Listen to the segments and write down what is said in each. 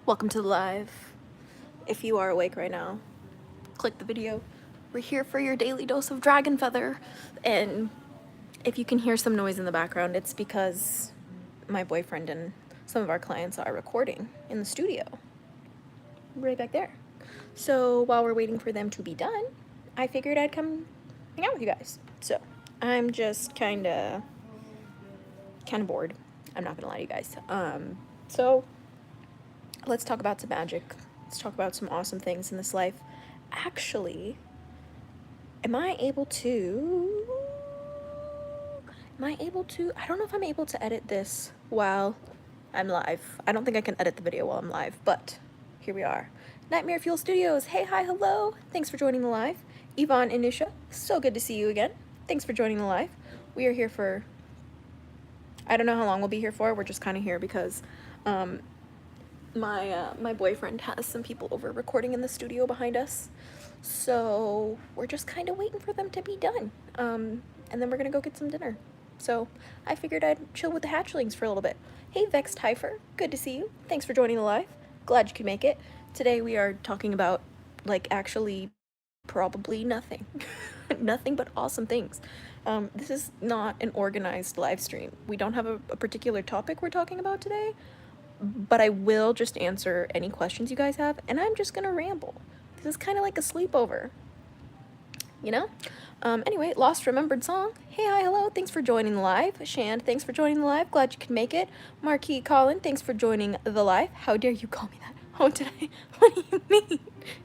Welcome to the live. If you are awake right now, click the video. We're here for your daily dose of dragon feather. And if you can hear some noise in the background, it's because my boyfriend and some of our clients are recording in the studio. Right back there. So while we're waiting for them to be done, I figured I'd come hang out with you guys. So I'm just kind of bored. I'm not gonna lie to you guys. So let's talk about some magic. Let's talk about some awesome things in this life. Actually, I don't know if I'm able to edit this while I'm live. I don't think I can edit the video while I'm live, but here we are. Nightmare Fuel Studios. Hey, hi, hello. Thanks for joining the live. Yvonne and Nisha, so good to see you again. Thanks for joining the live. We are here for, I don't know how long we'll be here for. We're just kind of here because my boyfriend has some people over recording in the studio behind us, so we're just kind of waiting for them to be done, and then we're gonna go get some dinner. So I figured I'd chill with the hatchlings for a little bit. Hey Vexed Heifer, good to see you. Thanks for joining the live. Glad you could make it. Today we are talking about, like, actually probably nothing. Nothing but awesome things. This is not an organized live stream. We don't have a particular topic we're talking about today, but I will just answer any questions you guys have, and I'm just gonna ramble. This is kind of like a sleepover, you know? Anyway, Lost Remembered Song. Hey, hi, hello, thanks for joining the live. Shand, thanks for joining the live. Glad you could make it. Marquis Colin, thanks for joining the live. How dare you call me that? Oh, did I? What do you mean?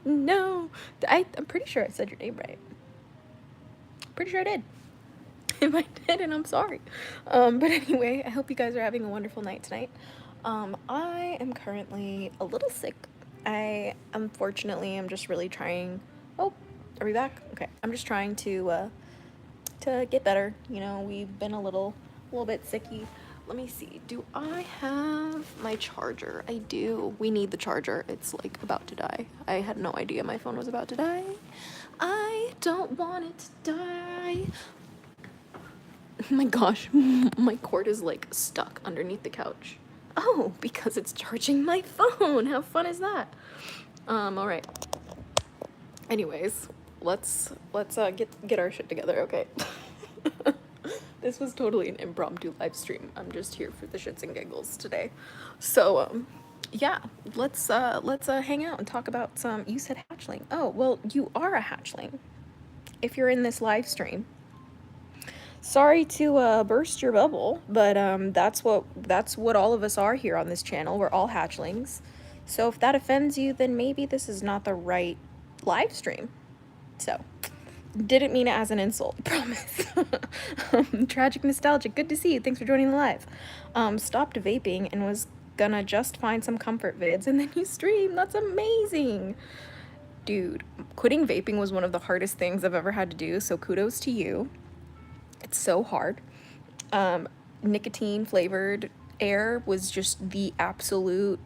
No. I'm pretty sure I said your name right. Pretty sure I did. If I did, and I'm sorry. But anyway, I hope you guys are having a wonderful night tonight. I am currently a little sick. Unfortunately, I'm just really trying. Oh, are we back? Okay. I'm just trying to get better. You know, we've been a little bit sicky. Let me see. Do I have my charger? I do. We need the charger. It's like about to die. I had no idea my phone was about to die. I don't want it to die. My gosh, my cord is like stuck underneath the couch. Oh, because it's charging my phone. How fun is that? All right. Anyways, let's get our shit together, okay? This was totally an impromptu live stream. I'm just here for the shits and giggles today. So, yeah, let's hang out and talk about some. You said hatchling. Oh, well, you are a hatchling if you're in this live stream. Sorry to burst your bubble, but that's what all of us are here on this channel. We're all hatchlings. So if that offends you, then maybe this is not the right live stream. So, didn't mean it as an insult, promise. Tragic Nostalgic, good to see you. Thanks for joining the live. Stopped vaping and was gonna just find some comfort vids, and then you stream. That's amazing. Dude, quitting vaping was one of the hardest things I've ever had to do, so kudos to you. It's so hard. Nicotine flavored air was just the absolute,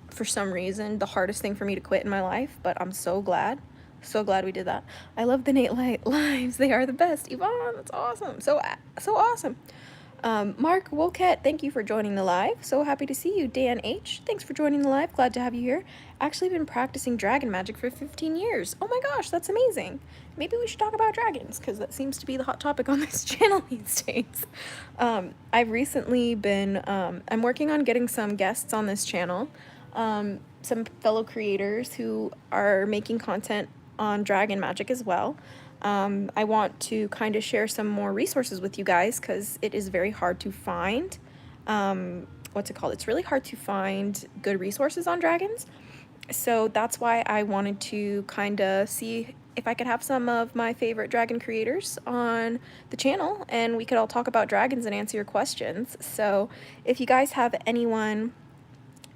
for some reason, the hardest thing for me to quit in my life, but I'm so glad we did that. I love the Nate Light lives. They are the best. Yvonne, that's awesome. So awesome. Mark Wolcat, thank you for joining the live. So happy to see you. Dan H, thanks for joining the live. Glad to have you here. Actually been practicing dragon magic for 15 years. Oh my gosh, that's amazing. Maybe we should talk about dragons, because that seems to be the hot topic on this channel these days. I've recently been, I'm working on getting some guests on this channel. Some fellow creators who are making content on dragon magic as well. I want to kind of share some more resources with you guys, because it is very hard to find, it's really hard to find good resources on dragons. So that's why I wanted to kind of see if I could have some of my favorite dragon creators on the channel, and we could all talk about dragons and answer your questions. So if you guys have anyone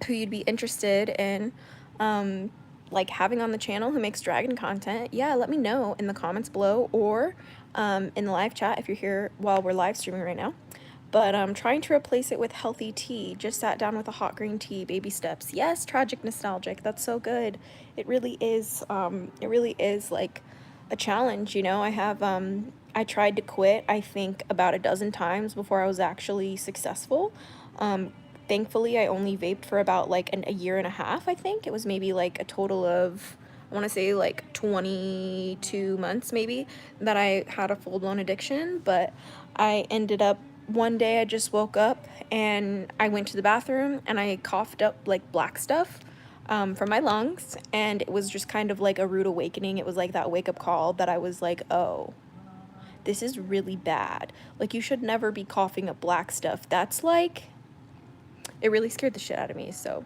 who you'd be interested in, like having on the channel who makes dragon content, yeah, let me know in the comments below, or in the live chat if you're here while we're live streaming right now. But I'm trying to replace it with healthy tea. Just sat down with a hot green tea, baby steps. Yes, Tragic Nostalgic, that's so good. It really is like a challenge, you know. I tried to quit, I think, about a dozen times before I was actually successful. thankfully I only vaped for about like a year and a half, I think. It was maybe like a total of, I want to say like 22 months maybe that I had a full-blown addiction. But I ended up, one day I just woke up and I went to the bathroom and I coughed up like black stuff from my lungs, and it was just kind of like a rude awakening. It was like that wake-up call that I was like, oh, this is really bad. Like, you should never be coughing up black stuff. That's like, it really scared the shit out of me. So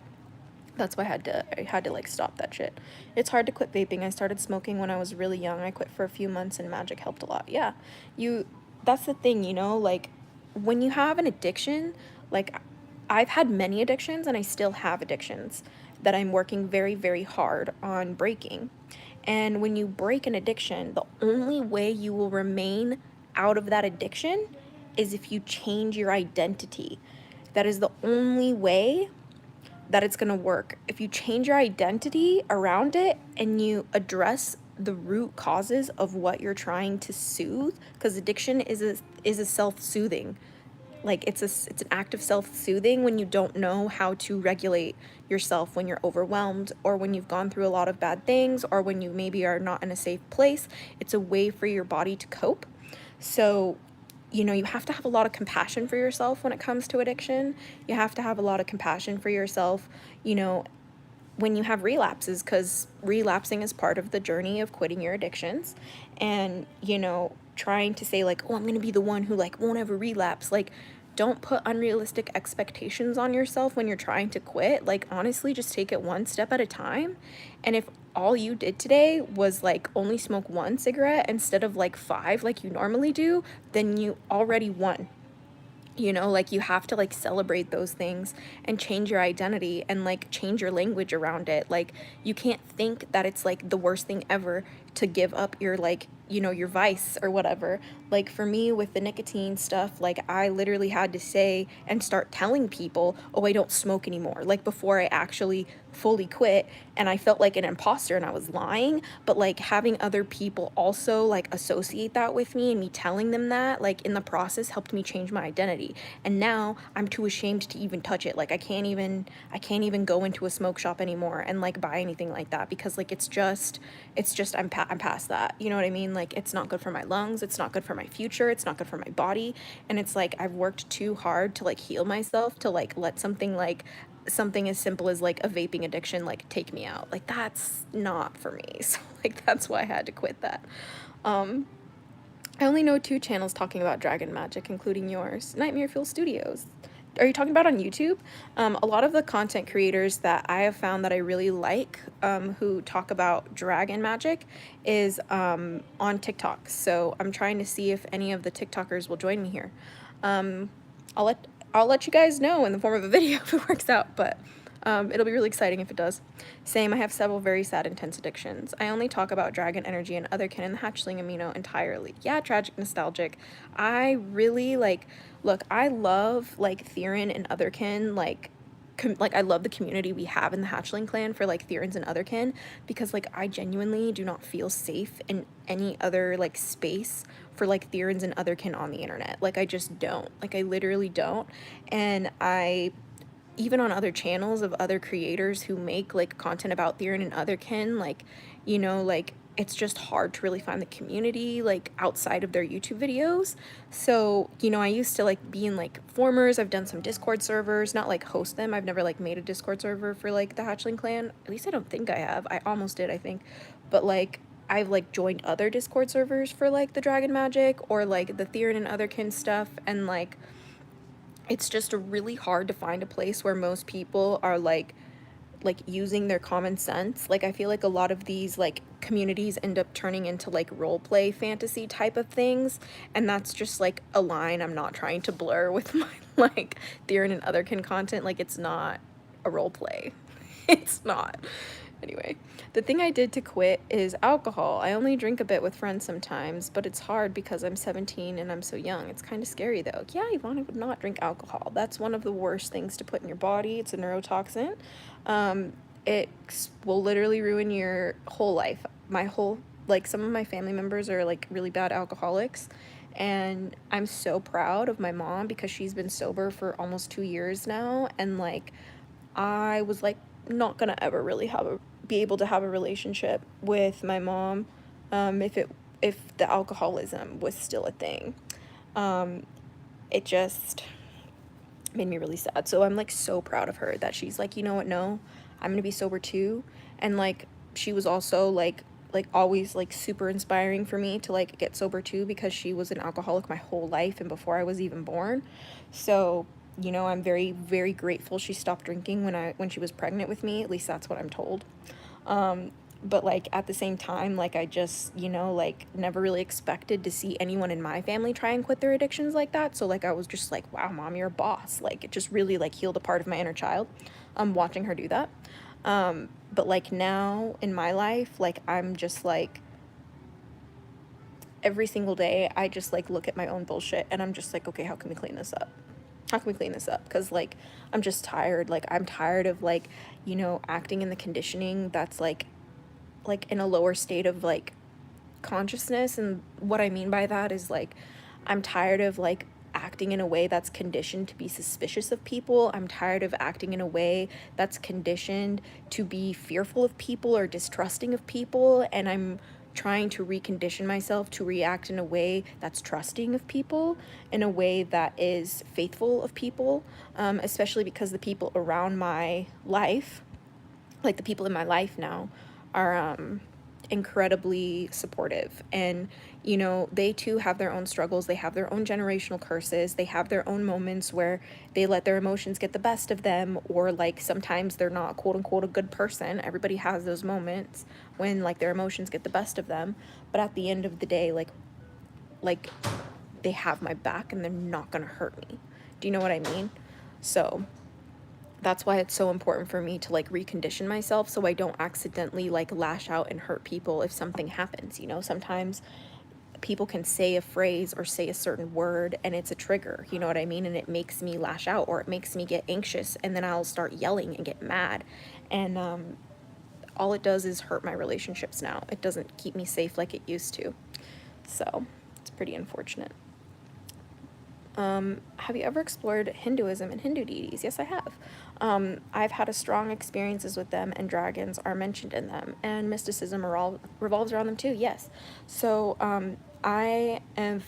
that's why I had to like stop that shit. It's hard to quit vaping. I started smoking when I was really young. I quit for a few months and magic helped a lot. Yeah. That's the thing, you know, like when you have an addiction, like I've had many addictions and I still have addictions that I'm working very, very hard on breaking. And when you break an addiction, the only way you will remain out of that addiction is if you change your identity. That is the only way that it's going to work. If you change your identity around it and you address the root causes of what you're trying to soothe, because addiction is a self-soothing, like it's an act of self-soothing when you don't know how to regulate yourself, when you're overwhelmed or when you've gone through a lot of bad things or when you maybe are not in a safe place. It's a way for your body to cope. So you know, you have to have a lot of compassion for yourself when it comes to addiction. You have to have a lot of compassion for yourself, you know, when you have relapses, because relapsing is part of the journey of quitting your addictions. And, you know, trying to say like, oh, I'm going to be the one who like won't ever relapse. Like, don't put unrealistic expectations on yourself when you're trying to quit. Like, honestly, just take it one step at a time. And if all you did today was like only smoke one cigarette instead of like 5 like you normally do, then you already won. You know, like you have to like celebrate those things and change your identity and like change your language around it. Like, you can't think that it's like the worst thing ever to give up your like, you know, your vice or whatever. Like for me with the nicotine stuff, like I literally had to say and start telling people, oh, I don't smoke anymore, like before I actually fully quit. And I felt like an imposter and I was lying. But like having other people also like associate that with me and me telling them that, like in the process, helped me change my identity. And now I'm too ashamed to even touch it. Like I can't even go into a smoke shop anymore and like buy anything like that, because like it's just I'm past that. You know what I mean? Like it's not good for my lungs, it's not good for my future, it's not good for my body. And it's like I've worked too hard to like heal myself to like let something as simple as like a vaping addiction like take me out. Like that's not for me. So like that's why I had to quit that. I only know 2 channels talking about dragon magic, including yours, Nightmare Fuel Studios. Are you talking about on YouTube? A lot of the content creators that I have found that I really like, who talk about dragon magic, is on TikTok. So I'm trying to see if any of the TikTokers will join me here. Um, I'll let you guys know in the form of a video if it works out, but it'll be really exciting if it does. Same, I have several very sad, intense addictions. I only talk about dragon energy and otherkin and the hatchling amino entirely. Yeah, tragic, nostalgic. I really like, look, I love like Theron and otherkin, like I love the community we have in the hatchling clan for like Therans and otherkin, because like I genuinely do not feel safe in any other like space for like Therans and otherkin on the internet. Like I just don't. Like I literally don't. And I even on other channels of other creators who make like content about Theron and otherkin, like, you know, like it's just hard to really find the community like outside of their YouTube videos. So, you know, I used to like be in like formers. I've done some Discord servers, not like host them. I've never like made a Discord server for like the Hatchling clan. At least I don't think I have. I almost did, I think. But like I've like joined other Discord servers for like the Dragon Magic or like the Theron and otherkin stuff, and like it's just really hard to find a place where most people are like using their common sense. Like I feel like a lot of these like communities end up turning into like role play fantasy type of things, and that's just like a line I'm not trying to blur with my like Theron and otherkin content. Like it's not a role play. It's not. Anyway, the thing I did to quit is alcohol. I only drink a bit with friends sometimes, but it's hard because I'm 17 and I'm so young. It's kind of scary though. Yeah, Ivana would not drink alcohol. That's one of the worst things to put in your body. It's a neurotoxin. It will literally ruin your whole life. Like some of my family members are like really bad alcoholics, And I'm so proud of my mom because she's been sober for almost 2 years now. And like, I was like not gonna ever really be able to have a relationship with my mom, if the alcoholism was still a thing. It just made me really sad. So I'm like so proud of her that she's like, you know what, no, I'm gonna be sober too. And like, she was also like always like super inspiring for me to like get sober too, because she was an alcoholic my whole life and before I was even born. So, you know, I'm very, very grateful she stopped drinking when she was pregnant with me. At least that's what I'm told. But like at the same time, like I just, you know, like never really expected to see anyone in my family try and quit their addictions like that. So like I was just like, wow, mom, you're a boss. Like it just really like healed a part of my inner child, watching her do that. But like now in my life, like I'm just like every single day I just like look at my own bullshit and I'm just like, okay, how can we clean this up? How can we clean this up? Because like I'm just tired. Like I'm tired of like, you know, acting in the conditioning that's like in a lower state of like consciousness. And what I mean by that is like I'm tired of like acting in a way that's conditioned to be suspicious of people. I'm tired of acting in a way that's conditioned to be fearful of people or distrusting of people, and I'm trying to recondition myself to react in a way that's trusting of people, in a way that is faithful of people, especially because the people around my life, like the people in my life now, are incredibly supportive. And you know, they too have their own struggles, they have their own generational curses, they have their own moments where they let their emotions get the best of them, or like sometimes they're not quote unquote a good person. Everybody has those moments when like their emotions get the best of them, but at the end of the day, like they have my back and they're not gonna hurt me. Do you know what I mean? So that's why it's so important for me to like recondition myself so I don't accidentally like lash out and hurt people if something happens. You know, sometimes people can say a phrase or say a certain word and it's a trigger, you know what I mean? And it makes me lash out or it makes me get anxious, and then I'll start yelling and get mad. And all it does is hurt my relationships now. It doesn't keep me safe like it used to. So it's pretty unfortunate. Have you ever explored Hinduism and Hindu deities? Yes, I have. I've had a strong experiences with them, and dragons are mentioned in them, and mysticism revolves around them too, yes. So I have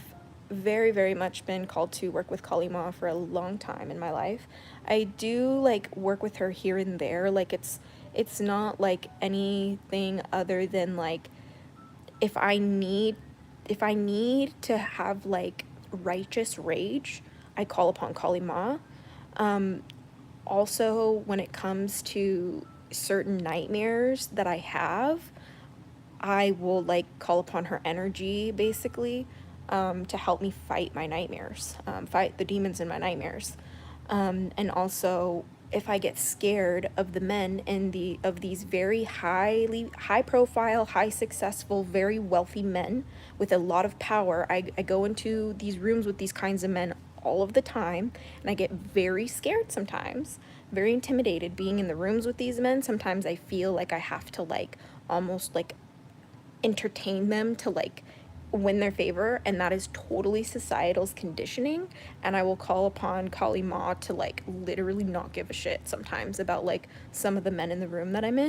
very, very much been called to work with Kali Ma for a long time in my life. I do like work with her here and there. Like it's not like anything other than like if I need to have like righteous rage, I call upon Kali Ma. Also, when it comes to certain nightmares that I have, I will like call upon her energy basically, to help me fight my nightmares, fight the demons in my nightmares. And also, if I get scared of the men in of these very high profile, high successful, very wealthy men with a lot of power, I go into these rooms with these kinds of men all of the time, and I get very scared sometimes, very intimidated being in the rooms with these men. Sometimes I feel like I have to like almost like entertain them to like win their favor, and that is totally societal's conditioning. And I will call upon Kali Ma to like literally not give a shit sometimes about like some of the men in the room that I'm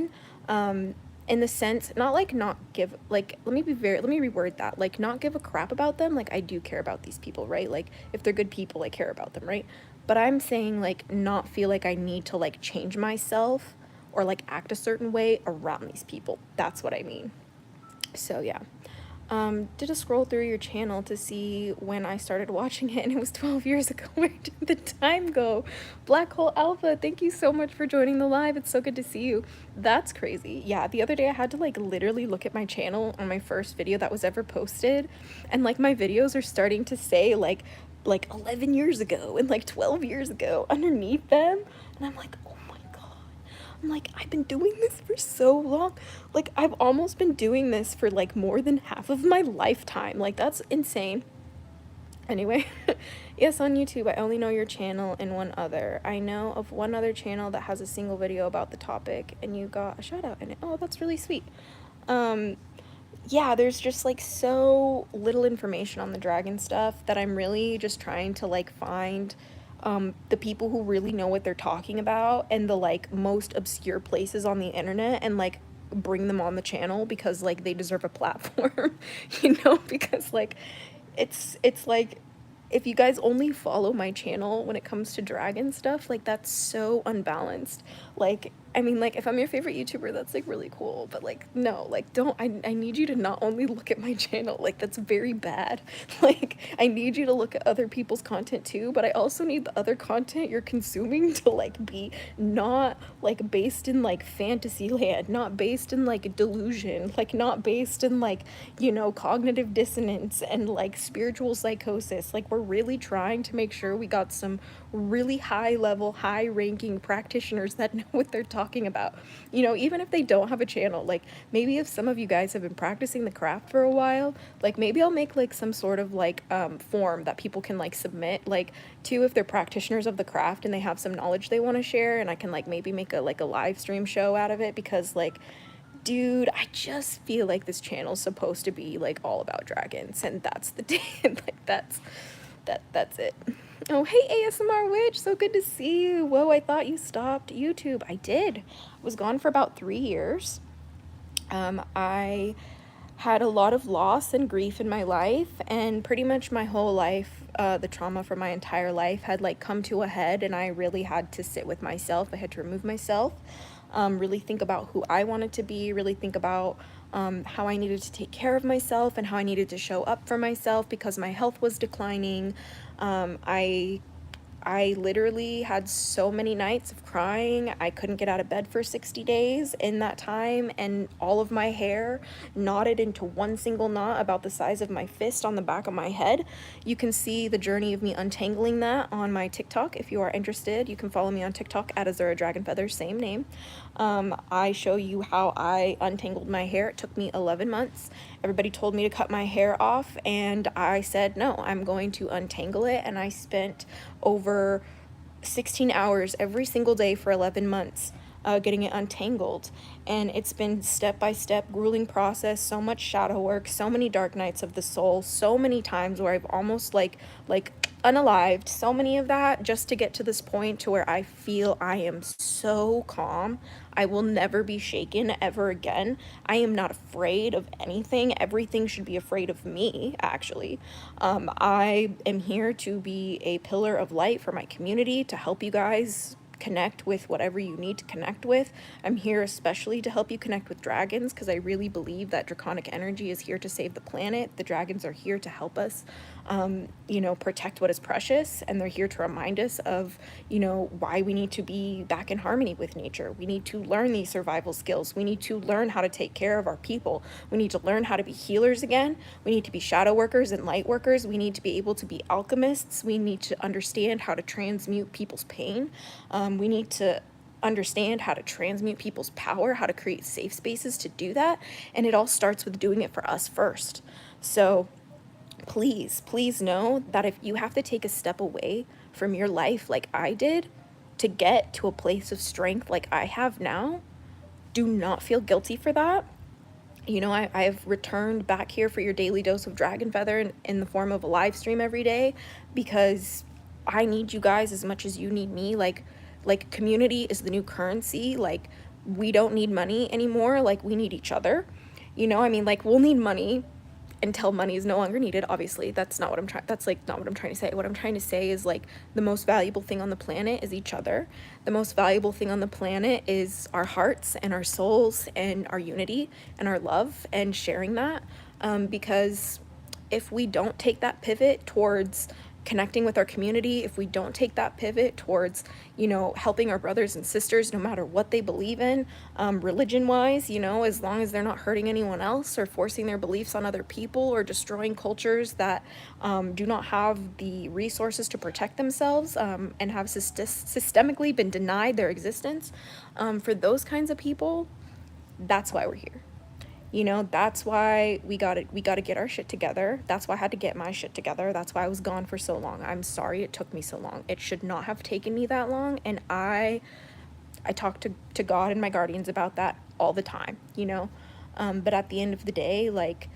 in the sense, not like not give, like let me reword that, like not give a crap about them. Like I do care about these people, right? Like if they're good people, I care about them, right? But I'm saying like not feel like I need to like change myself or like act a certain way around these people. That's what I mean. So yeah. Did a scroll through your channel to see when I started watching it, and it was 12 years ago. Where did the time go? Black Hole Alpha, thank you so much for joining the live. It's so good to see you. That's crazy. Yeah, the other day I had to like literally look at my channel on my first video that was ever posted, and like my videos are starting to say like 11 years ago and like 12 years ago underneath them, and I'm like, oh my god. I'm like, I've been doing this for so long. Like, I've almost been doing this for, like, more than half of my lifetime. Like, that's insane. Anyway, yes, on YouTube, I only know your channel and one other. I know of one other channel that has a single video about the topic, and you got a shout out in it. Oh, that's really sweet. yeah, there's just like so little information on the dragon stuff that I'm really just trying to like find the people who really know what they're talking about and the like most obscure places on the internet and like bring them on the channel because like they deserve a platform, you know, because like it's like if you guys only follow my channel when it comes to dragon stuff, like that's so unbalanced. Like, I mean, like if I'm your favorite YouTuber, that's like really cool, but like no, like don't I need you to not only look at my channel, like that's very bad. Like I need you to look at other people's content too, but I also need the other content you're consuming to like be not like based in like fantasy land, not based in like delusion, like not based in like, you know, cognitive dissonance and like spiritual psychosis. Like we're really trying to make sure we got some really high level, high ranking practitioners that know what they're talking about. You know, even if they don't have a channel, like maybe if some of you guys have been practicing the craft for a while, like maybe I'll make like some sort of like form that people can like submit like to if they're practitioners of the craft and they have some knowledge they want to share, and I can like maybe make a like a live stream show out of it because like dude, I just feel like this channel's supposed to be like all about dragons, and that's the day. Like that's it. Oh, hey ASMR Witch, so good to see you. Whoa, I thought you stopped YouTube. I did. I was gone for about 3 years. I had a lot of loss and grief in my life, and pretty much my whole life, the trauma from my entire life had like come to a head, and I really had to sit with myself. I had to remove myself, really think about who I wanted to be, really think about how I needed to take care of myself and how I needed to show up for myself because my health was declining. I literally had so many nights of crying. I couldn't get out of bed for 60 days in that time, and all of my hair knotted into one single knot about the size of my fist on the back of my head. You can see the journey of me untangling that on my TikTok. If you are interested, you can follow me on TikTok at Azura Dragonfeather, same name. I show you how I untangled my hair. It took me 11 months. Everybody told me to cut my hair off, and I said, no, I'm going to untangle it. And I spent over 16 hours every single day for 11 months getting it untangled. And it's been step-by-step grueling process, so much shadow work, so many dark nights of the soul, so many times where I've almost like unalived, so many of that just to get to this point to where I feel I am so calm. I will never be shaken ever again. I am not afraid of anything. Everything should be afraid of me, actually. I am here to be a pillar of light for my community, to help you guys connect with whatever you need to connect with. I'm here especially to help you connect with dragons because I really believe that draconic energy is here to save the planet. The dragons are here to help us, you know, protect what is precious, and they're here to remind us of, you know, why we need to be back in harmony with nature. We need to learn these survival skills. We need to learn how to take care of our people. We need to learn how to be healers again. We need to be shadow workers and light workers. We need to be able to be alchemists. We need to understand how to transmute people's pain. We need to understand how to transmute people's power, how to create safe spaces to do that. And it all starts with doing it for us first. So please, please know that if you have to take a step away from your life like I did to get to a place of strength like I have now, do not feel guilty for that. You know, I've returned back here for your daily dose of Dragon Feather in the form of a live stream every day because I need you guys as much as you need me. Like community is the new currency. Like we don't need money anymore. Like we need each other. You know, I mean, like we'll need money until money is no longer needed. Obviously, that's not what I'm trying. That's like not what I'm trying to say. What I'm trying to say is like the most valuable thing on the planet is each other. The most valuable thing on the planet is our hearts and our souls and our unity and our love and sharing that. Because if we don't take that pivot towards connecting with our community, if we don't take that pivot towards, you know, helping our brothers and sisters no matter what they believe in, religion wise, you know, as long as they're not hurting anyone else or forcing their beliefs on other people or destroying cultures that do not have the resources to protect themselves, and have systemically been denied their existence, for those kinds of people, that's why we're here. You know, that's why we gotta get our shit together. That's why I had to get my shit together. That's why I was gone for so long. I'm sorry it took me so long. It should not have taken me that long. And I talk to God and my guardians about that all the time, you know. But at the end of the day, like,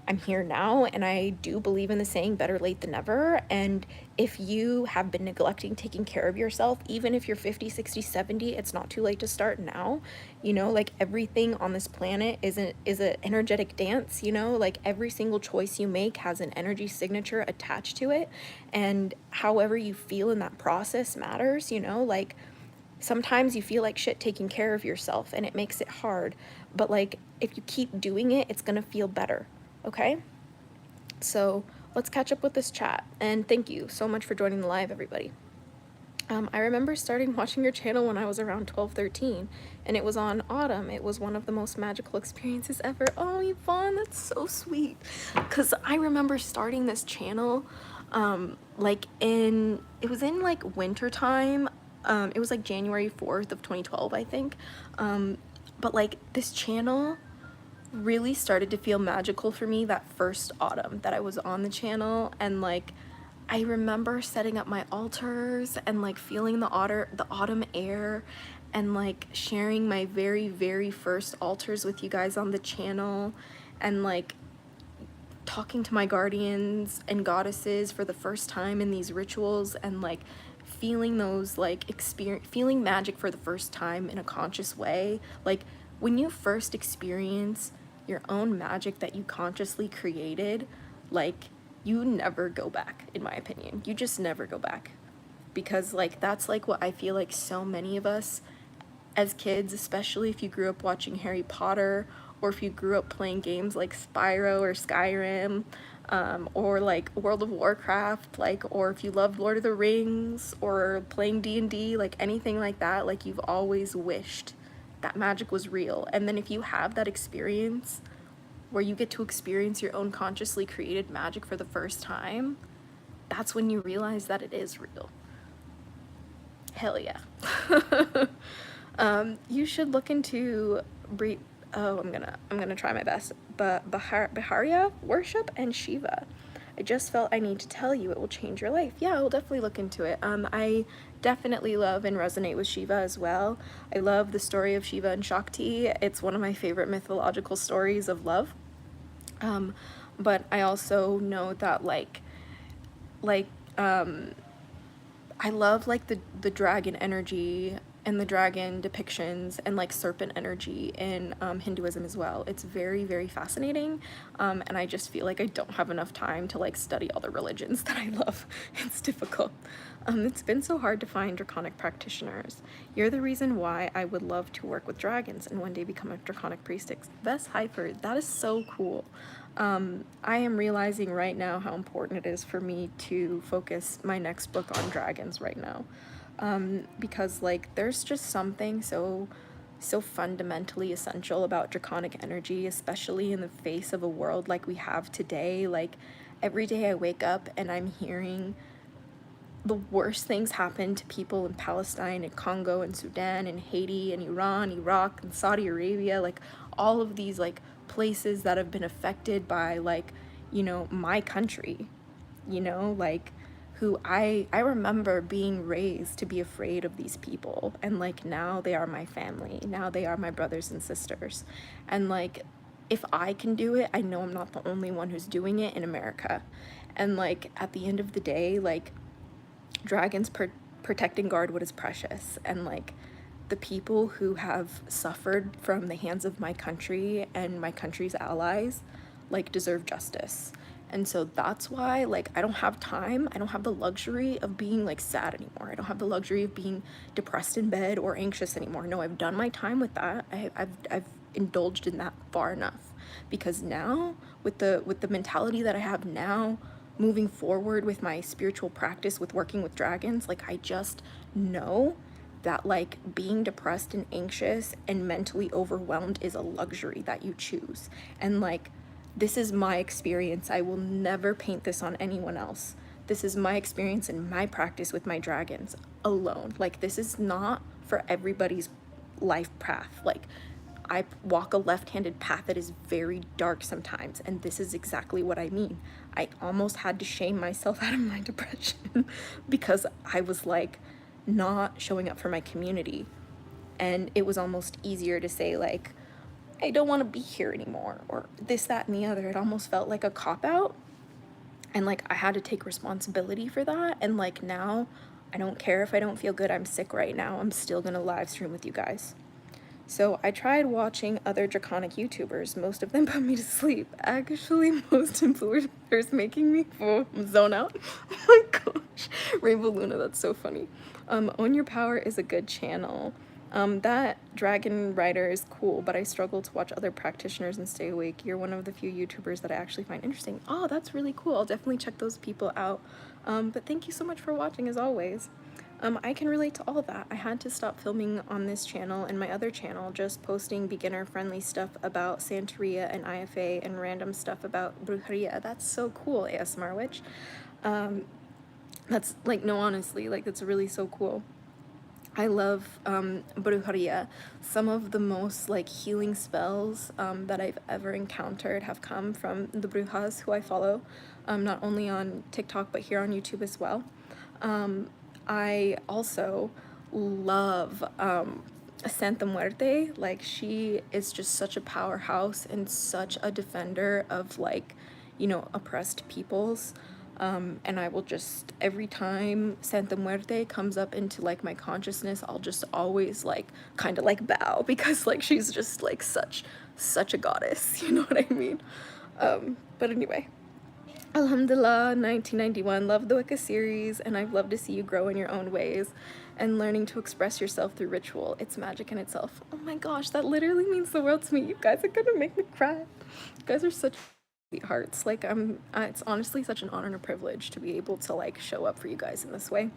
I'm here now, and I do believe in the saying better late than never. And if you have been neglecting taking care of yourself, even if you're 50, 60, 70, it's not too late to start now. You know, like, everything on this planet is an energetic dance, you know, like every single choice you make has an energy signature attached to it. And however you feel in that process matters, you know, like, sometimes you feel like shit taking care of yourself and it makes it hard, but like, if you keep doing it, it's gonna feel better. Okay? So let's catch up with this chat, and thank you so much for joining the live, everybody. I remember starting watching your channel when I was around 12, 13, and it was on Autumn. It was one of the most magical experiences ever. Oh, Yvonne, that's so sweet. Because I remember starting this channel, it was in like winter time. It was like January 4th of 2012, I think. But like, this channel really started to feel magical for me that first autumn that I was on the channel. And like, I remember setting up my altars and like feeling the autumn air, and like sharing my very, very first altars with you guys on the channel, and like talking to my guardians and goddesses for the first time in these rituals, and like feeling those like feeling magic for the first time in a conscious way. Like, when you first experience your own magic that you consciously created, like, you never go back, in my opinion. You just never go back. Because like, that's like what I feel like so many of us as kids, especially if you grew up watching Harry Potter, or if you grew up playing games like Spyro or Skyrim, or like World of Warcraft, like, or if you loved Lord of the Rings or playing D&D, like anything like that, like, you've always wished that magic was real. And then if you have that experience where you get to experience your own consciously created magic for the first time, that's when you realize that it is real. Hell yeah. You should look into I'm gonna try my best, but Biharia worship and Shiva. I just felt I need to tell you, it will change your life. Yeah, I'll definitely look into it. I definitely love and resonate with Shiva as well. I love the story of Shiva and Shakti. It's one of my favorite mythological stories of love. But I also know that I love like the dragon energy and the dragon depictions, and like serpent energy in Hinduism as well. It's very, very fascinating, and I just feel like I don't have enough time to like study all the religions that I love. It's difficult. It's been so hard to find Draconic practitioners. You're the reason why I would love to work with dragons and one day become a Draconic priestess. Best Hyper, that is so cool. I am realizing right now how important it is for me to focus my next book on dragons right now. Because like, there's just something so fundamentally essential about Draconic energy, especially in the face of a world like we have today. Like, every day I wake up and I'm hearing the worst things happen to people in Palestine and Congo and Sudan and Haiti and Iran, Iraq and Saudi Arabia, like all of these like places that have been affected by like, you know, my country, you know, like, who I remember being raised to be afraid of these people, and like, now they are my family, now they are my brothers and sisters. And like, if I can do it, I know I'm not the only one who's doing it in America. And like, at the end of the day, like, dragons protect and guard what is precious, and like, the people who have suffered from the hands of my country and my country's allies, like, deserve justice. And so that's why, like, I don't have time, I don't have the luxury of being like sad anymore. I don't have the luxury of being depressed in bed or anxious anymore. No, I've done my time with that. I've indulged in that far enough, because now with the mentality that I have now, moving forward with my spiritual practice with working with dragons, like, I just know that like, being depressed and anxious and mentally overwhelmed is a luxury that you choose. And like, this is my experience. I will never paint this on anyone else. This is my experience and my practice with my dragons alone. Like, this is not for everybody's life path. Like, I walk a left-handed path that is very dark sometimes, and this is exactly what I mean. I almost had to shame myself out of my depression because I was like, not showing up for my community. And it was almost easier to say like, I don't want to be here anymore, or this, that, and the other. It almost felt like a cop-out, and like I had to take responsibility for that. And like now, I don't care if I don't feel good, I'm sick right now, I'm still gonna live stream with you guys. So I tried watching other Draconic YouTubers. Most of them put me to sleep. Actually, most influencers making me zone out. Oh my gosh. Rainbow Luna, that's so funny. Own Your Power is a good channel. That dragon rider is cool, but I struggle to watch other practitioners and stay awake. You're one of the few YouTubers that I actually find interesting. Oh, that's really cool. I'll definitely check those people out. But thank you so much for watching, as always. I can relate to all of that. I had to stop filming on this channel and my other channel, just posting beginner-friendly stuff about Santeria and IFA and random stuff about Brujeria. That's so cool, ASMR Witch. That's, like, no, honestly, like, it's really so cool. I love Brujeria. Some of the most, like, healing spells that I've ever encountered have come from the Brujas who I follow, not only on TikTok, but here on YouTube as well. I also love Santa Muerte. Like, she is just such a powerhouse and such a defender of, like, you know, oppressed peoples. And I will just, every time Santa Muerte comes up into, like, my consciousness, I'll just always, like, kind of, like, bow, because, like, she's just, like, such a goddess, you know what I mean? But anyway. Alhamdulillah, 1991, love the Wicca series, and I've loved to see you grow in your own ways and learning to express yourself through ritual. It's magic in itself. Oh my gosh, that literally means the world to me. You guys are gonna make me cry. You guys are such sweethearts. Like, it's honestly such an honor and a privilege to be able to, like, show up for you guys in this way.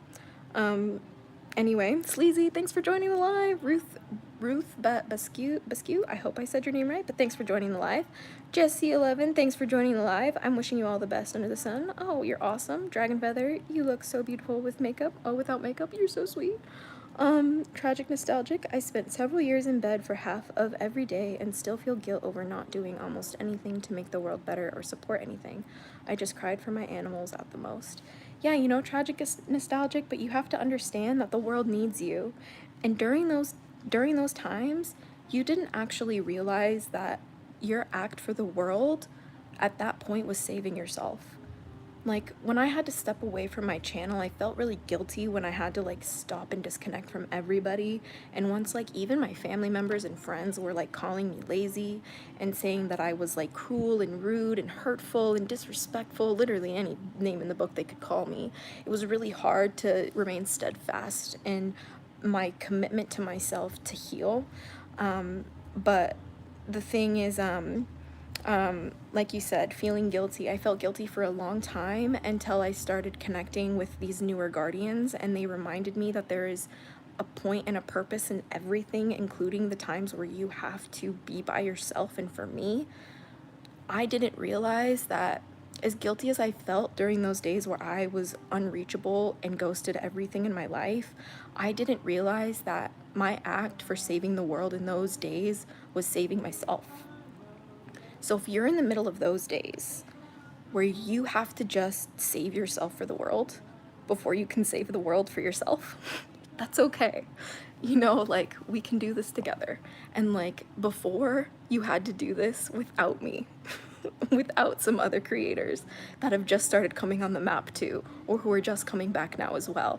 Anyway, Sleazy, thanks for joining the live. Ruth Baskew, I hope I said your name right, but thanks for joining the live. Jessie11, thanks for joining the live. I'm wishing you all the best under the sun. Oh, you're awesome. Dragon Feather, you look so beautiful with makeup. Oh, without makeup, you're so sweet. Tragic Nostalgic, I spent several years in bed for half of every day and still feel guilt over not doing almost anything to make the world better or support anything. I just cried for my animals at the most. Yeah, you know, tragic is nostalgic, but you have to understand that the world needs you. And during those times, you didn't actually realize that your act for the world at that point was saving yourself. Like, when I had to step away from my channel, I felt really guilty when I had to, like, stop and disconnect from everybody. And once, like, even my family members and friends were, like, calling me lazy and saying that I was, like, cruel and rude and hurtful and disrespectful, literally any name in the book they could call me, it was really hard to remain steadfast in my commitment to myself to heal. But the thing is, like you said, feeling guilty. I felt guilty for a long time until I started connecting with these newer guardians, and they reminded me that there is a point and a purpose in everything, including the times where you have to be by yourself. And for me, I didn't realize that, as guilty as I felt during those days where I was unreachable and ghosted everything in my life, I didn't realize that my act for saving the world in those days was saving myself. So if you're in the middle of those days where you have to just save yourself for the world before you can save the world for yourself, that's okay. You know, like, we can do this together. And, like, before, you had to do this without me, without some other creators that have just started coming on the map too, or who are just coming back now as well.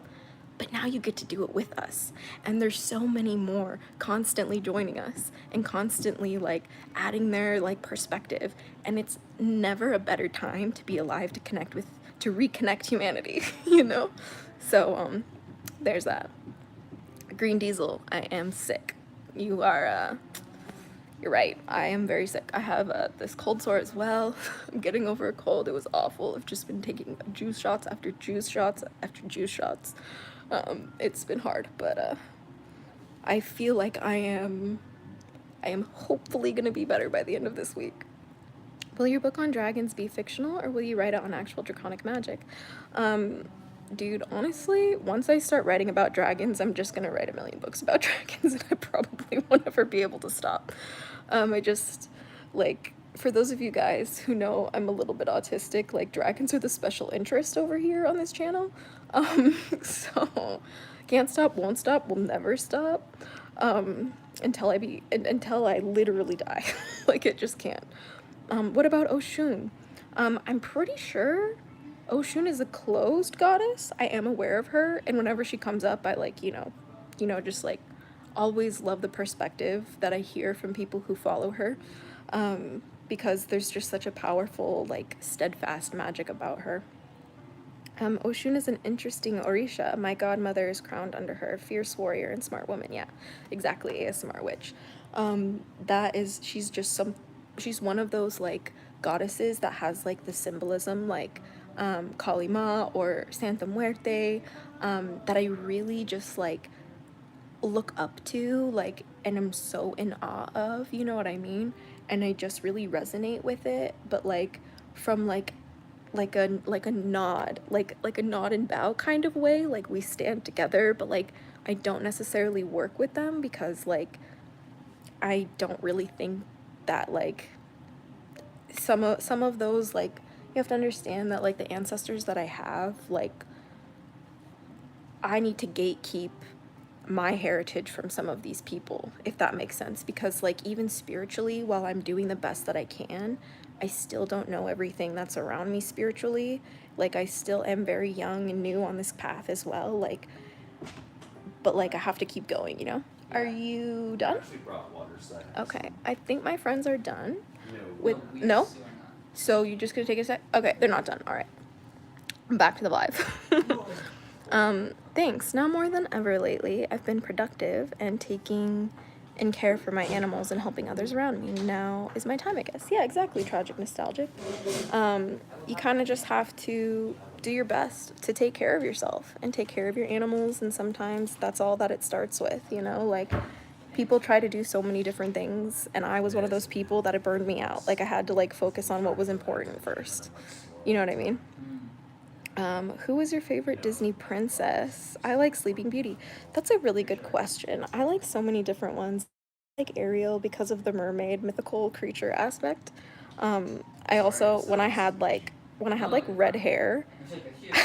But now you get to do it with us, and there's so many more constantly joining us and constantly, like, adding their, like, perspective, and it's never a better time to be alive, to reconnect humanity, you know? So there's that. Green Diesel, I am sick. You're right, I am very sick. I have this cold sore as well. I'm getting over a cold. It was awful. I've just been taking juice shots after juice shots after juice shots. It's been hard, but I feel like I am hopefully gonna be better by the end of this week. Will your book on dragons be fictional, or will you write it on actual draconic magic? Dude, honestly, once I start writing about dragons, I'm just gonna write a million books about dragons, and I probably won't ever be able to stop. I just, like, for those of you guys who know I'm a little bit autistic, like, dragons are the special interest over here on this channel. So can't stop, won't stop, will never stop. until I literally die. Like, it just can't. What about Oshun? I'm pretty sure Oshun is a closed goddess. I am aware of her, and whenever she comes up, I like, just like always love the perspective that I hear from people who follow her. Because there's just such a powerful, like, steadfast magic about her. Oshun is an interesting Orisha. My godmother is crowned under her. Fierce warrior and smart woman. Yeah, exactly, a smart witch. She's one of those, like, goddesses that has, like, the symbolism, like, Kali Ma or Santa Muerte, that I really just, like, look up to, like, and I'm so in awe of, you know what I mean? And I just really resonate with it, but, like, from, like a nod, like a nod and bow kind of way. Like, we stand together, but, like, I don't necessarily work with them because, like, I don't really think that, like, some of those, like, you have to understand that, like, the ancestors that I have, like, I need to gatekeep my heritage from some of these people, if that makes sense, because, like, even spiritually, while I'm doing the best that I can, I still don't know everything that's around me spiritually. Like, I still am very young and new on this path as well, like, but, like, I have to keep going, you know? Yeah. Are you done? I actually brought water, so okay, I think my friends are done. No? So you're just gonna take a sec? Okay, they're not done. All right. Back to the live. Thanks. Now more than ever lately, I've been productive and taking in care for my animals and helping others around me. Now is my time, I guess. Yeah, exactly. Tragic, nostalgic. You kind of just have to do your best to take care of yourself and take care of your animals, and sometimes that's all that it starts with, you know? Like, people try to do so many different things, and I was one of those people that it burned me out. Like, I had to, like, focus on what was important first. You know what I mean? Who was your favorite Disney princess? I like Sleeping Beauty. That's a really good question. I like so many different ones. I like Ariel because of the mermaid mythical creature aspect. I also, when I had like red hair,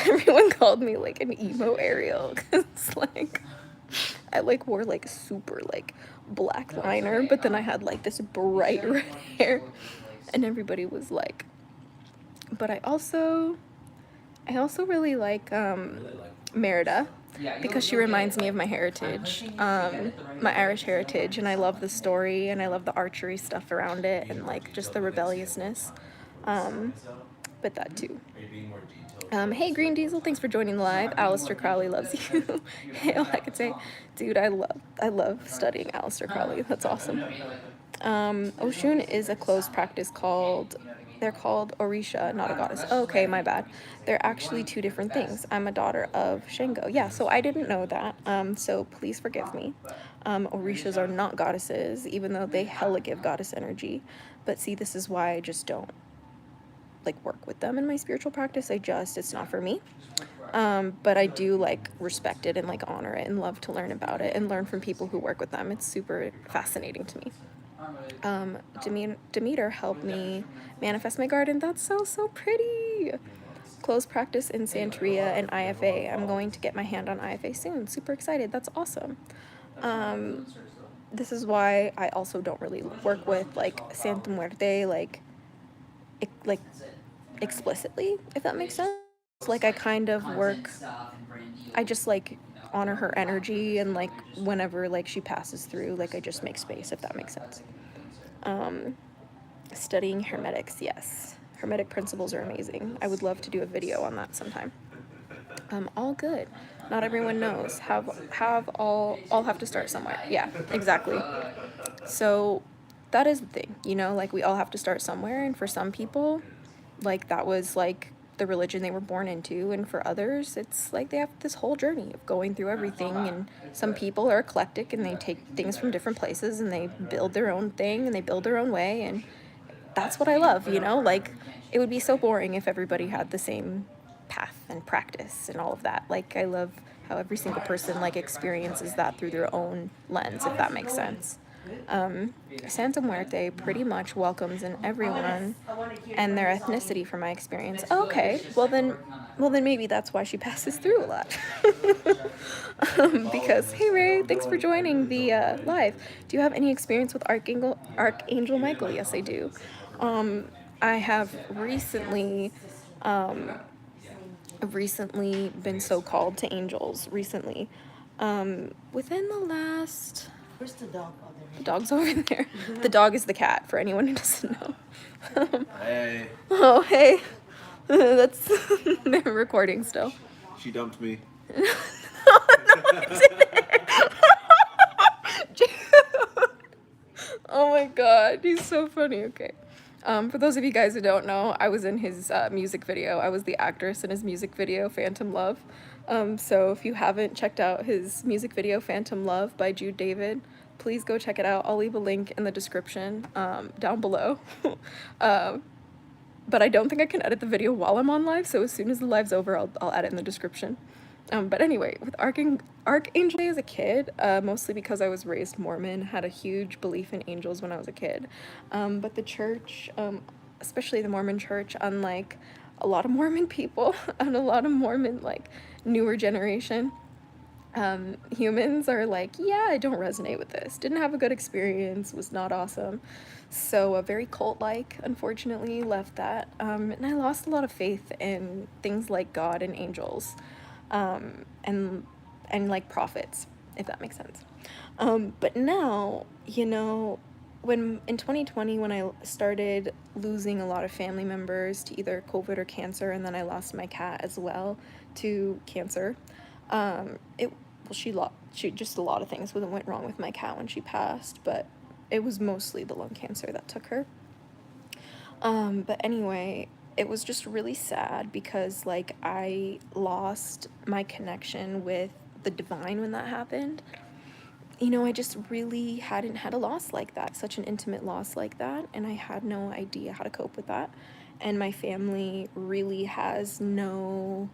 everyone called me like an emo Ariel because, like, I like wore like super like black liner, but then I had like this bright red hair, and everybody was like, but I also really like Merida because she reminds me of my heritage, my Irish heritage, and I love the story and I love the archery stuff around it and, like, just the rebelliousness, but that too. Hey Green Diesel, thanks for joining the live. Aleister Crowley loves you. Hey, all I could say, dude, I love studying Aleister Crowley. That's awesome. Oshun is a closed practice they're called Orisha, not a goddess. Oh, okay, my bad. They're actually two different things. I'm a daughter of Shango. Yeah, so I didn't know that. So please forgive me. Orishas are not goddesses, even though they hella give goddess energy. But see, this is why I just don't, like, work with them in my spiritual practice. It's not for me. But I do, like, respect it and, like, honor it and love to learn about it and learn from people who work with them. It's super fascinating to me. Demeter helped me manifest my garden. That's so pretty. Close practice in Santeria and IFA. I'm going to get my hand on IFA soon. Super excited. That's awesome. This is why I also don't really work with, like, Santa Muerte, like explicitly, if that makes sense. Like, I kind of work, I just, like, honor her energy, and, like, whenever, like, she passes through, like, I just make space, if that makes sense. Studying hermetics, yes. Hermetic principles are amazing. I would love to do a video on that sometime. All good. Not everyone knows. All have to start somewhere. Yeah, exactly. So that is the thing, you know, like, we all have to start somewhere, and for some people, like, that was, like, the religion they were born into, and for others, it's like they have this whole journey of going through everything, and some people are eclectic and they take things from different places and they build their own thing and they build their own way, and that's what I love, you know? Like, it would be so boring if everybody had the same path and practice and all of that. Like, I love how every single person, like, experiences that through their own lens, if that makes sense. Santa Muerte pretty much welcomes in everyone and their ethnicity from my experience. Okay, well then maybe that's why she passes through a lot. Because, hey Ray, thanks for joining the live. Do you have any experience with Archangel Michael? Yes, I do. I have recently been so called to angels recently. Within the last... Where's the dog? The dog's over there. The dog is the cat, for anyone who doesn't know. Hey. Oh, hey. That's... They're recording still. She dumped me. Oh my god, he's so funny. Okay. For those of you guys who don't know, I was in his music video. I was the actress in his music video, Phantom Love. So if you haven't checked out his music video, Phantom Love by Jude David, please go check it out. I'll leave a link in the description down below. But I don't think I can edit the video while I'm on live, so as soon as the live's over, I'll add it in the description. But anyway, with Archangel as a kid, mostly because I was raised Mormon, had a huge belief in angels when I was a kid. But the church, especially the Mormon church, unlike a lot of Mormon people and a lot of Mormon, like, newer generation, humans are like, yeah, I don't resonate with this. Didn't have a good experience, was not awesome. So very cult-like, unfortunately, left that. And I lost a lot of faith in things like God and angels. And like prophets, if that makes sense. But now, you know, when in 2020, when I started losing a lot of family members to either COVID or cancer, and then I lost my cat as well to cancer, she just a lot of things went wrong with my cat when she passed, but it was mostly the lung cancer that took her. But anyway, it was just really sad because, like, I lost my connection with the divine when that happened. You know, I just really hadn't had a loss like that, such an intimate loss like that, and I had no idea how to cope with that. And my family really has no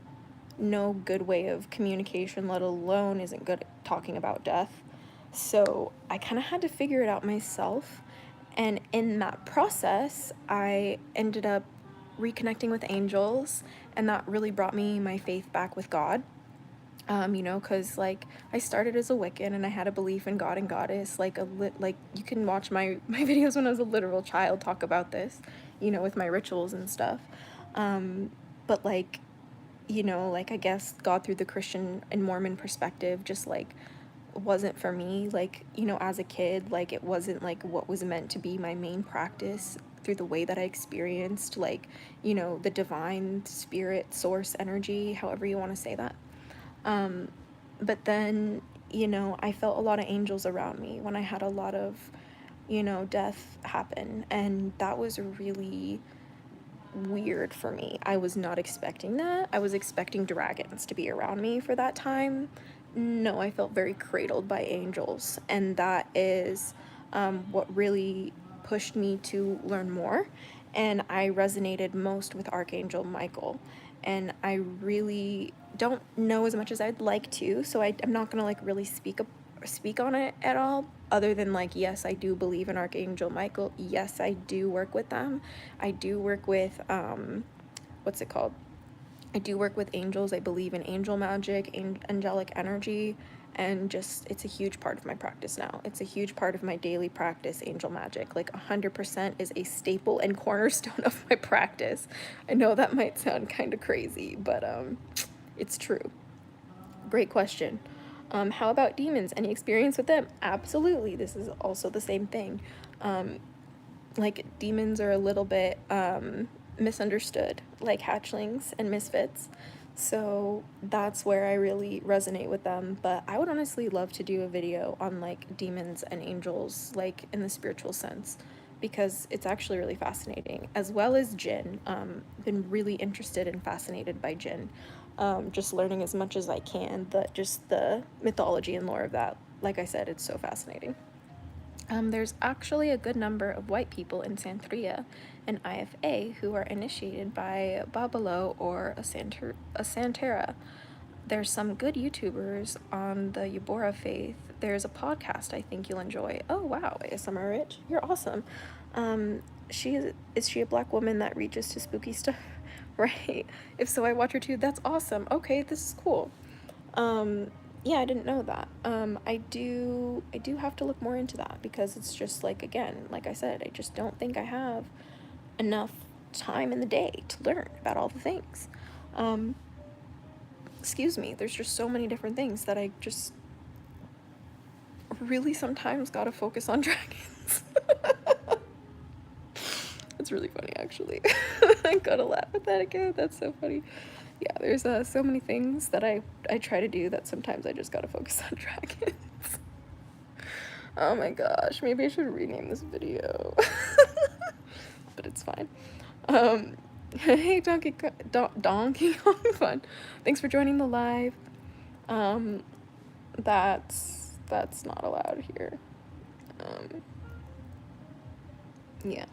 good way of communication, let alone isn't good at talking about death. So I kind of had to figure it out myself. And in that process, I ended up reconnecting with angels, and that really brought me my faith back with God. You know, because, like, I started as a Wiccan and I had a belief in God and Goddess, like you can watch my videos when I was a literal child talk about this, you know, with my rituals and stuff. But, like, you know, like, I guess God through the Christian and Mormon perspective just, like, wasn't for me. Like, you know, as a kid, like, it wasn't, like, what was meant to be my main practice through the way that I experienced, like, you know, the divine spirit, source, energy, however you want to say that. But then, you know, I felt a lot of angels around me when I had a lot of, you know, death happen, and that was really weird for me. I was not expecting that. I was expecting dragons to be around me for that time. No, I felt very cradled by angels, and that is what really pushed me to learn more. And I resonated most with Archangel Michael, and I really don't know as much as I'd like to, so I'm not gonna, like, really speak on it at all, other than, like, yes, I do believe in Archangel Michael. Yes, I do work with them. I do work with what's it called? I do work with angels. I believe in angel magic, angelic energy, and just, it's a huge part of my practice now. It's a huge part of my daily practice, angel magic. Like, 100% is a staple and cornerstone of my practice. I know that might sound kind of crazy, but it's true. Great question. How about demons? Any experience with them? Absolutely. This is also the same thing. Like, demons are a little bit misunderstood, like hatchlings and misfits. So that's where I really resonate with them. But I would honestly love to do a video on, like, demons and angels, like, in the spiritual sense, because it's actually really fascinating, as well as jinn. Been really interested and fascinated by jinn. Just learning as much as I can, just the mythology and lore of that. Like I said, it's so fascinating. There's actually a good number of white people in Santeria and IFA who are initiated by Babalo or a Santera. there's some good YouTubers on the Yubora faith. There's a podcast I think you'll enjoy. Oh wow, ASMR Rich, you're awesome. Is she a black woman that reaches to spooky stuff? Right. If so, I watch her too. That's awesome. Okay, this is cool. Yeah, I didn't know that. I do have to look more into that, because it's just like, again, like I said, I just don't think I have enough time in the day to learn about all the things. Excuse me, there's just so many different things that I just really sometimes gotta focus on dragons. It's really funny, actually. I gotta laugh at that again. That's so funny. Yeah, there's so many things that I try to do that sometimes I just gotta focus on dragons. Oh my gosh, maybe I should rename this video. But it's fine. Hey, Donkey Kong Fun. Thanks for joining the live. That's not allowed here. Yeah.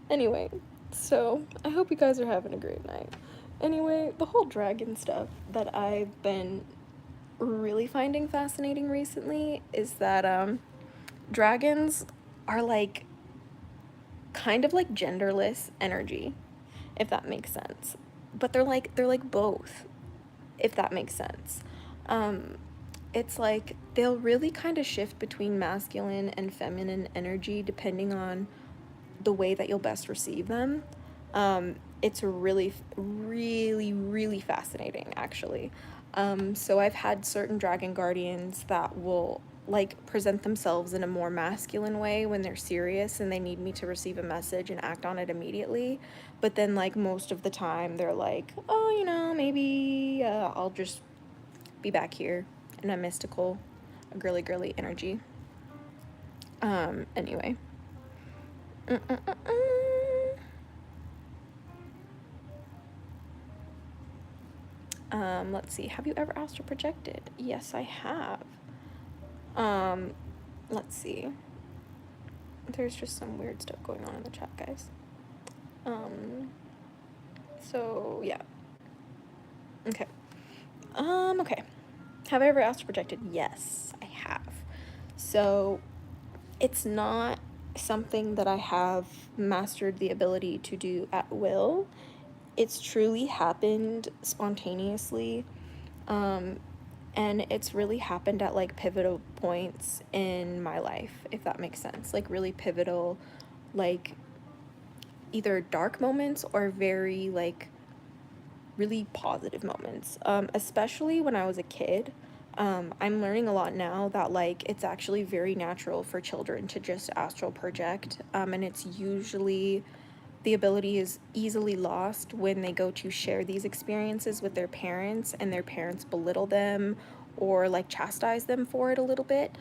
Anyway, so I hope you guys are having a great night. Anyway, the whole dragon stuff that I've been really finding fascinating recently is that dragons are like kind of like genderless energy, if that makes sense. But they're like both, if that makes sense. It's like they'll really kind of shift between masculine and feminine energy depending on the way that you'll best receive them. It's really, really, really fascinating, actually. So I've had certain dragon guardians that will like present themselves in a more masculine way when they're serious and they need me to receive a message and act on it immediately. But then like most of the time they're like, oh, you know, maybe I'll just be back here in a mystical, girly energy. Anyway. Let's see. Have you ever astral projected? Yes, I have. Let's see. There's just some weird stuff going on in the chat, guys. So yeah. Okay. Okay. Have I ever astral projected? Yes, I have. So it's not something that I have mastered the ability to do at will. It's truly happened spontaneously. And it's really happened at like pivotal points in my life, if that makes sense. Like really pivotal, like either dark moments or very like really positive moments. Especially when I was a kid. I'm learning a lot now that like it's actually very natural for children to just astral project. And it's usually the ability is easily lost when they go to share these experiences with their parents and their parents belittle them or like chastise them for it a little bit.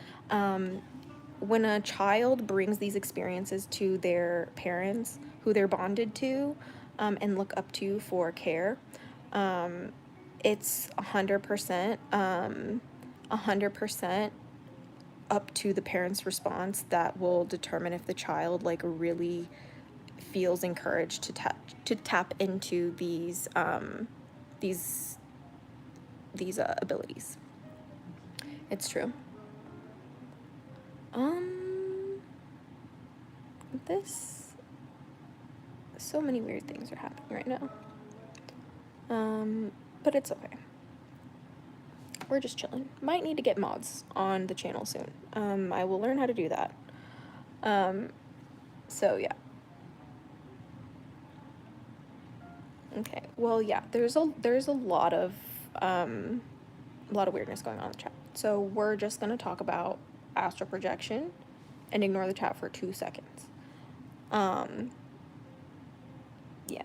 When a child brings these experiences to their parents who they're bonded to and look up to for care, it's 100%, 100% up to the parent's response that will determine if the child like really feels encouraged to tap into these abilities. It's true. So many weird things are happening right now. But it's okay. We're just chilling. Might need to get mods on the channel soon. I will learn how to do that. So yeah. Okay. Well, yeah. There's a lot of weirdness going on in the chat. So we're just gonna talk about astral projection and ignore the chat for 2 seconds. Yeah.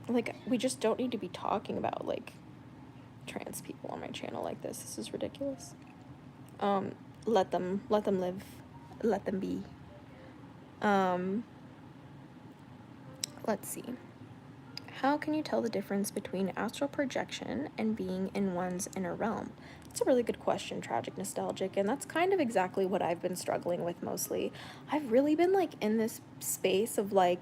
Like, we just don't need to be talking about like trans people on my channel like this. This is ridiculous. Let them live. Let them be. Let's see. How can you tell the difference between astral projection and being in one's inner realm? It's a really good question, Tragic Nostalgic, and that's kind of exactly what I've been struggling with mostly. I've really been like in this space of like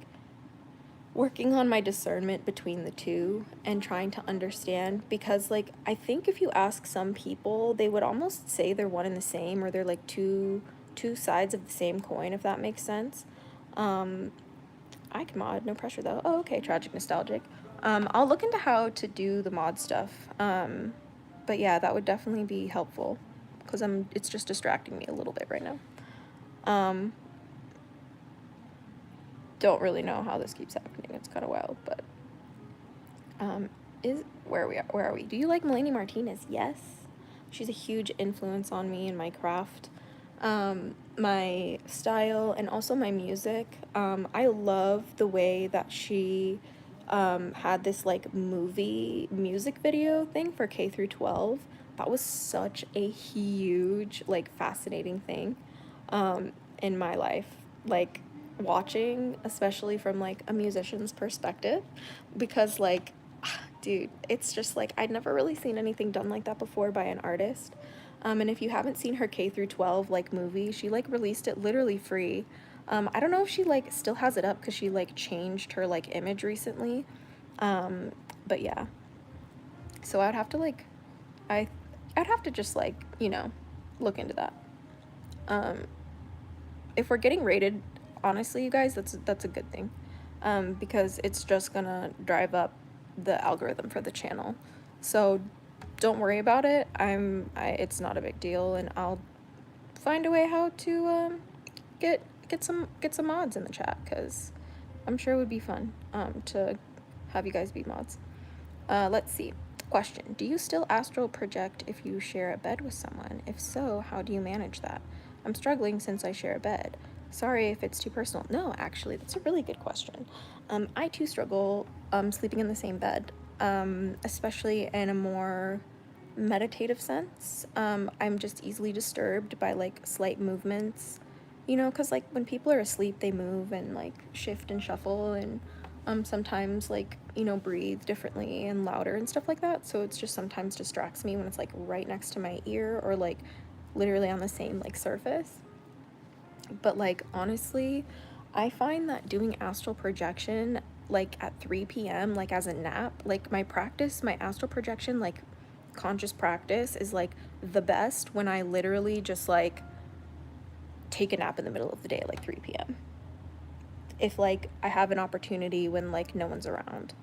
working on my discernment between the two and trying to understand, because like I think if you ask some people, they would almost say they're one and the same, or they're like two sides of the same coin, if that makes sense. I can mod, no pressure though. Oh, okay, tragic nostalgic. I'll look into how to do the mod stuff. But yeah, that would definitely be helpful, because it's just distracting me a little bit right now. Don't really know how this keeps happening. It's kind of wild, but where are we? Do you like Melanie Martinez? Yes. She's a huge influence on me and my craft, my style, and also my music. I love the way that she had this like movie music video thing for K through 12. That was such a huge, like, fascinating thing in my life. Like, watching, especially from like a musician's perspective, because like, dude, it's just like I'd never really seen anything done like that before by an artist. And if you haven't seen her K through 12 like movie, she like released it literally free. I don't know if she like still has it up because she like changed her like image recently. But yeah. So I'd have to like, I'd have to just like, you know, look into that. If we're getting rated, honestly, you guys, that's a good thing, because it's just gonna drive up the algorithm for the channel. So don't worry about it. It's not a big deal, and I'll find a way how to get some mods in the chat, because I'm sure it would be fun to have you guys be mods. Let's see. Question: do you still astral project if you share a bed with someone? If so, how do you manage that? I'm struggling since I share a bed. Sorry if it's too personal. No, actually, that's a really good question. I too struggle sleeping in the same bed, especially in a more meditative sense. I'm just easily disturbed by like slight movements, you know, because like when people are asleep, they move and like shift and shuffle, and sometimes like, you know, breathe differently and louder and stuff like that. So it's just sometimes distracts me when it's like right next to my ear, or like literally on the same like surface. But like honestly, I find that doing astral projection like at 3 p.m. like as a nap, like my astral projection, like conscious practice, is like the best when I literally just like take a nap in the middle of the day at like 3 p.m. If like I have an opportunity when like no one's around.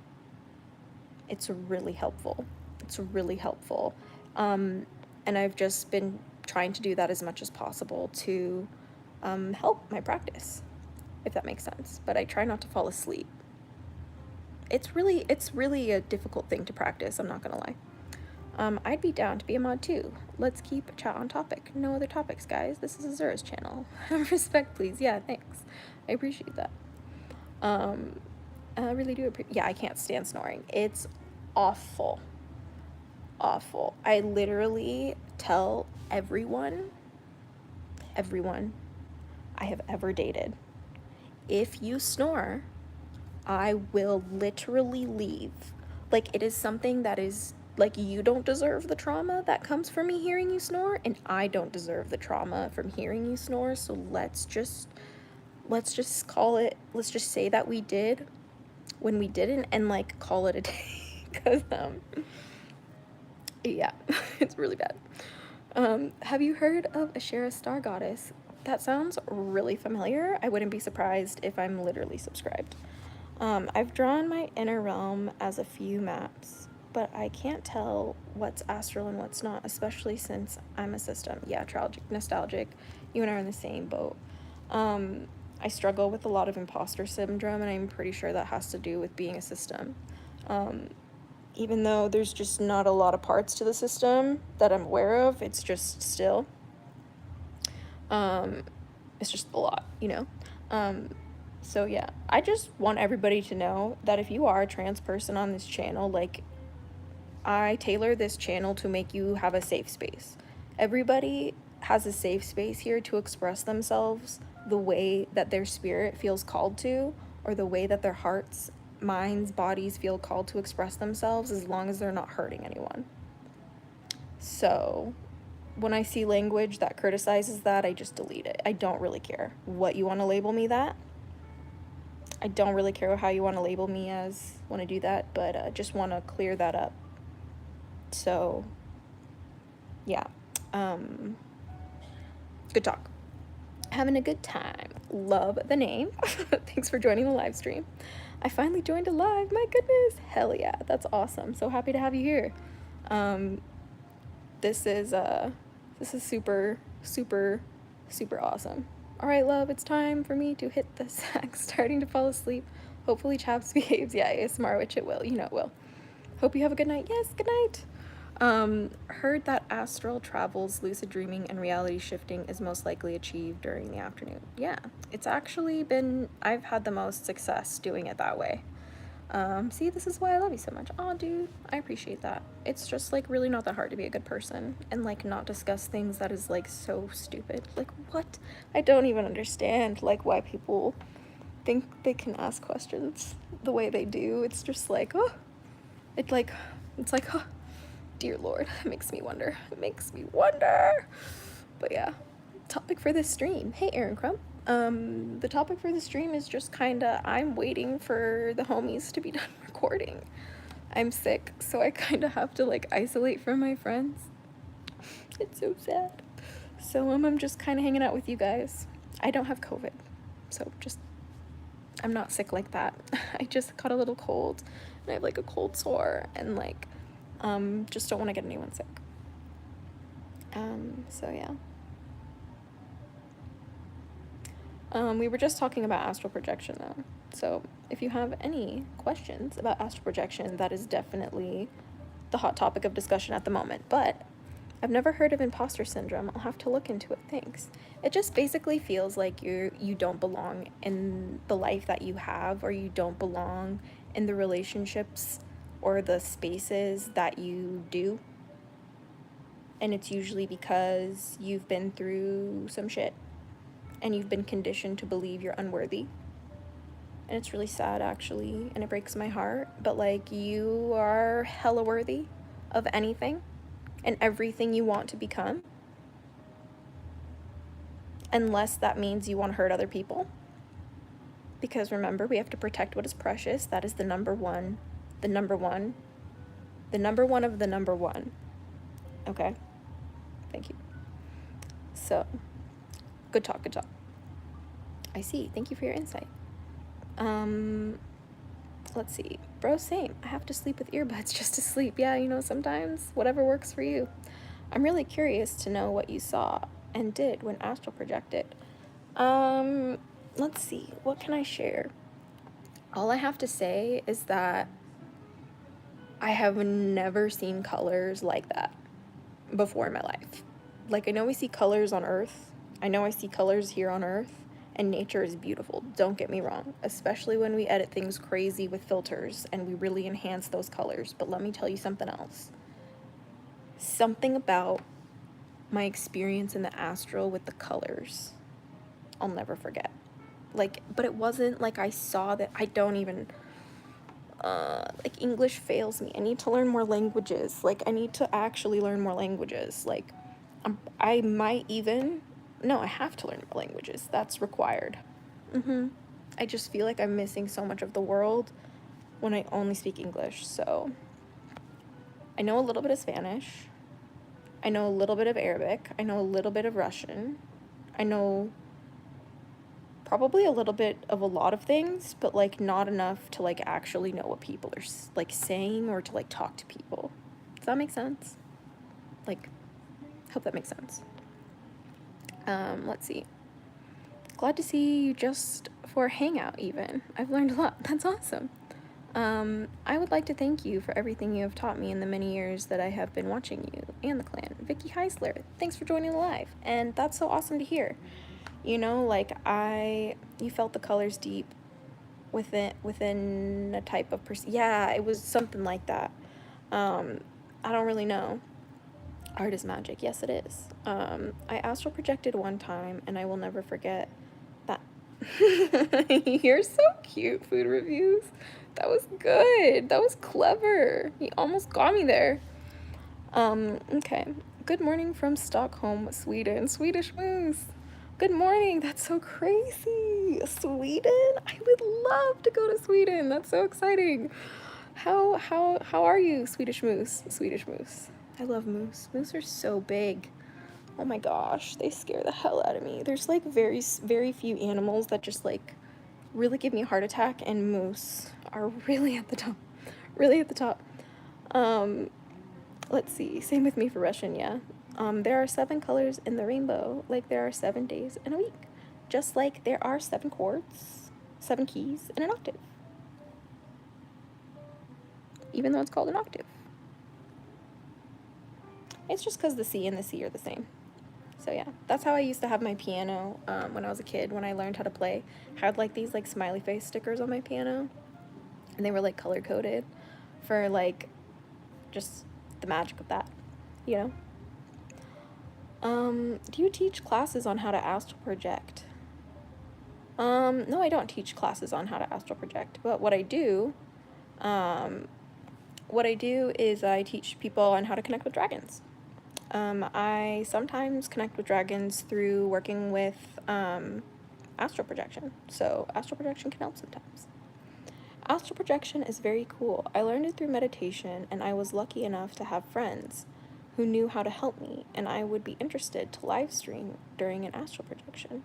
It's really helpful. It's really helpful. And I've just been trying to do that as much as possible to help my practice, if that makes sense. But I try not to fall asleep. It's really a difficult thing to practice, I'm not gonna lie. I'd be down to be a mod too. Let's keep chat on topic. No other topics, guys. This is Azura's channel. Respect, please. Yeah, thanks. I appreciate that. I really do appreciate. Yeah, I can't stand snoring. It's awful. Awful. I literally tell everyone I have ever dated, if you snore, I will literally leave. Like, it is something that is like, you don't deserve the trauma that comes from me hearing you snore, and I don't deserve the trauma from hearing you snore. So let's just call it, let's just say that we did when we didn't, and like call it a day. Because yeah, it's really bad. Have you heard of Ashera Star Goddess? That sounds really familiar. I wouldn't be surprised if I'm literally subscribed. I've drawn my inner realm as a few maps, but I can't tell what's astral and what's not, especially since I'm a system. Yeah, tragic, nostalgic. You and I are in the same boat. I struggle with a lot of imposter syndrome, and I'm pretty sure that has to do with being a system. Even though there's just not a lot of parts to the system that I'm aware of, it's just still, it's just a lot, you know? So yeah, I just want everybody to know that if you are a trans person on this channel, like, I tailor this channel to make you have a safe space. Everybody has a safe space here to express themselves the way that their spirit feels called to, or the way that their hearts, minds, bodies feel called to express themselves, as long as they're not hurting anyone. So when I see language that criticizes that, I just delete it. I don't really care what you want to label me that. I don't really care how you want to label me as, want to do that, but just want to clear that up. So, yeah. Good talk. Having a good time. Love the name. Thanks for joining the live stream. I finally joined a live. My goodness. Hell yeah. That's awesome. So happy to have you here. This is super, super, super awesome. All right, love, it's time for me to hit the sack. Starting to fall asleep. Hopefully Chaps behaves. Yeah, ASMR, which it will. You know it will. Hope you have a good night. Yes, good night. Heard that astral travels, lucid dreaming, and reality shifting is most likely achieved during the afternoon. Yeah, it's actually been, I've had the most success doing it that way. See, this is why I love you so much. Aw, dude, I appreciate that. It's just, like, really not that hard to be a good person and, like, not discuss things that is, like, so stupid. Like, what? I don't even understand, like, why people think they can ask questions the way they do. It's just like, oh, it's like, oh, dear Lord, it makes me wonder. It makes me wonder. But yeah, topic for this stream. Hey, Aaron Crump. The topic for the stream is just kinda, I'm waiting for the homies to be done recording. I'm sick, so I kinda have to, like, isolate from my friends. It's so sad. So I'm just kinda hanging out with you guys. I don't have COVID, so just, I'm not sick like that. I just caught a little cold, and I have, like, a cold sore, and, like, just don't want to get anyone sick. So yeah. We were just talking about astral projection though. So if you have any questions about astral projection, that is definitely the hot topic of discussion at the moment. But I've never heard of imposter syndrome. I'll have to look into it. Thanks. It just basically feels like you don't belong in the life that you have, or you don't belong in the relationships or the spaces that you do. And it's usually because you've been through some shit and you've been conditioned to believe you're unworthy. And it's really sad, actually, and it breaks my heart. But, like, you are hella worthy of anything and everything you want to become. Unless that means you want to hurt other people. Because remember, we have to protect what is precious. That is the number one of the number one. Okay? Thank you. So, good talk. I see. Thank you for your insight. Let's see. Bro, same. I have to sleep with earbuds just to sleep. Yeah, you know, sometimes whatever works for you. I'm really curious to know what you saw and did when astral projected. Let's see. What can I share? All I have to say is that I have never seen colors like that before in my life. Like, I know we see colors on Earth. I know I see colors here on Earth. And nature is beautiful, don't get me wrong, especially when we edit things crazy with filters and we really enhance those colors. But let me tell you something else. Something about my experience in the astral with the colors, I'll never forget. Like, but it wasn't like I saw that. I don't even, like, English fails me. I need to learn more languages. Like, I need to actually learn more languages. Like, I might even... No, I have to learn more languages. That's required. I just feel like I'm missing so much of the world when I only speak English. So I know a little bit of Spanish. I know a little bit of Arabic. I know a little bit of Russian. I know probably a little bit of a lot of things, but, like, not enough to, like, actually know what people are, like, saying or to, like, talk to people. Does that make sense? Like, hope that makes sense. Let's see. Glad to see you just for a hangout even. I've learned a lot. That's awesome. I would like to thank you for everything you have taught me in the many years that I have been watching you and the clan. Vicky Heisler, thanks for joining the live. And that's so awesome to hear. You know, like, you felt the colors deep within a type of person. Yeah, it was something like that. I don't really know. Art is magic. Yes, it is. I astral projected one time, and I will never forget that. You're so cute, food reviews. That was good. That was clever. You almost got me there. Okay. Good morning from Stockholm, Sweden. Swedish moose. Good morning. That's so crazy. Sweden? I would love to go to Sweden. That's so exciting. How are you, Swedish moose? Swedish moose. I love moose. Moose are so big. Oh my gosh, they scare the hell out of me. There's like very few animals that just like really give me a heart attack, and moose are really at the top. Really at the top. Let's see. Same with me for Russian, yeah. There are 7 colors in the rainbow, like there are 7 days in a week. Just like there are 7 chords, 7 keys, and an octave. Even though it's called an octave. It's just because the C and the C are the same. So yeah, that's how I used to have my piano when I was a kid. When I learned how to play, I had like these like smiley face stickers on my piano, and they were like color coded for like just the magic of that, you know. Do you teach classes on how to astral project? No, I don't teach classes on how to astral project, but what I do is I teach people on how to connect with dragons. I sometimes connect with dragons through working with astral projection. So astral projection can help sometimes. Astral projection is very cool. I learned it through meditation, and I was lucky enough to have friends who knew how to help me, and I would be interested to live stream during an astral projection.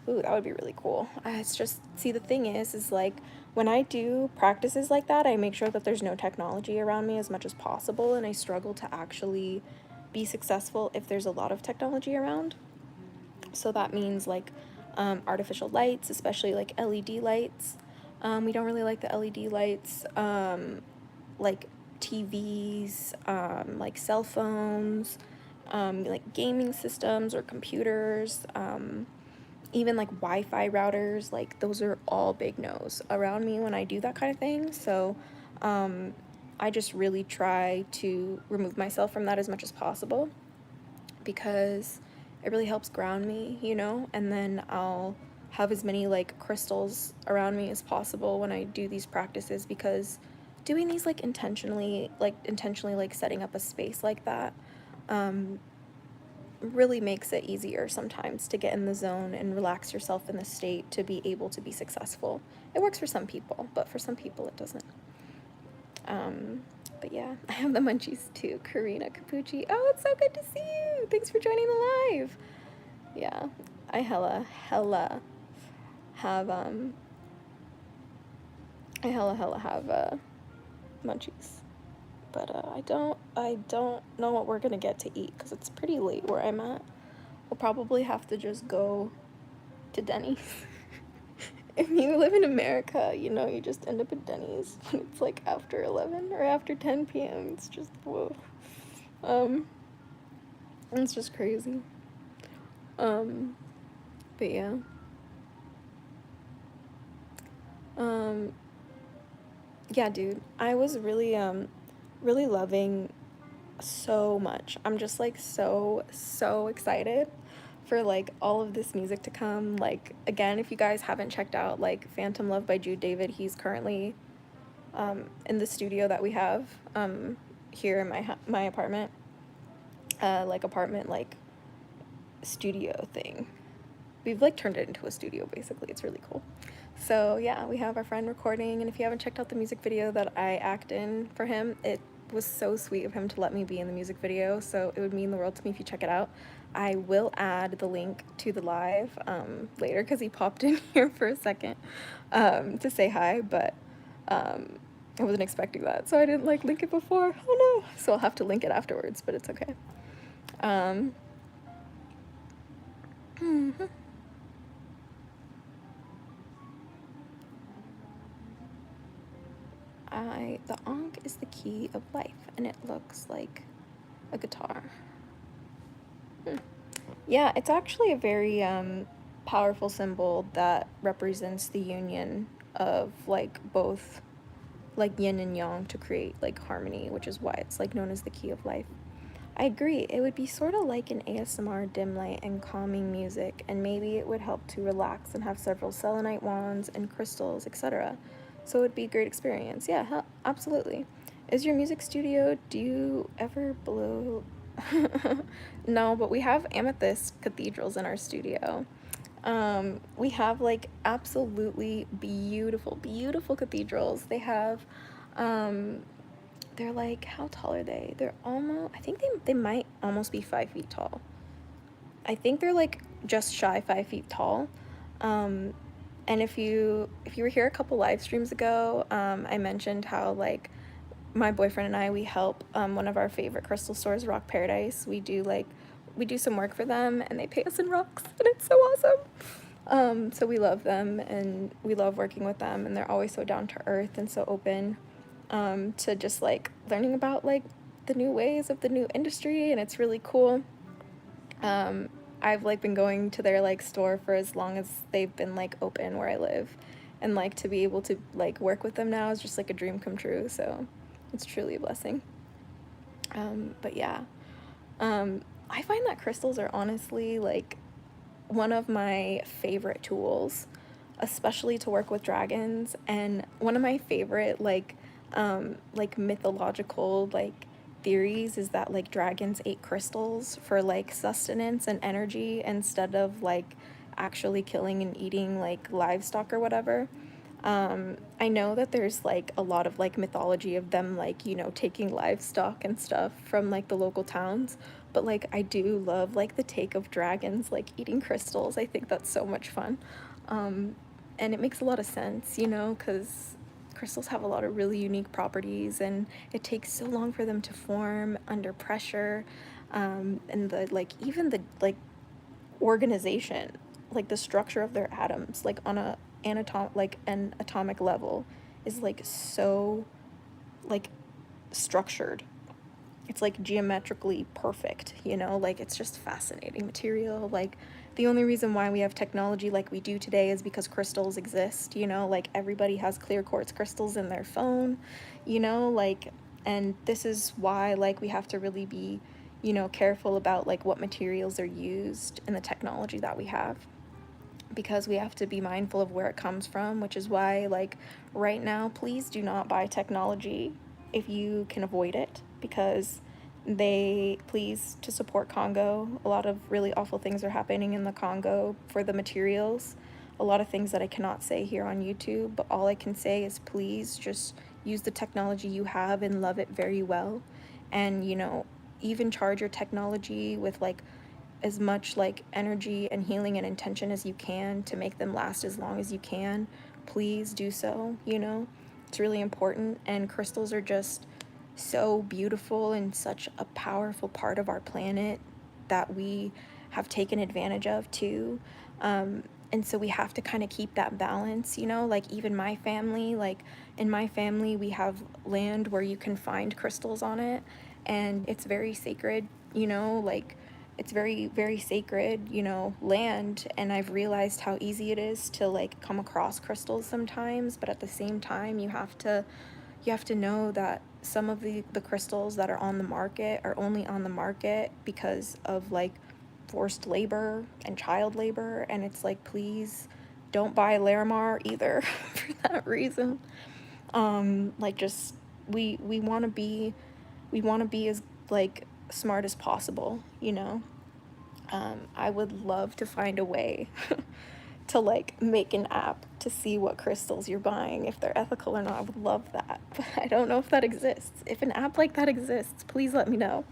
Ooh, that would be really cool. It's just, see, the thing is like, when I do practices like that, I make sure that there's no technology around me as much as possible, and I struggle to actually be successful if there's a lot of technology around. So that means like artificial lights, especially like LED lights. We don't really like the LED lights. Like TVs, like cell phones, like gaming systems or computers, even like Wi-Fi routers. Like those are all big no's around me when I do that kind of thing. So I just really try to remove myself from that as much as possible, because it really helps ground me, you know. And then I'll have as many like crystals around me as possible when I do these practices, because doing these like intentionally like setting up a space like that really makes it easier sometimes to get in the zone and relax yourself in the state to be able to be successful. It works for some people, but for some people it doesn't. But yeah, I have the munchies too. Karina Capucci. Oh, it's so good to see you. Thanks for joining the live. Yeah, I hella have munchies. But I don't know what we're gonna get to eat, because it's pretty late where I'm at. We'll probably have to just go to Denny's. If you live in America, you know, you just end up at Denny's when it's like after 11 or after 10 p.m. It's just, whoa. It's just crazy. But yeah. Yeah, dude, I was really loving so much. I'm just like so excited for like all of this music to come. Like, again, if you guys haven't checked out like Phantom Love by Jude David, he's currently in the studio that we have here in my apartment, like studio thing. We've like turned it into a studio basically. It's really cool. So yeah, we have our friend recording, and if you haven't checked out the music video that I act in for him, it was so sweet of him to let me be in the music video, so it would mean the world to me if you check it out. I will add the link to the live later, because he popped in here for a second to say hi, but I wasn't expecting that, so I didn't like link it before. Oh no! So I'll have to link it afterwards, but it's okay. The ankh is the key of life, and it looks like a guitar. Yeah, it's actually a very powerful symbol that represents the union of like both like yin and yang to create like harmony, which is why it's like known as the key of life. I agree, it would be sort of like an ASMR dim light and calming music, and maybe it would help to relax and have several selenite wands and crystals, etc. So it would be a great experience. Yeah, absolutely. Is your music studio, do you ever blow? No, but we have amethyst cathedrals in our studio. We have like absolutely beautiful, beautiful cathedrals. They have, um, they're like, how tall are they? They're almost, I think they might almost be 5 feet tall. I think they're like just shy 5 feet tall. Um, and if you were here a couple live streams ago, I mentioned how like my boyfriend and I, we help one of our favorite crystal stores, Rock Paradise. We do some work for them, and they pay us in rocks, and it's so awesome. So we love them, and we love working with them, and they're always so down to earth and so open to just like learning about like the new ways of the new industry, and it's really cool. Um, I've like been going to their like store for as long as they've been like open where I live, and like to be able to like work with them now is just like a dream come true. So it's truly a blessing. But yeah, I find that crystals are honestly like one of my favorite tools, especially to work with dragons, and one of my favorite like mythological like theories is that like dragons ate crystals for like sustenance and energy instead of like actually killing and eating like livestock or whatever. I know that there's like a lot of like mythology of them like, you know, taking livestock and stuff from like the local towns, but like I do love like the take of dragons like eating crystals. I think that's so much fun. Um, and it makes a lot of sense, you know, because crystals have a lot of really unique properties and it takes so long for them to form under pressure. And the like even the like organization, like the structure of their atoms, like on a an atomic level, is like so like structured. It's like geometrically perfect, you know? Like it's just fascinating material. Like the only reason why we have technology like we do today is because crystals exist, you know? Like everybody has clear quartz crystals in their phone, you know? Like, and this is why like we have to really be, you know, careful about like what materials are used in the technology that we have, because we have to be mindful of where it comes from, which is why like right now please do not buy technology if you can avoid it, because they please to support Congo. A lot of really awful things are happening in the Congo for the materials. A lot of things that I cannot say here on YouTube, but all I can say is please just use the technology you have and love it very well. And you know, even charge your technology with like as much like energy and healing and intention as you can to make them last as long as you can. Please do so, you know? It's really important, and crystals are just so beautiful and such a powerful part of our planet that we have taken advantage of too. And so we have to kind of keep that balance, you know? Like even my family, like in my family we have land where you can find crystals on it, and it's very sacred, you know? Like it's very very sacred, you know, land, and I've realized how easy it is to like come across crystals sometimes, but at the same time you have to know that some of the crystals that are on the market are only on the market because of like forced labor and child labor, and it's like please don't buy Larimar either for that reason. Like just we want to be as like smart as possible, you know. I would love to find a way to like make an app to see what crystals you're buying, if they're ethical or not. I would love that, but I don't know if that exists. If an app like that exists, please let me know.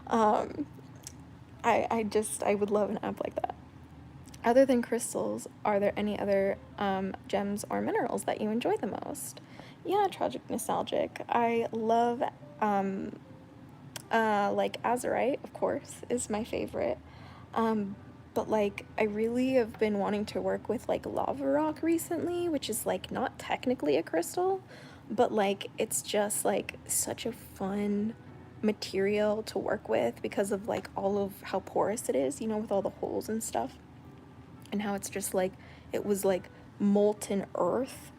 Um, I would love an app like that. Other than crystals, are there any other gems or minerals that you enjoy the most? Yeah, tragic nostalgic. I love like azurite, of course, is my favorite. Um, but like I really have been wanting to work with like lava rock recently, which is like not technically a crystal, but like it's just like such a fun material to work with because of like all of how porous it is, you know, with all the holes and stuff, and how it's just like it was like molten earth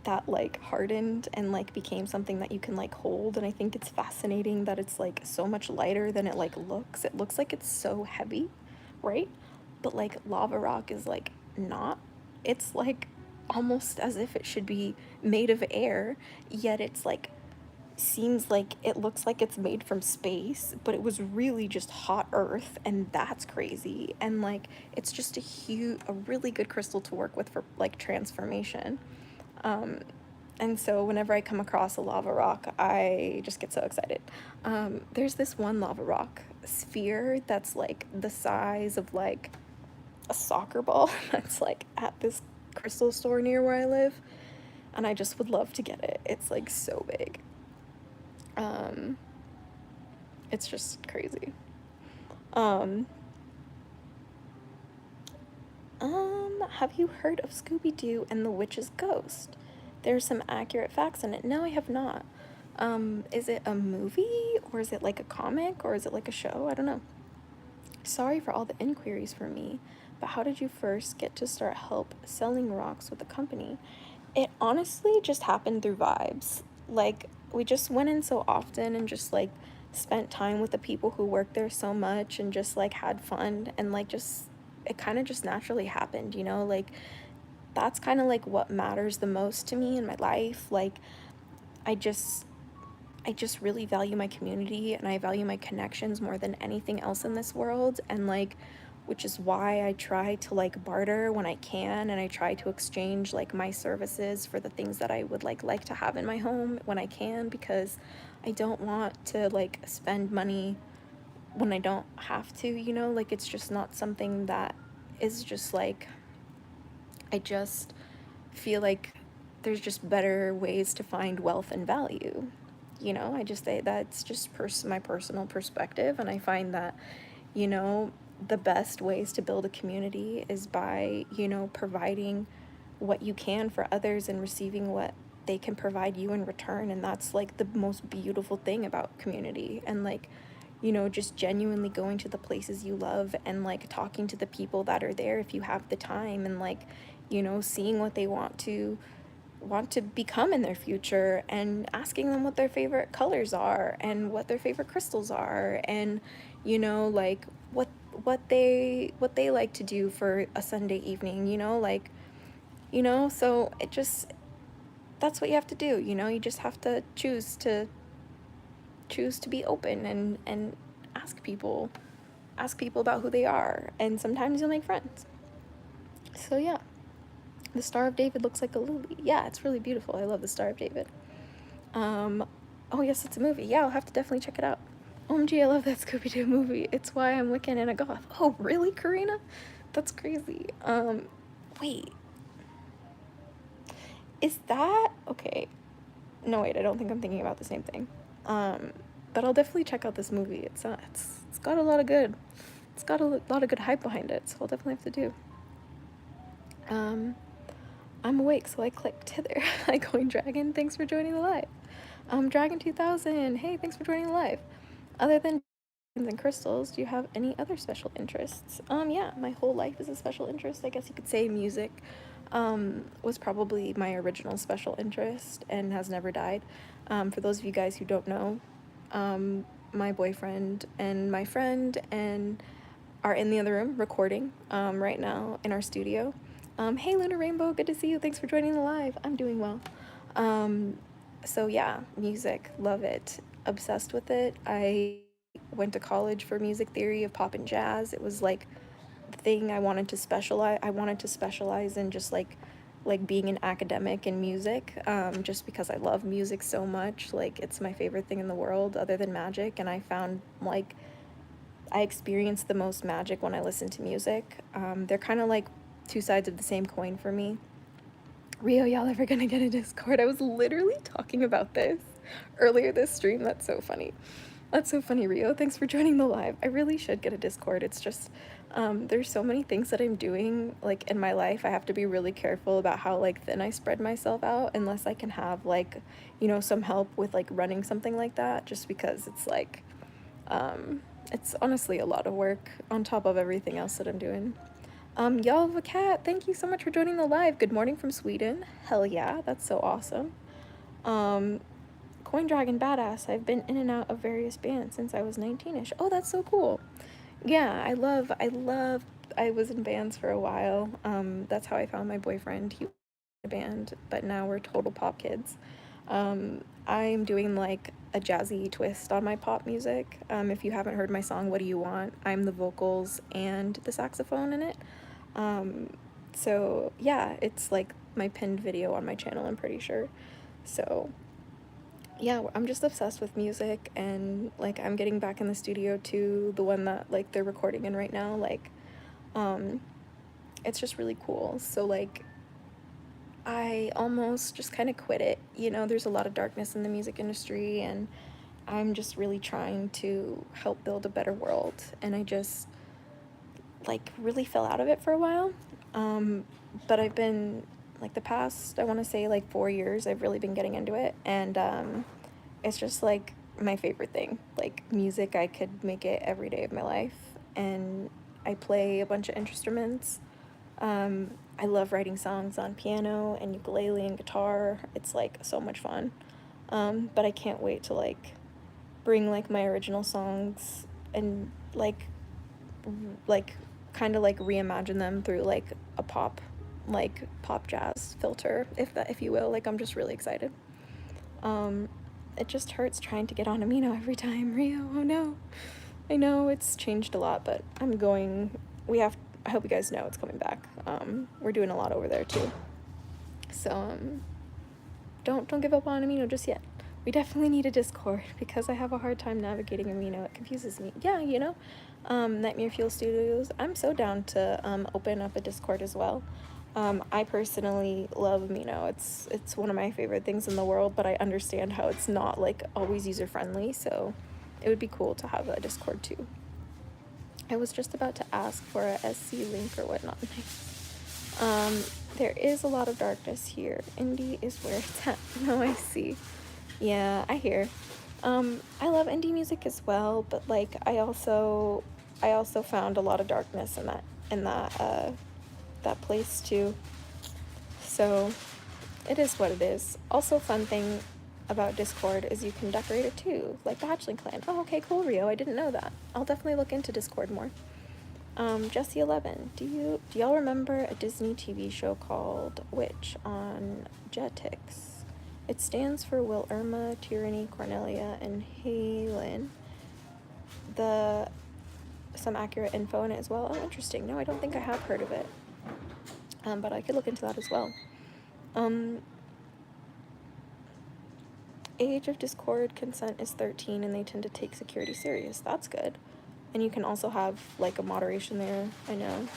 that like hardened and like became something that you can like hold. And I think it's fascinating that it's like so much lighter than it like looks. It looks like it's so heavy, right? But like lava rock is like not. It's like almost as if it should be made of air, yet it's like seems like it looks like it's made from space, but it was really just hot earth, and that's crazy. And like it's just a really good crystal to work with for like transformation. Um, and so whenever I come across a lava rock, I just get so excited. There's this one lava rock sphere that's like the size of like a soccer ball that's like at this crystal store near where I live, and I just would love to get it. It's like so big. Um, it's just crazy. Um, have you heard of Scooby-Doo and the Witch's Ghost? There's some accurate facts in it. No, I have not. Is it a movie, or is it like a comic, or is it like a show? I don't know. Sorry for all the inquiries for me, but how did you first get to start help selling rocks with the company? It honestly just happened through vibes. Like, we just went in so often and just like spent time with the people who worked there so much and just like had fun, and like just it kind of just naturally happened, you know? Like, that's kind of like what matters the most to me in my life. Like, I just I just really value my community, and I value my connections more than anything else in this world. And like, which is why I try to like barter when I can, and I try to exchange like my services for the things that I would like to have in my home when I can, because I don't want to like spend money when I don't have to, you know? Like, it's just not something that is just like, I just feel like there's just better ways to find wealth and value. You know, I just say that's just my personal perspective, and I find that, you know, the best ways to build a community is by, you know, providing what you can for others and receiving what they can provide you in return. And that's like the most beautiful thing about community. And like, you know, just genuinely going to the places you love and like talking to the people that are there if you have the time, and like, you know, seeing what they want to become in their future, and asking them what their favorite colors are and what their favorite crystals are, and, you know, like what they like to do for a Sunday evening, you know, like, you know. So it just, that's what you have to do, you know. You just have to choose to be open, and ask people about who they are, and sometimes you'll make friends. So yeah, the Star of David looks like a lily. Yeah, it's really beautiful. I love the Star of David. Oh yes, it's a movie. Yeah, I'll have to definitely check it out. OMG, I love that Scooby-Doo movie. It's why I'm Wiccan and a goth. Oh, really, Karina? That's crazy. Wait. Is that okay? No, wait, I don't think I'm thinking about the same thing. Um, but I'll definitely check out this movie. It's got a lot of good. It's got a lot of good hype behind it, so I'll definitely have to do. Um, I'm awake, so I clicked hither. Like, going Dragon, thanks for joining the live. Dragon 2000, hey, thanks for joining the live. Other than and crystals, do you have any other special interests? Yeah, my whole life is a special interest. I guess you could say music was probably my original special interest and has never died. For those of you guys who don't know, my boyfriend and my friend and are in the other room recording right now in our studio. Hey, Lunar Rainbow, good to see you. Thanks for joining the live. I'm doing well. So yeah, music, love it, obsessed with it. I went to college for music theory of pop and jazz. It was like the thing I wanted to specialize. I wanted to specialize in just like being an academic in music, just because I love music so much. Like, it's my favorite thing in the world other than magic. And I found like I experience the most magic when I listen to music. They're kind of like two sides of the same coin for me. Rio, y'all ever gonna get a Discord? I was literally talking about this earlier this stream. That's so funny. That's so funny, Rio. Thanks for joining the live. I really should get a Discord. It's just, there's so many things that I'm doing, like, in my life. I have to be really careful about how, like, thin I spread myself out, unless I can have, like, you know, some help with, like, running something like that, just because it's, like, it's honestly a lot of work on top of everything else that I'm doing. Y'all have a cat. Thank you so much for joining the live. Good morning from Sweden. Hell yeah, that's so awesome. Coin Dragon badass. I've been in and out of various bands since I was 19ish. Oh, that's so cool. Yeah, I was in bands for a while. That's how I found my boyfriend. He was in a band, but now we're total pop kids. I'm doing like a jazzy twist on my pop music. If you haven't heard my song What Do You Want, I'm the vocals and the saxophone in it. So yeah, it's like my pinned video on my channel, I'm pretty sure. So yeah, I'm just obsessed with music, and like I'm getting back in the studio too, the one that like they're recording in right now. Like it's just really cool. So like I almost just kind of quit it. You know, there's a lot of darkness in the music industry, and I'm just really trying to help build a better world. And I just like really fell out of it for a while. But I've been like the past, I want to say like 4 years, I've really been getting into it. And it's just like my favorite thing. Like music, I could make it every day of my life. And I play a bunch of instruments. I love writing songs on piano and ukulele and guitar. It's like so much fun. But I can't wait to like bring like my original songs and like kind of like reimagine them through like a pop jazz filter, if you will. Like I'm just really excited. It just hurts trying to get on Amino every time, Rio. Oh no. I know it's changed a lot, but I hope you guys know it's coming back. We're doing a lot over there too. So don't give up on Amino just yet. We definitely need a Discord because I have a hard time navigating Amino. It confuses me. Yeah, you know, Nightmare Fuel Studios. I'm so down to open up a Discord as well. I personally love Amino. It's one of my favorite things in the world, but I understand how it's not like always user friendly. So it would be cool to have a Discord too. I was just about to ask for a SC link or whatnot. There is a lot of darkness here. Indie is where it's at. No, I see. Yeah, I hear. I love indie music as well, but like I also found a lot of darkness in that place too. So it is what it is. Also, fun thing about Discord is you can decorate it too, like the Hatchling clan. Oh, okay, cool, Rio. I didn't know that. I'll definitely look into Discord more. Jesse11, do y'all remember a Disney TV show called Witch on Jetix? It stands for Will Irma, Tyranny, Cornelia, and Halen. Some accurate info in it as well. Oh, interesting. No, I don't think I have heard of it. But I could look into that as well. Age of Discord consent is 13, and they tend to take security serious. That's good. And you can also have like a moderation there. I know.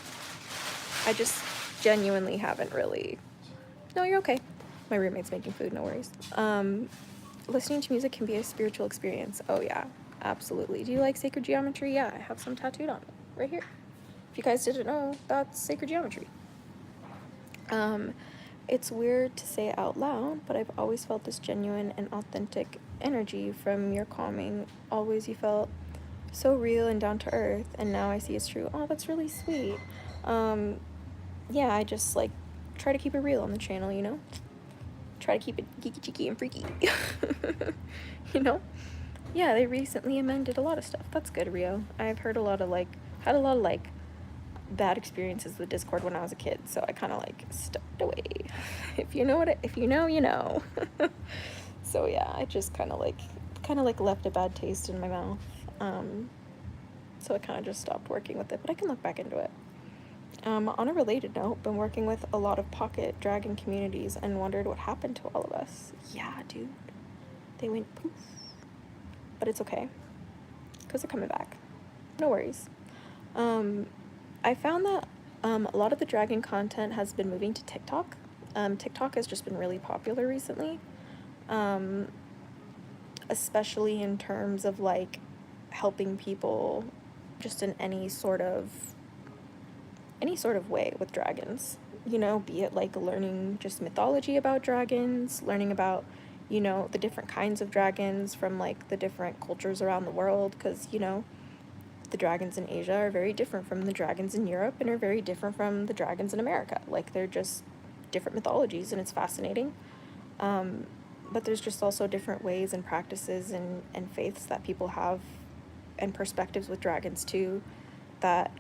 I just genuinely haven't really. No, you're okay. My roommate's making food, no worries. Listening to music can be a spiritual experience. Oh yeah, absolutely. Do you like sacred geometry? Yeah, I have some tattooed on me, right here. If you guys didn't know, that's sacred geometry. It's weird to say it out loud, but I've always felt this genuine and authentic energy from your calming. Always you felt so real and down to earth, and now I see it's true. Oh, that's really sweet. Yeah, I just like try to keep it real on the channel, you know? Try to keep it geeky, cheeky, and freaky. You know? Yeah, they recently amended a lot of stuff. That's good, Rio. I've heard had a lot of bad experiences with Discord when I was a kid, so I kind of like stepped away. If you know, you know. So yeah, I just kind of like left a bad taste in my mouth. So I kind of just stopped working with it, but I can look back into it. On a related note, been working with a lot of pocket dragon communities and wondered what happened to all of us. Yeah, dude. They went poof. But it's okay, because they're coming back. No worries. I found that a lot of the dragon content has been moving to TikTok. TikTok has just been really popular recently, especially in terms of like helping people just in any sort of way with dragons, you know, be it like learning just mythology about dragons, learning about, you know, the different kinds of dragons from like the different cultures around the world, because, you know, the dragons in Asia are very different from the dragons in Europe and are very different from the dragons in America. Like, they're just different mythologies, and it's fascinating. But there's just also different ways and practices and faiths that people have, and perspectives with dragons too, that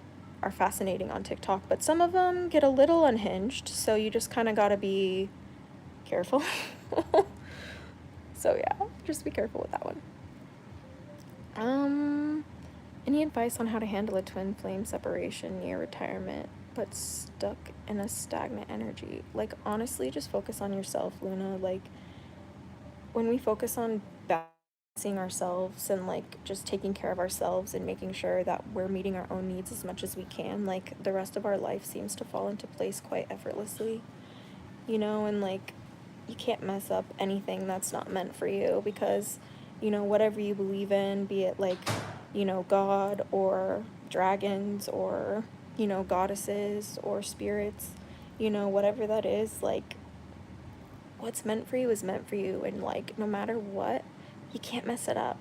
are fascinating on TikTok. But some of them get a little unhinged, so you just kind of gotta be careful. So yeah, just be careful with that one. Any advice on how to handle a twin flame separation near retirement, but stuck in a stagnant energy? Like, honestly, just focus on yourself, Luna. Like, when we focus on balancing ourselves and, like, just taking care of ourselves and making sure that we're meeting our own needs as much as we can, like, the rest of our life seems to fall into place quite effortlessly, you know? And, like, you can't mess up anything that's not meant for you, because, you know, whatever you believe in, be it like, you know, God or dragons or, you know, goddesses or spirits, you know, whatever that is, like, what's meant for you is meant for you. And, like, no matter what, you can't mess it up.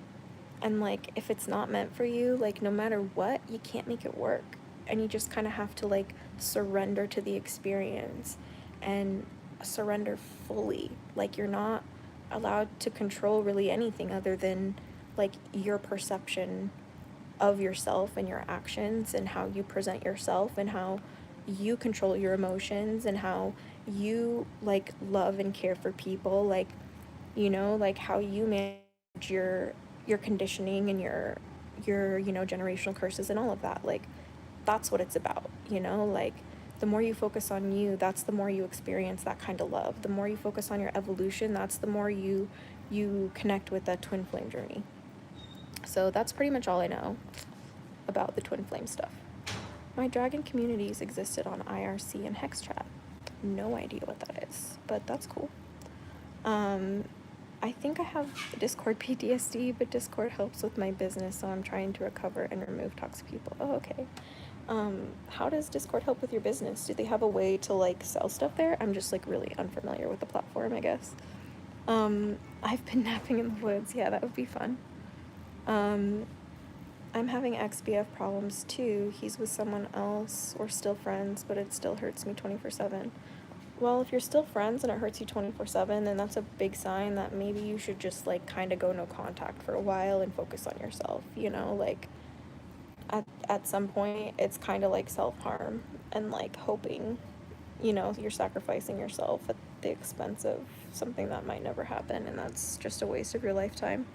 And, like, if it's not meant for you, like, no matter what, you can't make it work. And you just kind of have to, like, surrender to the experience and surrender fully. Like, you're not allowed to control really anything other than, like, your perception of yourself and your actions and how you present yourself and how you control your emotions and how you, like, love and care for people, like, you know, like how you manage your conditioning and your you know, generational curses and all of that. Like, that's what it's about, you know? Like, the more you focus on you, that's the more you experience that kind of love. The more you focus on your evolution, that's the more you connect with that twin flame journey. So that's pretty much all I know about the twin flame stuff. My dragon communities existed on IRC and Hexchat. No idea what that is, but that's cool. I think I have Discord PTSD, but Discord helps with my business, so I'm trying to recover and remove toxic people. Oh, okay. How does Discord help with your business? Do they have a way to, like, sell stuff there? I'm just, like, really unfamiliar with the platform, I guess. I've been napping in the woods. Yeah, that would be fun. I'm having XBF problems too. He's with someone else. We're still friends, but it still hurts me 24/7. Well, if you're still friends and it hurts you 24/7, then that's a big sign that maybe you should just, like, kind of go no contact for a while and focus on yourself, you know? Like, at some point, it's kind of like self-harm and, like, hoping, you know, you're sacrificing yourself at the expense of something that might never happen, and that's just a waste of your lifetime.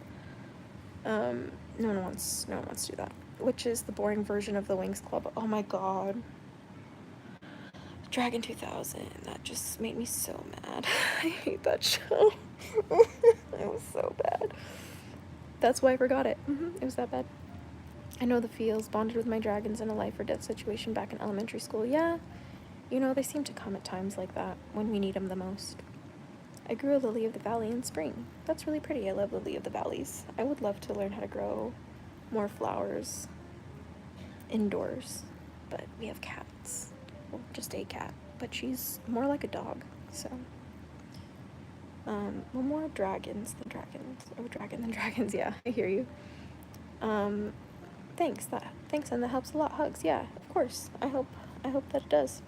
No one wants to do that. Which is the boring version of the Wings Club. Oh my god. Dragon 2000. That just made me so mad. I hate that show. It was so bad. That's why I forgot it. It was that bad. I know the feels. Bonded with my dragons in a life or death situation back in elementary school. Yeah. You know, they seem to come at times like that, when we need them the most. I grew a lily of the valley in spring. That's really pretty. I love lily of the valleys. I would love to learn how to grow more flowers indoors, but we have cats. Well, just a cat, but she's more like a dog, so. Well, more dragons than dragons. Oh, dragon than dragons, yeah, I hear you. Thanks, and that helps a lot. Hugs, yeah, of course. I hope that it does.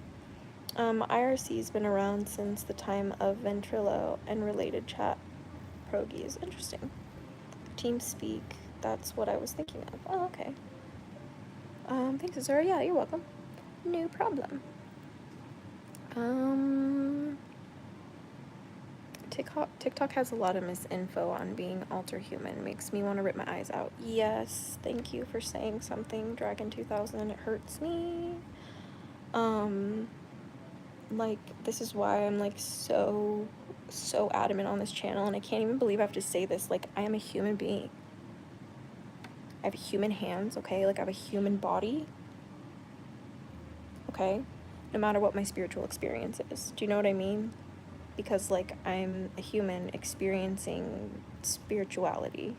IRC's been around since the time of Ventrilo and related chat progies. Interesting. TeamSpeak, that's what I was thinking of. Oh, okay. Thanks, Azura. Yeah, you're welcome. No problem. TikTok has a lot of misinfo on being alter human. Makes me want to rip my eyes out. Yes, thank you for saying something, Dragon 2000. It hurts me. Like, this is why I'm, like, so adamant on this channel, and I can't even believe I have to say this. Like, I am a human being. I have human hands, okay? Like, I have a human body, okay? No matter what my spiritual experience is. Do you know what I mean? Because, like, I'm a human experiencing spirituality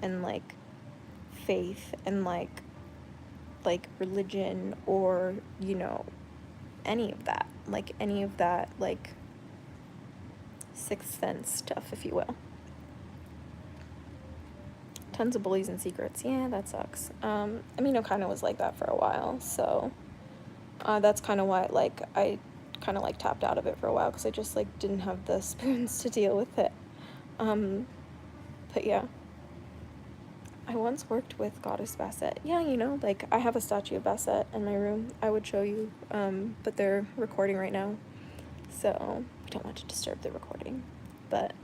and, like, faith and, like religion, or, you know, any of that. Like, any of that, like, sixth sense stuff, if you will. Tons of bullies and secrets. Yeah, that sucks. I mean, it kind of was like that for a while, so that's kind of why, like, I kind of, like, tapped out of it for a while, because I just, like, didn't have the spoons to deal with it. But yeah. I once worked with Goddess Bassett. Yeah, you know, like, I have a statue of Bassett in my room. I would show you, but they're recording right now, so we don't want to disturb the recording. But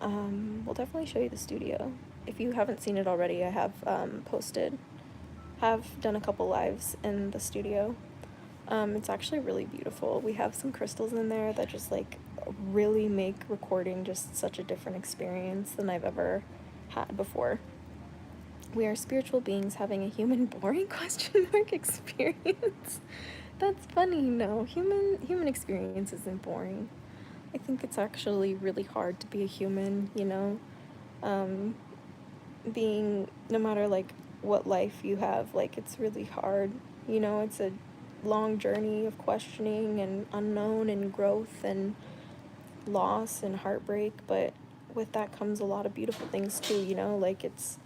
we'll definitely show you the studio. If you haven't seen it already, I have have done a couple lives in the studio. It's actually really beautiful. We have some crystals in there that just like really make recording just such a different experience than I've ever had before. We are spiritual beings having a human boring question mark experience. That's funny. No, human experience isn't boring. I think it's actually really hard to be a human, you know? Being, no matter like what life you have, like it's really hard, you know? It's a long journey of questioning and unknown and growth and loss and heartbreak, but with that comes a lot of beautiful things too, you know? Like it's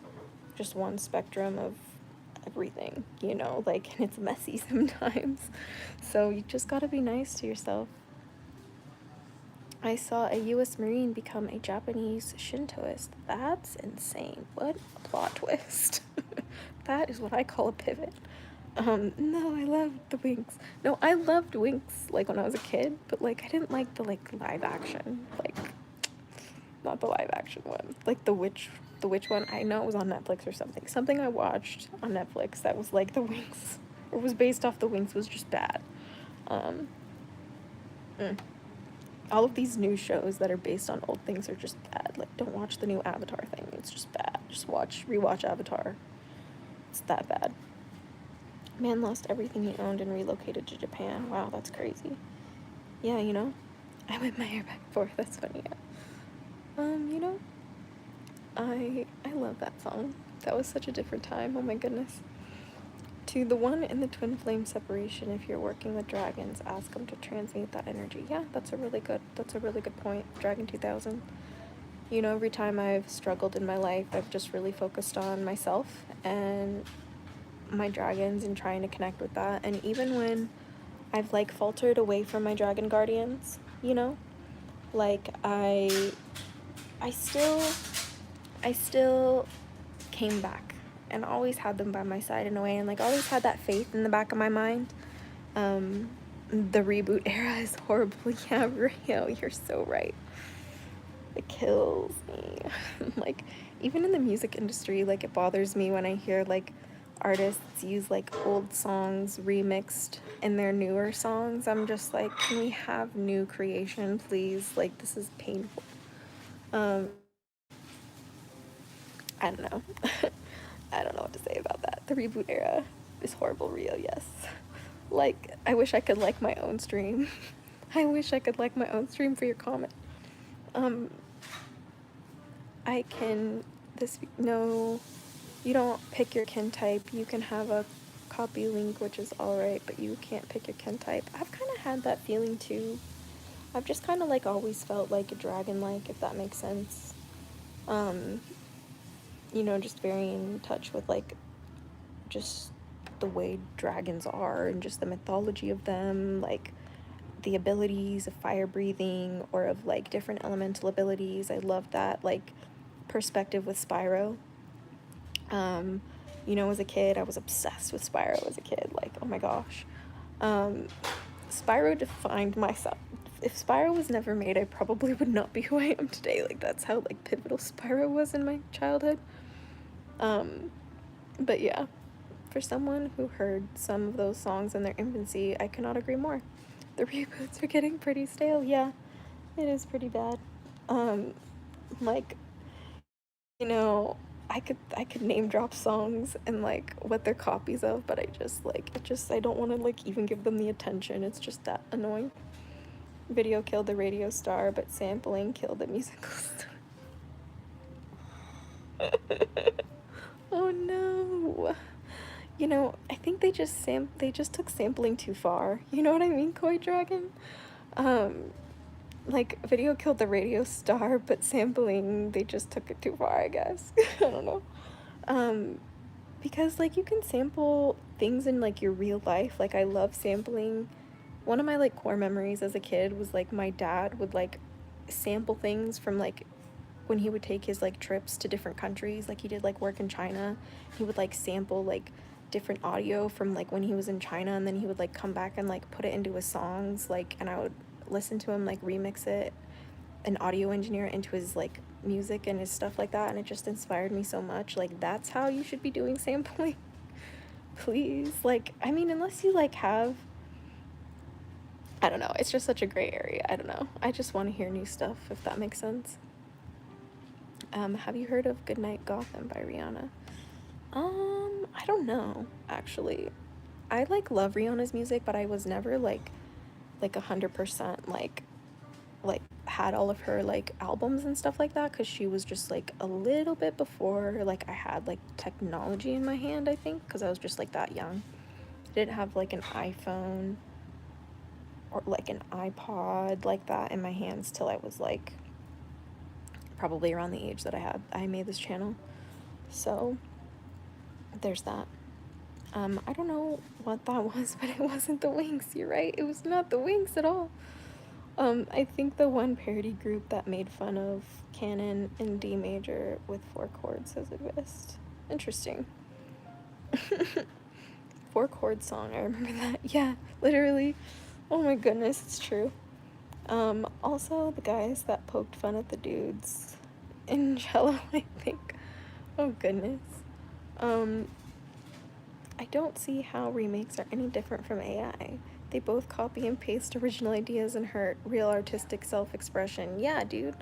just one spectrum of everything, you know? Like, and it's messy sometimes. So you just gotta be nice to yourself. I saw a US Marine become a Japanese Shintoist. That's insane. What a plot twist. That is what I call a pivot. No, I loved the Winx. No, I loved Winx, like, when I was a kid, but, like, I didn't like the, like, live action. Like, not the live action one. Like, the witch one. I know it was on Netflix or something. Something I watched on Netflix that was, like, the Winx, or was based off the Winx, was just bad. All of these new shows that are based on old things are just bad. Like, don't watch the new Avatar thing. It's just bad. Just rewatch Avatar. It's that bad. Man lost everything he owned and relocated to Japan. Wow, that's crazy. Yeah, you know, I whip my hair back and forth. That's funny. Yeah. You know, I love that song. That was such a different time. Oh my goodness. To the one in the twin flame separation, if you're working with dragons, ask them to transmute that energy. Yeah, that's a really good point. Dragon 2000. You know, every time I've struggled in my life, I've just really focused on myself and my dragons and trying to connect with that. And even when I've like faltered away from my dragon guardians, you know, like I still came back and always had them by my side in a way, and like always had that faith in the back of my mind. The reboot era is horrible. Yeah, Rio, you're so right. It kills me. Like, even in the music industry, like it bothers me when I hear like artists use like old songs remixed in their newer songs. I'm just like, can we have new creation, please? Like, this is painful. I don't know. I don't know what to say about that. The reboot era is horrible, Rio, yes. Like, I wish I could like my own stream. I wish I could like my own stream for your comment. No, you don't pick your kin type. You can have a copy link, which is alright, but you can't pick your kin type. I've kind of had that feeling too. I've just kind of like always felt like a dragon-like, if that makes sense. You know, just very in touch with like just the way dragons are and just the mythology of them, like the abilities of fire breathing or of like different elemental abilities. I love that like perspective with Spyro. You know, as a kid, I was obsessed with Spyro as a kid. Like, oh my gosh. Spyro defined myself. If Spyro was never made, I probably would not be who I am today. Like, that's how like pivotal Spyro was in my childhood. But yeah, for someone who heard some of those songs in their infancy, I cannot agree more. The reboots are getting pretty stale. Yeah, it is pretty bad. Like, you know, I could name drop songs and like what they're copies of, but I don't want to like even give them the attention. It's just that annoying. Video killed the radio star, but sampling killed the musical star. Oh no. You know, I think they just took sampling too far. You know what I mean, Koi Dragon? Like, video killed the radio star, but sampling, they just took it too far, I guess. I don't know. Because, like, you can sample things in, like, your real life. Like, I love sampling. One of my, like, core memories as a kid was, like, my dad would, like, sample things from, like, when he would take his, like, trips to different countries. Like, he did, like, work in China. He would, like, sample, like, different audio from, like, when he was in China, and then he would, like, come back and, like, put it into his songs, like, and I would listen to him like remix it. an audio engineer into his like music and his stuff like that, and it just inspired me so much. Like, that's how you should be doing sampling. Please. Like, I mean, unless you like have, I don't know, it's just such a gray area. I don't know, I just want to hear new stuff, if that makes sense. Have you heard of Goodnight Gotham by Rihanna? I don't know, actually. I like love Rihanna's music, but I was never like 100% like had all of her like albums and stuff like that, because she was just like a little bit before like I had like technology in my hand, I think, because I was just like that young. I didn't have like an iPhone or like an iPod like that in my hands till I was like probably around the age that I made this channel. So there's that. I don't know what that was, but it wasn't the Wings. You're right, it was not the Wings at all. I think the one parody group that made fun of canon in D major with 4 chords has exist. Interesting. 4 chord song, I remember that. Yeah, literally. Oh my goodness, it's true. Also the guys that poked fun at the dudes in Jello, I think. Oh goodness. I don't see how remakes are any different from AI. They both copy and paste original ideas and hurt real artistic self-expression. Yeah, dude.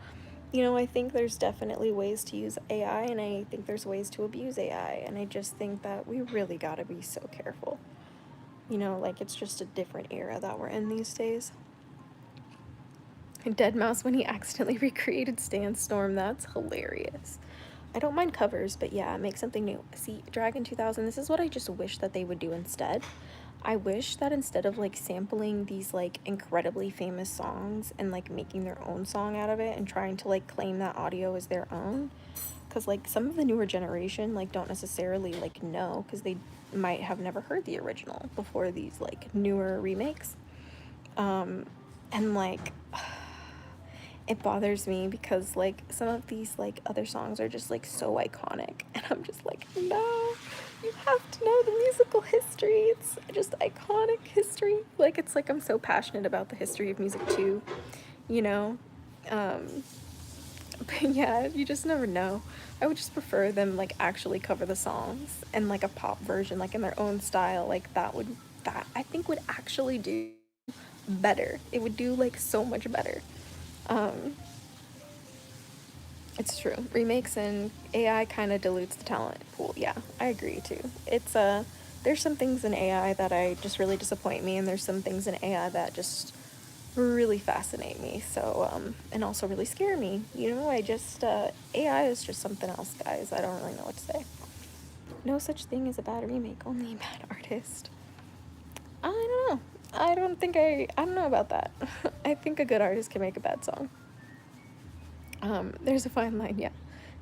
You know, I think there's definitely ways to use AI, and I think there's ways to abuse AI, and I just think that we really gotta be so careful. You know, like, it's just a different era that we're in these days. Deadmau5 when he accidentally recreated Sandstorm, that's hilarious. I don't mind covers, but yeah, make something new. See, Dragon 2000, this is what I just wish that they would do instead. I wish that instead of like sampling these like incredibly famous songs and like making their own song out of it and trying to like claim that audio as their own, because like some of the newer generation like don't necessarily like know, because they might have never heard the original before these like newer remakes. And like it bothers me because like some of these like other songs are just like so iconic, and I'm just like, no, you have to know the musical history. It's just iconic history. Like, it's like I'm so passionate about the history of music too, you know. But yeah, you just never know. I would just prefer them like actually cover the songs and like a pop version, like in their own style. Like that I think would actually do better. It would do like so much better. It's true. Remakes and AI kind of dilutes the talent pool. Yeah, I agree too. It's there's some things in AI that I just really disappoint me, and there's some things in AI that just really fascinate me. So and also really scare me. You know, I just AI is just something else, guys. I don't really know what to say. No such thing as a bad remake, only a bad artist. I don't know. I don't know about that. I think a good artist can make a bad song. There's a fine line, yeah.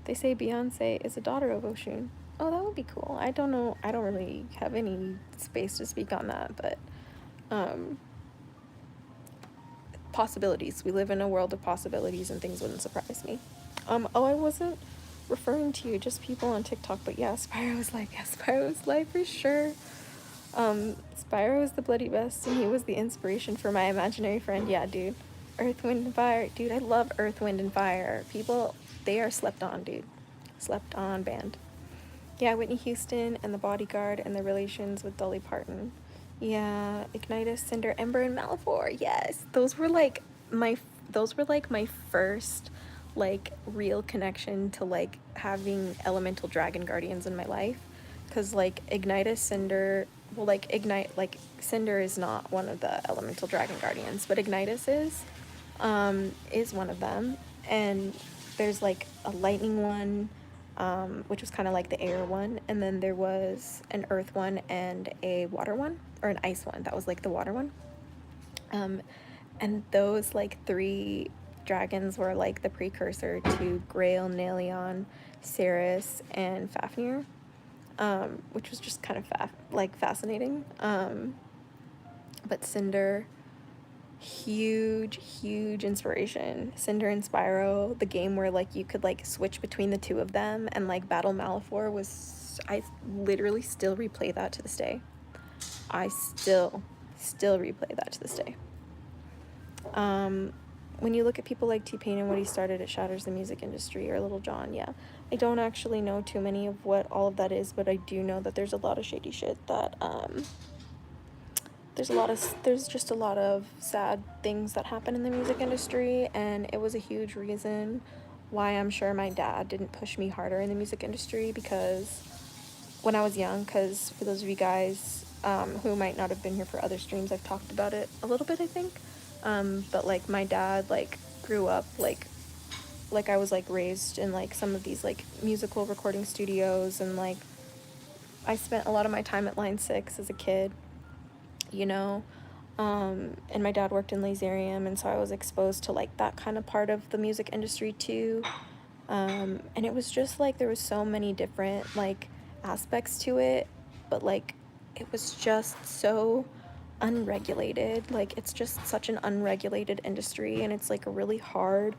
They say Beyonce is a daughter of Oshun. Oh, that would be cool. I don't know. I don't really have any space to speak on that, but possibilities. We live in a world of possibilities, and things wouldn't surprise me. Oh, I wasn't referring to you, just people on TikTok, but yeah, Spyro's life. Yeah, Spyro's life for sure. Spyro is the bloody best, and he was the inspiration for my imaginary friend. Yeah, dude. Earth, Wind, and Fire. Dude, I love Earth, Wind, and Fire. People, they are slept on, dude. Slept on band. Yeah, Whitney Houston and The Bodyguard and their relations with Dolly Parton. Yeah, Ignitus, Cinder, Ember, and Malfour. Yes, those were like my first like real connection to like having elemental dragon guardians in my life. Cause like Ignitus, Cinder, well, like Cinder is not one of the elemental dragon guardians, but Ignitus is one of them. And there's like a lightning one, which was kind of like the air one, and then there was an earth one and a water one, or an ice one that was like the water one. And those like 3 dragons were like the precursor to Grail, Neleon, Ceres, and Fafnir, which was just kind of fascinating. But Cinder, huge inspiration. Cinder and Spyro, the game where like you could like switch between the 2 of them and like battle Malfour, was, I literally still replay that to this day. I still replay that to this day. when you look at people like T-Pain and what he started, it shatters the music industry, or Little John, yeah. I don't actually know too many of what all of that is, but I do know that there's a lot of shady shit that, there's just a lot of sad things that happen in the music industry, and it was a huge reason why I'm sure my dad didn't push me harder in the music industry, because when I was young, because for those of you guys who might not have been here for other streams, I've talked about it a little bit, I think, but like my dad like grew up like I was like raised in like some of these like musical recording studios, and like I spent a lot of my time at Line 6 as a kid, you know, and my dad worked in Laserium, and so I was exposed to like that kind of part of the music industry too. And it was just like there was so many different like aspects to it, but like it was just so unregulated. Like it's just such an unregulated industry, and it's like really hard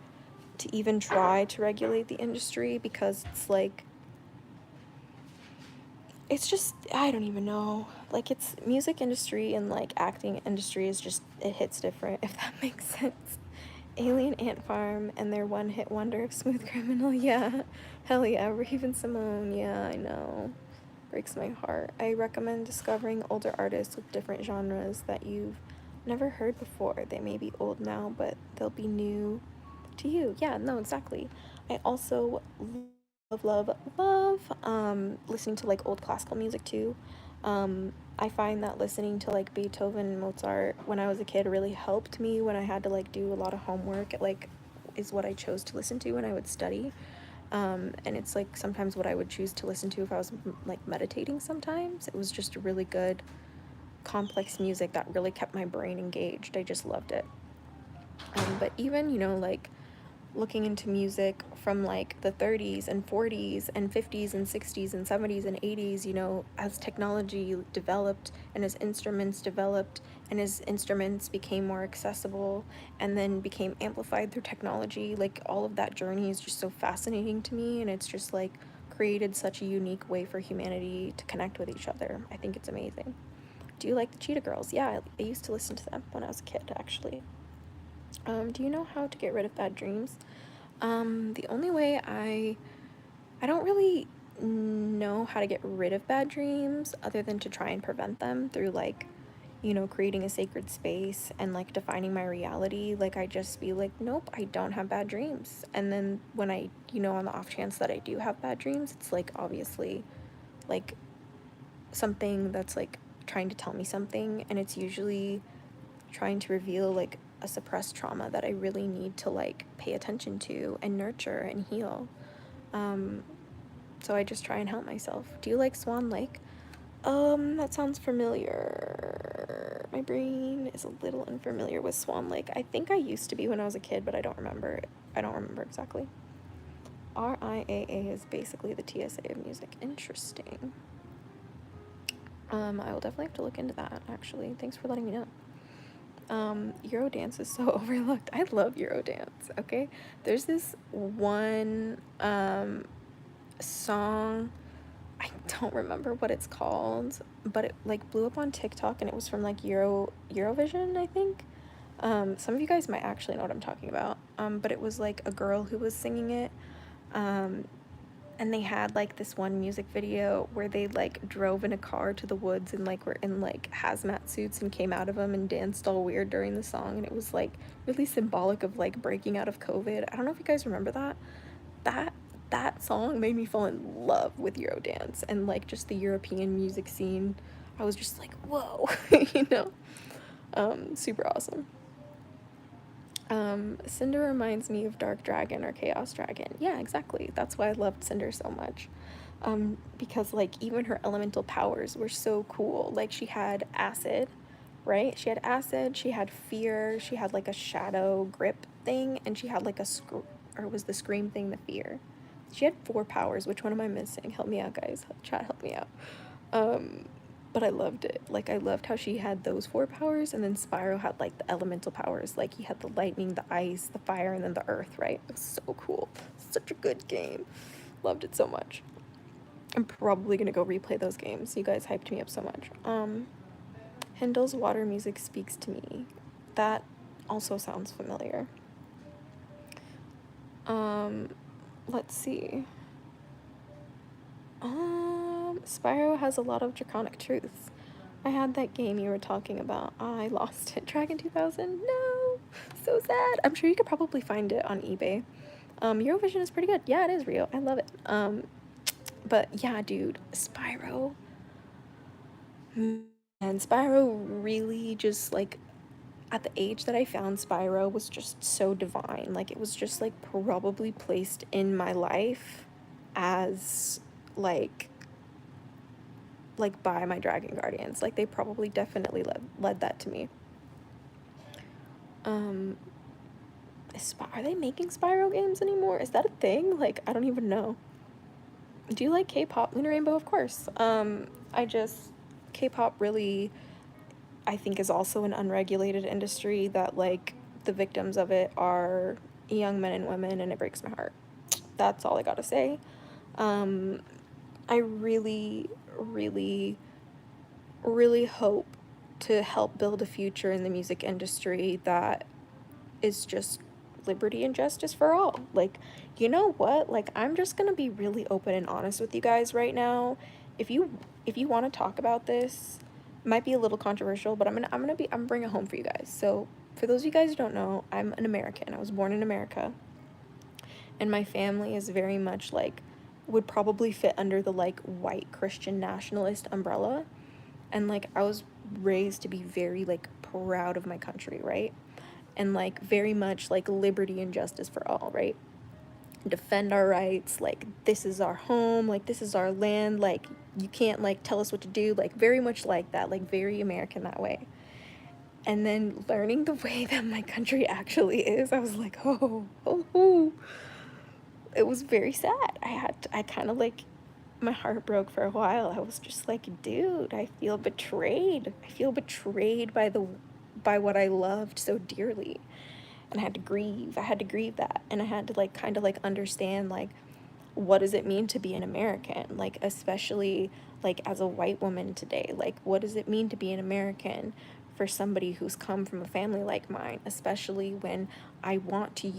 to even try to regulate the industry, because it's like it's just, I don't even know, like it's music industry and like acting industry is just, it hits different, if that makes sense. Alien Ant Farm and their one-hit wonder of Smooth Criminal, yeah, hell yeah. Raven Simone, yeah, I know, breaks my heart. I recommend discovering older artists with different genres that you've never heard before. They may be old now, but they'll be new to you. Yeah, no, exactly. I also love listening to like old classical music too. I find that listening to like Beethoven and Mozart when I was a kid really helped me when I had to like do a lot of homework. It like is what I chose to listen to when I would study. And it's like sometimes what I would choose to listen to if I was like meditating sometimes. It was just really good complex music that really kept my brain engaged. I just loved it. But even, you know, like looking into music from like the 30s and 40s and 50s and 60s and 70s and 80s, you know, as technology developed and as instruments developed and as instruments became more accessible and then became amplified through technology, like all of that journey is just so fascinating to me, and it's just like created such a unique way for humanity to connect with each other. I think it's amazing. Do you like the Cheetah Girls? Yeah, I used to listen to them when I was a kid, actually. Do you know how to get rid of bad dreams? The only way I don't really know how to get rid of bad dreams other than to try and prevent them through like, you know, creating a sacred space and like defining my reality. Like I just be like, nope, I don't have bad dreams. And then when I, you know, on the off chance that I do have bad dreams, it's like obviously like something that's like trying to tell me something, and it's usually trying to reveal like a suppressed trauma that I really need to like pay attention to and nurture and heal. Um, so I just try and help myself. Do you like Swan Lake? That sounds familiar. My brain is a little unfamiliar with Swan Lake. I think I used to be when I was a kid, but I don't remember it. I don't remember exactly. RIAA is basically the TSA of music. Interesting. I will definitely have to look into that, actually. Thanks for letting me know. Eurodance is so overlooked. I love Eurodance, okay? There's this one song, I don't remember what it's called, but it like blew up on TikTok, and it was from like Eurovision, I think. Some of you guys might actually know what I'm talking about. But it was like a girl who was singing it. And they had like this one music video where they like drove in a car to the woods and like were in like hazmat suits and came out of them and danced all weird during the song, and it was like really symbolic of like breaking out of COVID. I don't know if you guys remember that. That song made me fall in love with Eurodance and like just the European music scene. I was just like, whoa, you know? Super awesome. Cinder reminds me of Dark Dragon or Chaos Dragon. Yeah, exactly. That's why I loved Cinder so much. Because like even her elemental powers were so cool. Like she had acid, right? She had acid, she had fear, she had like a shadow grip thing, and she had like a or was the scream thing the fear? She had 4 powers. Which one am I missing? Help me out, guys. Chat, help me out. But I loved it. Like I loved how she had those 4 powers, and then Spyro had like the elemental powers. Like he had the lightning, the ice, the fire, and then the earth, right? It was so cool. Such a good game. Loved it so much. I'm probably gonna go replay those games. You guys hyped me up so much. Handel's water music speaks to me. That also sounds familiar. Um, let's see. Spyro has a lot of draconic truths. I had that game you were talking about. I lost it. Dragon 2000? No! So sad. I'm sure you could probably find it on eBay. Eurovision is pretty good. Yeah, it is real. I love it. But yeah, dude, Spyro. And Spyro really just, like, at the age that I found Spyro was just so divine. Like, it was just, like, probably placed in my life as, like by my dragon guardians. Like, they probably definitely led that to me. Um, are they making Spyro games anymore? Is that a thing? Like, I don't even know. Do you like K-pop? Lunar Rainbow, of course. K-pop really, I think, is also an unregulated industry that, like, the victims of it are young men and women, and it breaks my heart. That's all I gotta say. I really, really, really hope to help build a future in the music industry that is just liberty and justice for all. Like, you know what? Like, I'm just gonna be really open and honest with you guys right now. If you want to talk about this, it might be a little controversial, but I'm bringing it home for you guys. So, for those of you guys who don't know, I'm an American. I was born in America, and my family is very much like would probably fit under the like white Christian nationalist umbrella. And like I was raised to be very like proud of my country, right? And like very much like liberty and justice for all, right? Defend our rights, like this is our home, like this is our land, like you can't like tell us what to do, like very much like that, like very American that way. And then learning the way that my country actually is, I was like, oh. It was very sad. I kind of like, my heart broke for a while. I was just like, dude, I feel betrayed. I feel betrayed by what I loved so dearly. And I had to grieve. I had to grieve that. And I had to like kind of like understand like what does it mean to be an American? Like especially like as a white woman today. Like what does it mean to be an American for somebody who's come from a family like mine, especially when I want to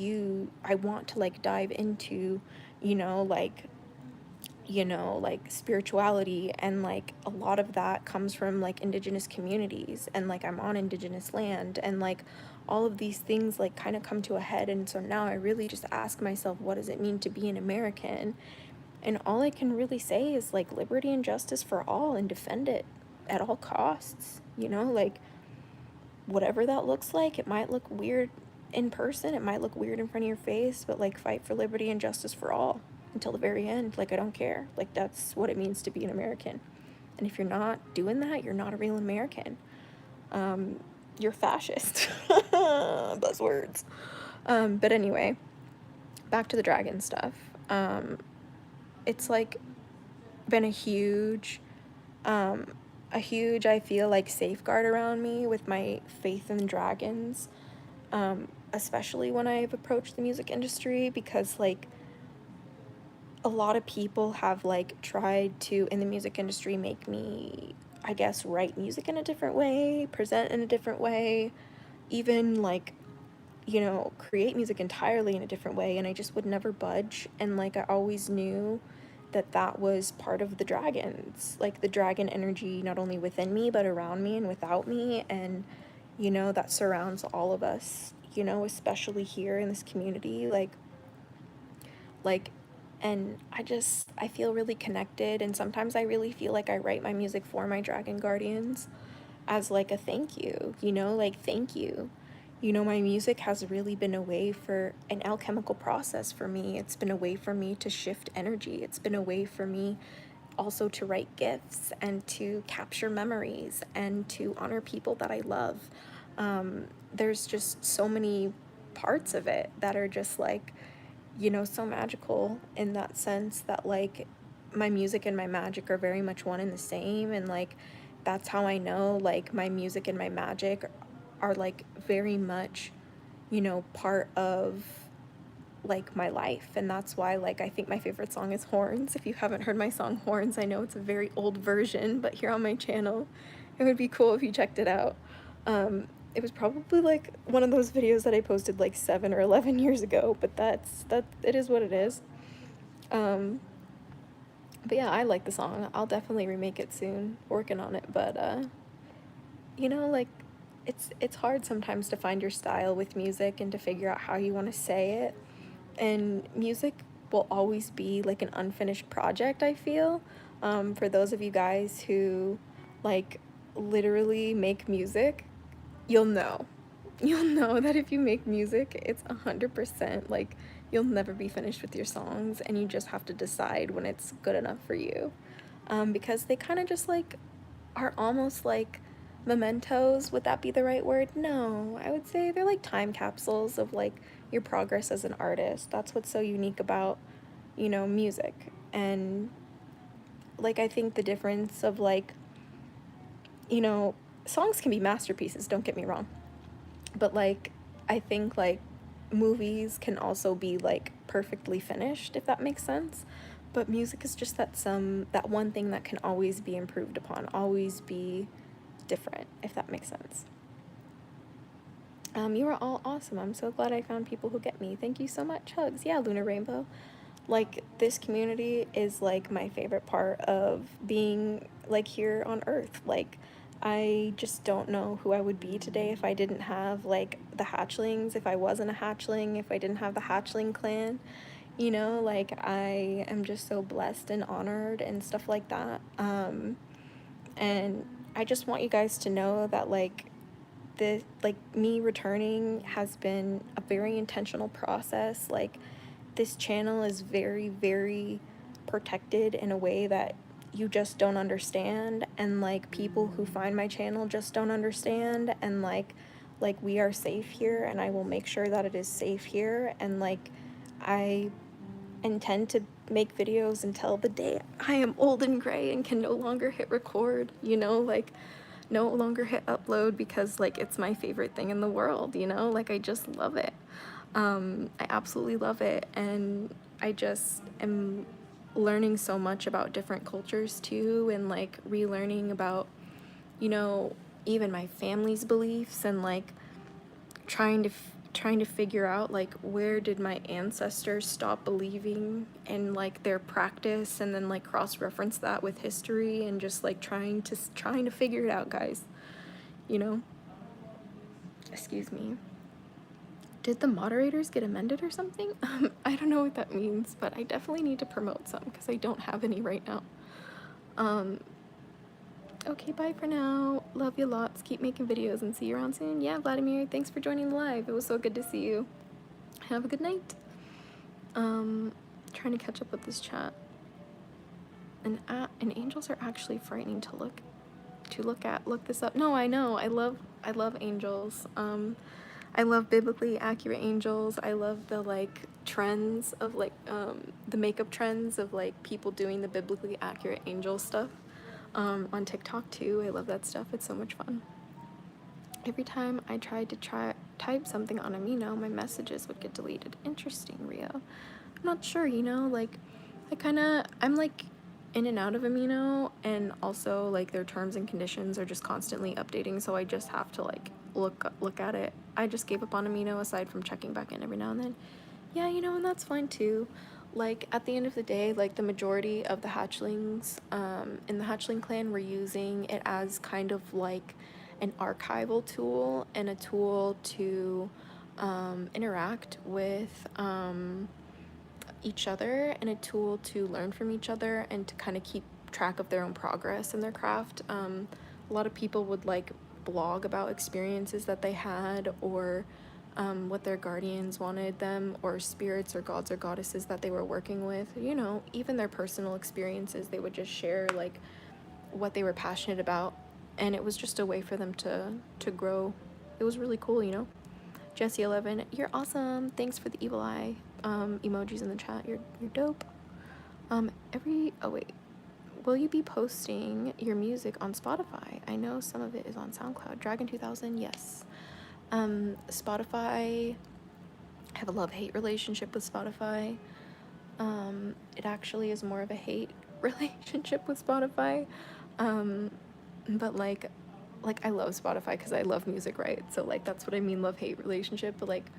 like dive into, you know, like spirituality, and like a lot of that comes from like indigenous communities, and like I'm on indigenous land, and like all of these things like kind of come to a head. And so now I really just ask myself, what does it mean to be an American? And all I can really say is like liberty and justice for all, and defend it at all costs, you know, like whatever that looks like. It might look weird in person, it might look weird in front of your face, but like fight for liberty and justice for all until the very end. Like I don't care. Like that's what it means to be an American. And if you're not doing that, you're not a real American. You're fascist. Buzzwords. But anyway, back to the dragon stuff. It's like been I feel like safeguard around me with my faith in dragons, especially when I've approached the music industry, because like a lot of people have like tried to in the music industry make me, I guess, write music in a different way, present in a different way, even like, you know, create music entirely in a different way, and I just would never budge. And like I always knew that that was part of the dragons, like the dragon energy, not only within me but around me and without me, and you know that surrounds all of us, you know, especially here in this community, like and I feel really connected, and sometimes I really feel like I write my music for my dragon guardians as like a thank you, you know, like thank you. You know, my music has really been a way for an alchemical process for me. It's been a way for me to shift energy. It's been a way for me also to write gifts and to capture memories and to honor people that I love. There's just so many parts of it that are just like, you know, so magical in that sense that like my music and my magic are very much one and the same. And like that's how I know like my music and my magic are like very much, you know, part of like my life. And that's why like I think my favorite song is Horns. If you haven't heard my song Horns, I know it's a very old version, but here on my channel it would be cool if you checked it out. it was probably like one of those videos that I posted like 7 or 11 years ago, but it is what it is. But yeah, I like the song. I'll definitely remake it soon, working on it, but you know, like it's hard sometimes to find your style with music and to figure out how you want to say it. And music will always be like an unfinished project, I feel. For those of you guys who like literally make music, you'll know. You'll know that if you make music, it's 100% like you'll never be finished with your songs, and you just have to decide when it's good enough for you. Because they kind of just like are almost like mementos. Would that be the right word? No, I would say they're like time capsules of like your progress as an artist. That's what's so unique about, you know, music. And like, I think the difference of like, you know, songs can be masterpieces, don't get me wrong. But like, I think like movies can also be like perfectly finished, if that makes sense. But music is just that one thing that can always be improved upon, always be different, if that makes sense. You are all awesome. I'm so glad I found people who get me. Thank you so much. Hugs. Yeah, Lunar Rainbow. Like, this community is like my favorite part of being like here on Earth. Like, I just don't know who I would be today if I didn't have like the hatchlings, if I wasn't a hatchling, if I didn't have the hatchling clan. You know, like, I am just so blessed and honored and stuff like that. And I just want you guys to know that like me returning has been a very intentional process. Like, this channel is very, very protected in a way that you just don't understand, and like people who find my channel just don't understand, and like we are safe here, and I will make sure that it is safe here. And like, I intend to make videos until the day I am old and gray and can no longer hit record, you know, like no longer hit upload, because like it's my favorite thing in the world, you know, like I just love it. I absolutely love it, and I just am learning so much about different cultures too, and like relearning about, you know, even my family's beliefs, and like trying to figure out like where did my ancestors stop believing and like their practice, and then like cross-reference that with history, and just like trying to figure it out, guys, you know. Excuse me. Did the moderators get amended or something? I don't know what that means, but I definitely need to promote some because I don't have any right now. Okay, bye for now. Love you lots. Keep making videos and see you around soon. Yeah, Vladimir, thanks for joining the live. It was so good to see you. Have a good night. Trying to catch up with this chat. And angels are actually frightening to look at. Look this up. No, I know. I love angels. I love biblically accurate angels. I love the like trends of like the makeup trends of like people doing the biblically accurate angel stuff on TikTok too. I love that stuff. It's so much fun. Every time I tried to type something on Amino, my messages would get deleted. Interesting, Rio. I'm not sure, you know, like I'm like in and out of Amino, and also like their terms and conditions are just constantly updating, so I just have to like look at it. I just gave up on Amino aside from checking back in every now and then. Yeah, you know, and that's fine too. Like, at the end of the day, like the majority of the hatchlings in the hatchling clan were using it as kind of like an archival tool and a tool to interact with each other, and a tool to learn from each other, and to kind of keep track of their own progress in their craft. A lot of people would like blog about experiences that they had, or what their guardians wanted them, or spirits or gods or goddesses that they were working with, you know, even their personal experiences. They would just share like what they were passionate about, and it was just a way for them to grow. It was really cool, you know. Jesse11, you're awesome. Thanks for the evil eye emojis in the chat. You're dope. Oh wait, will you be posting your music on Spotify? I know some of it is on SoundCloud. Dragon 2000, yes. Spotify, I have a love-hate relationship with Spotify. It actually is more of a hate relationship with Spotify. But like, like, I love Spotify because I love music, right? So, like, that's what I mean, love-hate relationship. But, like,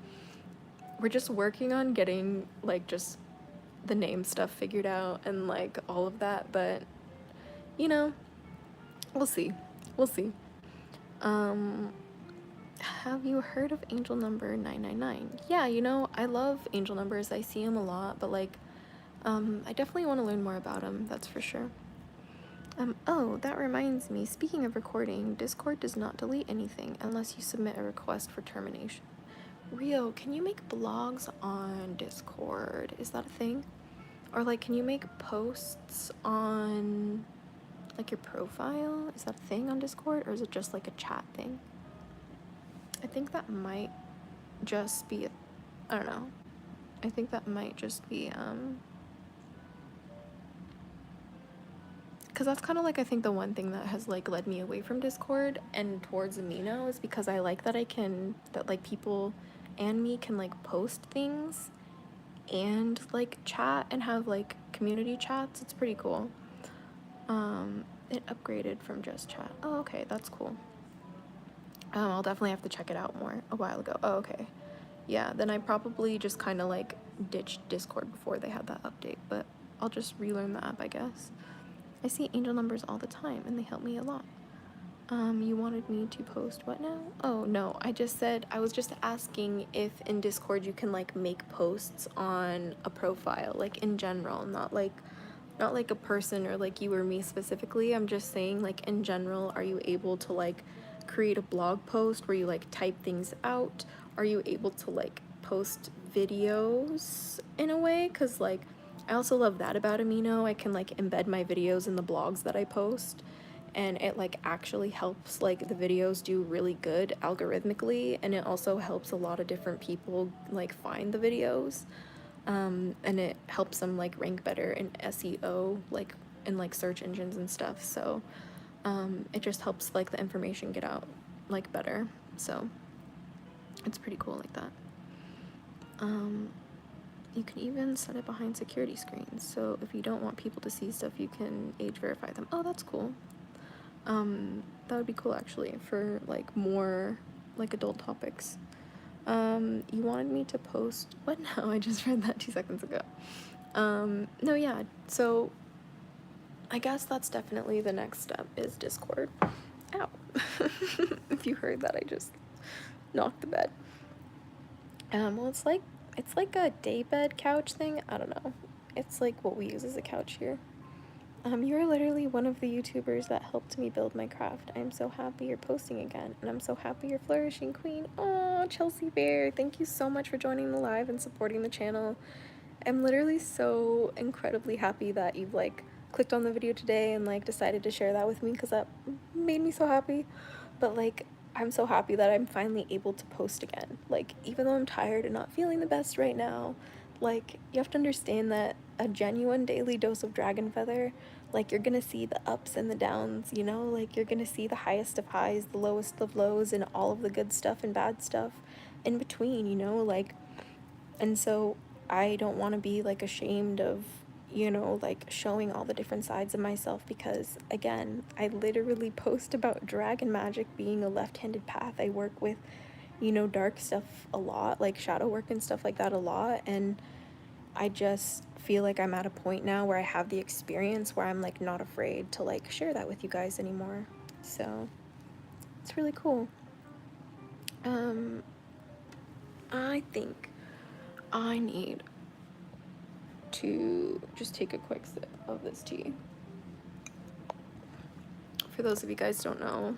we're just working on getting, like, just the name stuff figured out and, like, all of that. But, you know, we'll see. We'll see. Have you heard of angel number 999? Yeah, you know, I love angel numbers. I see them a lot, but, like, I definitely want to learn more about them, that's for sure. Oh, that reminds me, speaking of recording, Discord does not delete anything unless you submit a request for termination. Rio, can you make blogs on Discord? Is that a thing? Or, like, can you make posts on, like, your profile? Is that a thing on Discord? Or is it just, like, a chat thing? I think that might just be, I don't know. I think that might just be, because that's kind of like, I think the one thing that has, like, led me away from Discord and towards Amino is because I like that that, like, people and me can, like, post things and, like, chat and have, like, community chats. It's pretty cool. It upgraded from just chat. Oh, okay, that's cool. I'll definitely have to check it out more. A while ago. Oh, okay. Yeah, then I probably just kind of, like, ditched Discord before they had that update, but I'll just relearn the app, I guess. I see angel numbers all the time, and they help me a lot. You wanted me to post what now? Oh, no, I just said, I was just asking if in Discord you can, like, make posts on a profile, like, in general, not like a person or, like, you or me specifically. I'm just saying, like, in general, are you able to, like, create a blog post where you, like, type things out? Are you able to, like, post videos in a way? Because, like, I also love that about Amino. I can, like, embed my videos in the blogs that I post, and it, like, actually helps, like, the videos do really good algorithmically, and it also helps a lot of different people, like, find the videos. And it helps them, like, rank better in SEO, like, in, like, search engines and stuff. So it just helps, like, the information get out, like, better. So it's pretty cool like that. You can even set it behind security screens, so if you don't want people to see stuff, you can age verify them. Oh, that's cool. That would be cool, actually, for, like, more, like, adult topics. You wanted me to post what now? I just read that 2 seconds ago. No, yeah, so I guess that's definitely the next step, is Discord. Ow. If you heard that, I just knocked the bed. Well, it's like a daybed couch thing. I don't know. It's like what we use as a couch here. You're literally one of the YouTubers that helped me build my craft. I'm so happy you're posting again, and I'm so happy you're flourishing, queen. Oh, Chelsea Bear, thank you so much for joining the live and supporting the channel. I'm literally so incredibly happy that you've, like, clicked on the video today and, like, decided to share that with me, because that made me so happy. But, like, I'm so happy that I'm finally able to post again. Like, even though I'm tired and not feeling the best right now, like, you have to understand that a genuine daily dose of dragon feather, like, you're gonna see the ups and the downs, you know? Like, you're gonna see the highest of highs, the lowest of lows, and all of the good stuff and bad stuff in between, you know? Like, and so I don't want to be, like, ashamed of, you know, like, showing all the different sides of myself, because, again, I literally post about dragon magic being a left-handed path. I work with, you know, dark stuff a lot, like shadow work and stuff like that a lot, and I just feel like I'm at a point now where I have the experience where I'm, like, not afraid to, like, share that with you guys anymore. So it's really cool. I think I need to just take a quick sip of this tea. For those of you guys who don't know,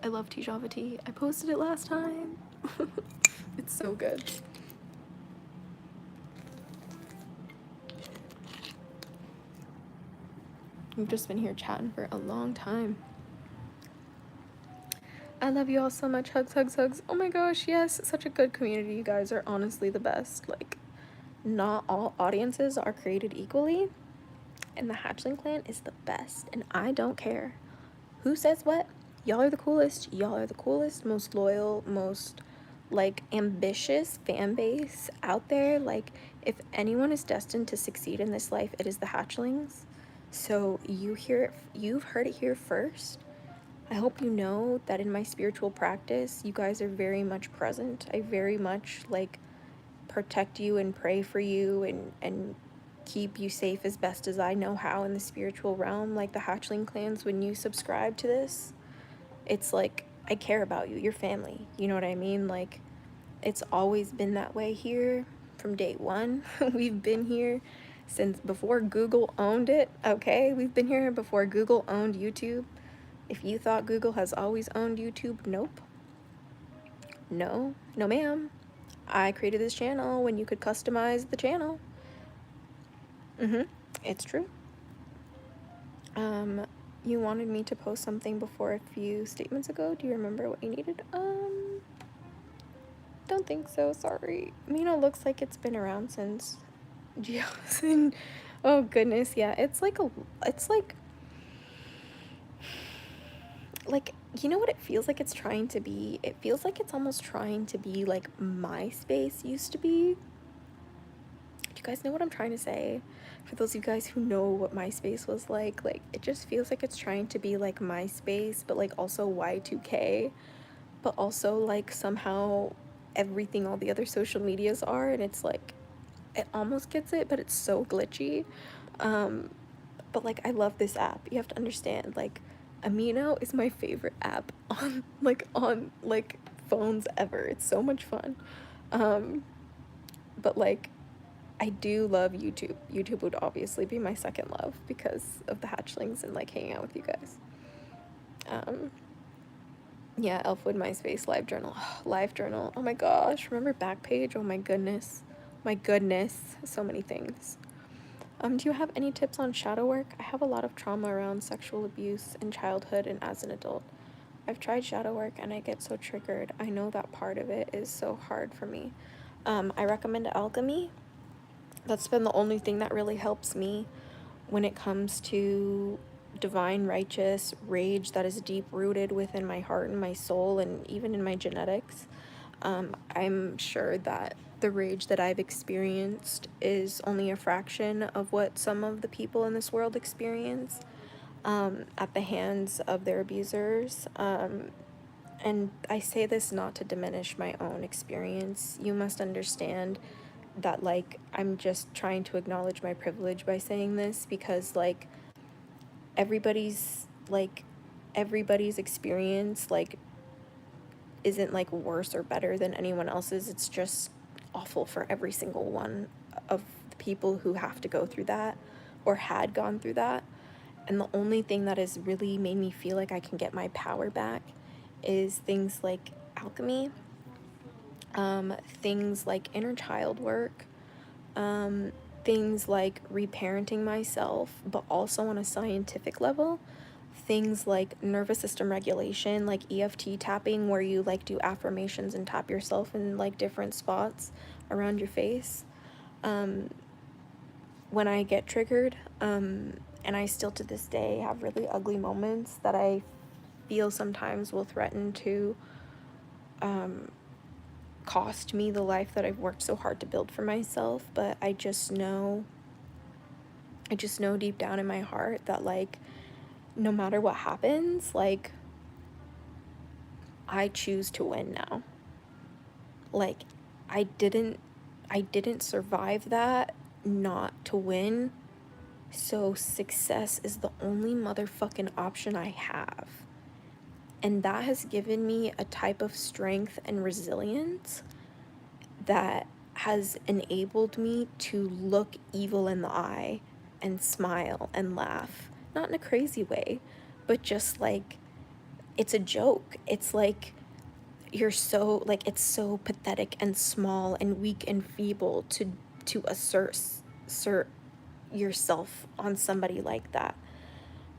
I love tea java tea. I posted it last time. It's so good. We've just been here chatting for a long time. I love you all so much. Hugs, hugs, hugs. Oh my gosh, yes. Such a good community. You guys are honestly the best. Like, not all audiences are created equally, and the Hatchling clan is the best, and I don't care who says what. Y'all are the coolest. Y'all are the coolest, most loyal, most, like, ambitious fan base out there. Like, if anyone is destined to succeed in this life, it is the Hatchlings. So you've heard it here first. I hope you know that in my spiritual practice, you guys are very much present. I very much like protect you and pray for you and keep you safe as best as I know how in the spiritual realm. Like the hatchling clans, when you subscribe to this, it's like I care about you, your family. You know what I mean? Like it's always been that way here from day one. We've been here since before Google owned it, okay? We've been here before Google owned YouTube. If you thought Google has always owned YouTube, nope. No, no ma'am. I created this channel when you could customize the channel. It's true. You wanted me to post something before a few statements ago. Do you remember what you needed? Don't think so, sorry. Mina looks like it's been around since Geosin. Oh goodness, yeah. It's like you know what it feels like it's trying to be? It feels like it's almost trying to be like MySpace used to be. Do you guys know what I'm trying to say? For those of you guys who know what MySpace was like it just feels like it's trying to be like MySpace, but like also Y2K, but also like somehow everything all the other social medias are, and it's like it almost gets it, but it's so glitchy. But like I love this app. You have to understand, like Amino is my favorite app on phones ever. It's so much fun. But like I do love YouTube. YouTube would obviously be my second love because of the hatchlings and like hanging out with you guys. Yeah, Elfwood, MySpace, LiveJournal. LiveJournal. Oh my gosh. Remember Backpage? Oh my goodness. My goodness. So many things. Do you have any tips on shadow work? I have a lot of trauma around sexual abuse in childhood and as an adult. I've tried shadow work and I get so triggered. I know that part of it is so hard for me. I recommend alchemy. That's been the only thing that really helps me when it comes to divine righteous rage that is deep rooted within my heart and my soul and even in my genetics. I'm sure that the rage that I've experienced is only a fraction of what some of the people in this world experience at the hands of their abusers. And I say this not to diminish my own experience. You must understand that, like, I'm just trying to acknowledge my privilege by saying this because, like, everybody's experience, like, isn't, like, worse or better than anyone else's. It's just awful for every single one of the people who have to go through that or had gone through that. And the only thing that has really made me feel like I can get my power back is things like alchemy, things like inner child work, things like reparenting myself, but also on a scientific level, things like nervous system regulation, like EFT tapping, where you like do affirmations and tap yourself in like different spots around your face. When I get triggered, and I still to this day have really ugly moments that I feel sometimes will threaten to cost me the life that I've worked so hard to build for myself, but I just know deep down in my heart that, like, no matter what happens, like, I choose to win now. Like, I didn't survive that not to win, so success is the only motherfucking option I have. And that has given me a type of strength and resilience that has enabled me to look evil in the eye and smile and laugh. Not in a crazy way, but just like, it's a joke. It's like, you're so, like, it's so pathetic and small and weak and feeble to assert yourself on somebody like that.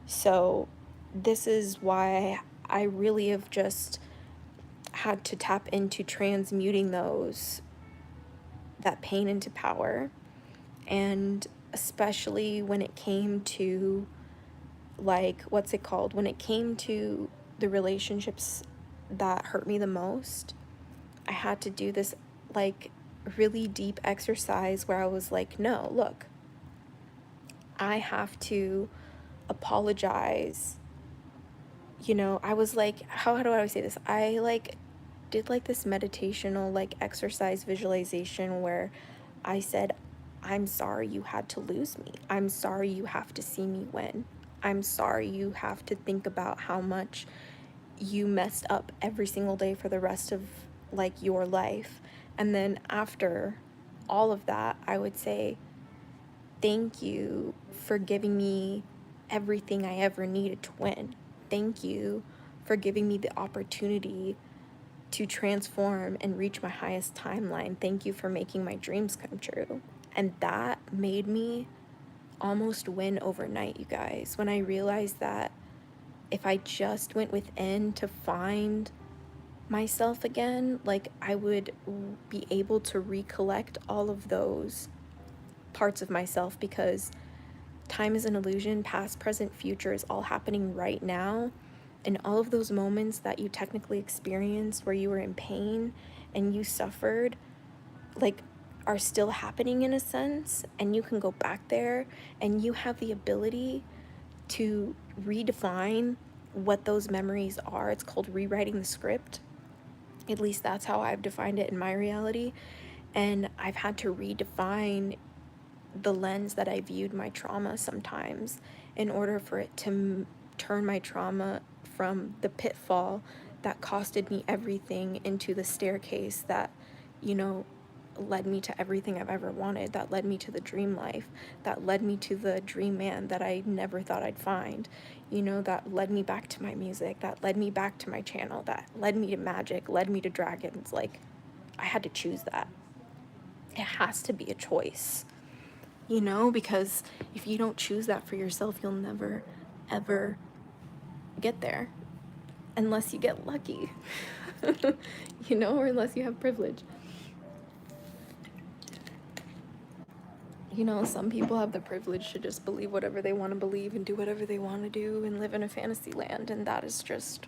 So this is why I really have just had to tap into transmuting that pain into power. And especially when it came to, like, what's it called? When it came to the relationships that hurt me the most, I had to do this, like, really deep exercise where I was like, no, look, I have to apologize you know, I was like, how do I say this? I like did like this meditational like exercise visualization where I said, I'm sorry you had to lose me. I'm sorry you have to see me win. I'm sorry you have to think about how much you messed up every single day for the rest of like your life. And then after all of that, I would say, thank you for giving me everything I ever needed to win. Thank you for giving me the opportunity to transform and reach my highest timeline. Thank you for making my dreams come true. And that made me almost win overnight, you guys, when I realized that if I just went within to find myself again, like I would be able to recollect all of those parts of myself, because time is an illusion. Past, present, future is all happening right now. And all of those moments that you technically experienced where you were in pain and you suffered, like, are still happening in a sense. And you can go back there and you have the ability to redefine what those memories are. It's called rewriting the script. At least that's how I've defined it in my reality. And I've had to redefine the lens that I viewed my trauma sometimes in order for it to turn my trauma from the pitfall that costed me everything into the staircase that, you know, led me to everything I've ever wanted, that led me to the dream life, that led me to the dream man that I never thought I'd find, you know, that led me back to my music, that led me back to my channel, that led me to magic, led me to dragons. Like, I had to choose that. It has to be a choice, you know, because if you don't choose that for yourself, you'll never, ever get there unless you get lucky, you know, or unless you have privilege. You know, some people have the privilege to just believe whatever they want to believe and do whatever they want to do and live in a fantasy land, and that is just,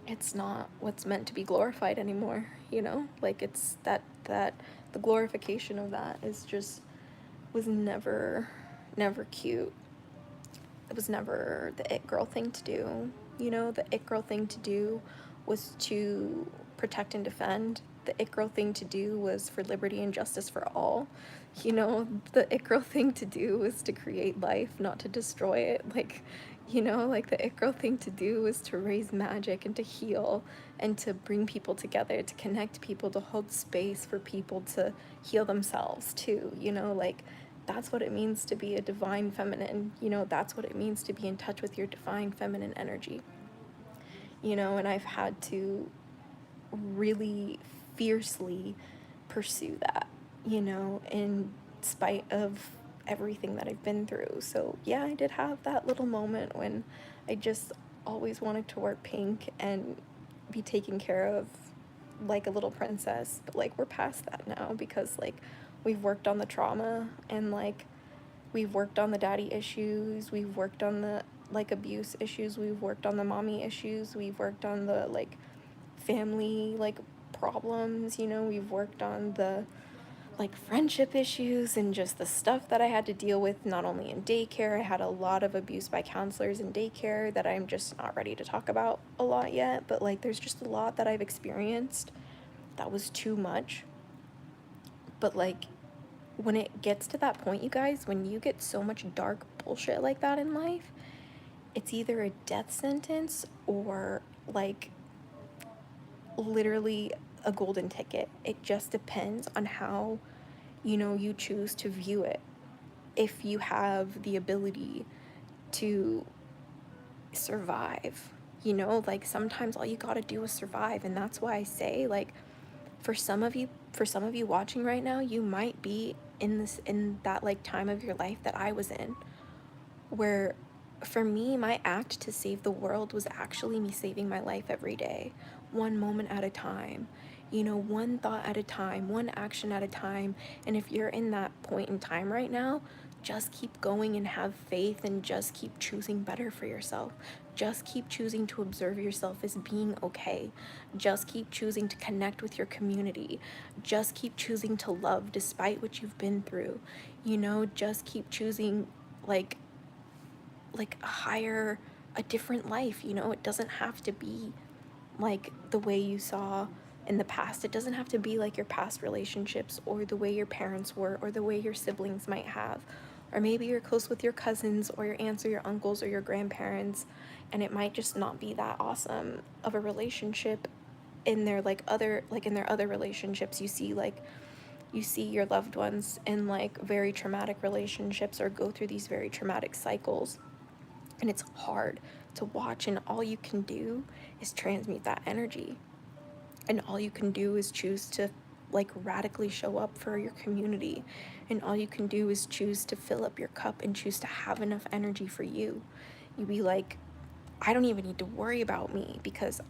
it's not what's meant to be glorified anymore, you know? Like, it's that the glorification of that is just, was never cute. It was never the it girl thing to do. You know, the it girl thing to do was to protect and defend. The it girl thing to do was for liberty and justice for all. You know, the it girl thing to do was to create life, not to destroy it. Like, you know, like the it girl thing to do was to raise magic and to heal and to bring people together, to connect people, to hold space for people to heal themselves too. You know, like, that's what it means to be a divine feminine. You know, that's what it means to be in touch with your divine feminine energy. You know, and I've had to really fiercely pursue that, you know, in spite of everything that I've been through. So yeah, I did have that little moment when I just always wanted to wear pink and be taken care of like a little princess. But like, we're past that now, because like, we've worked on the trauma, and like, we've worked on the daddy issues, we've worked on the like abuse issues, we've worked on the mommy issues, we've worked on the like family like problems, you know, we've worked on the like friendship issues and just the stuff that I had to deal with, not only in daycare. I had a lot of abuse by counselors in daycare that I'm just not ready to talk about a lot yet, but like, there's just a lot that I've experienced that was too much. But like, when it gets to that point, you guys, when you get so much dark bullshit like that in life, it's either a death sentence or like literally a golden ticket. It just depends on how, you know, you choose to view it. If you have the ability to survive, you know, like, sometimes all you gotta do is survive. And that's why I say, like, for some of you watching right now, you might be in that like time of your life that I was in, where for me, my act to save the world was actually me saving my life every day, one moment at a time, you know, one thought at a time, one action at a time. And if you're in that point in time right now, just keep going and have faith, and just keep choosing better for yourself. Just keep choosing to observe yourself as being okay. Just keep choosing to connect with your community. Just keep choosing to love despite what you've been through. You know, just keep choosing like a higher a different life, you know? It doesn't have to be like the way you saw in the past. It doesn't have to be like your past relationships or the way your parents were or the way your siblings might have. Or maybe you're close with your cousins or your aunts or your uncles or your grandparents, and it might just not be that awesome of a relationship in their in their other relationships. You see your loved ones in like very traumatic relationships or go through these very traumatic cycles, and it's hard to watch, and all you can do is transmute that energy, and all you can do is choose to like radically show up for your community, and all you can do is choose to fill up your cup and choose to have enough energy for you. You be like, I don't even need to worry about me because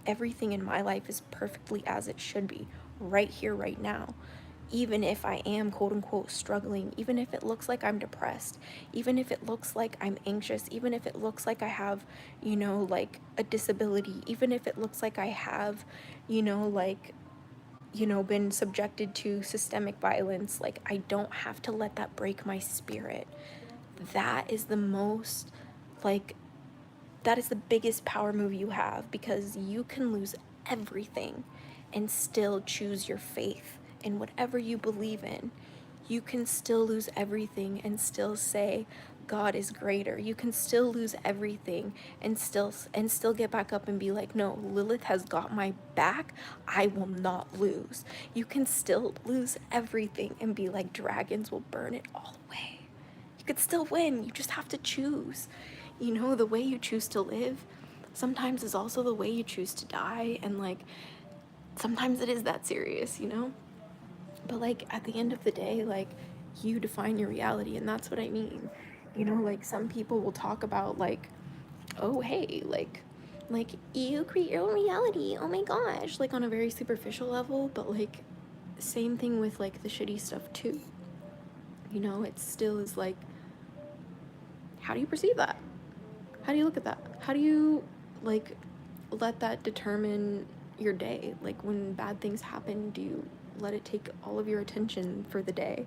everything in my life is perfectly as it should be right here right now. Even if I am quote unquote struggling, even if it looks like I'm depressed, even if it looks like I'm anxious, even if it looks like I have, you know, like a disability, even if it looks like I have, you know, like, you know, been subjected to systemic violence, like I don't have to let that break my spirit. That is the most, like, that is the biggest power move you have, because you can lose everything and still choose your faith in whatever you believe in. You can still lose everything and still say God is greater. You can still lose everything and still get back up and be like, no, Lilith has got my back. I will not lose. You can still lose everything and be like, dragons will burn it all away. You could still win. You just have to choose. You know, the way you choose to live sometimes is also the way you choose to die. And like, sometimes it is that serious, you know? But like, at the end of the day, like, you define your reality. And that's what I mean. You know, like, some people will talk about like, oh, hey, like you create your own reality. Oh my gosh. Like on a very superficial level. But like, same thing with like the shitty stuff too. You know, it still is like, how do you perceive that? How do you look at that? How do you like let that determine your day? Like when bad things happen, do you let it take all of your attention for the day?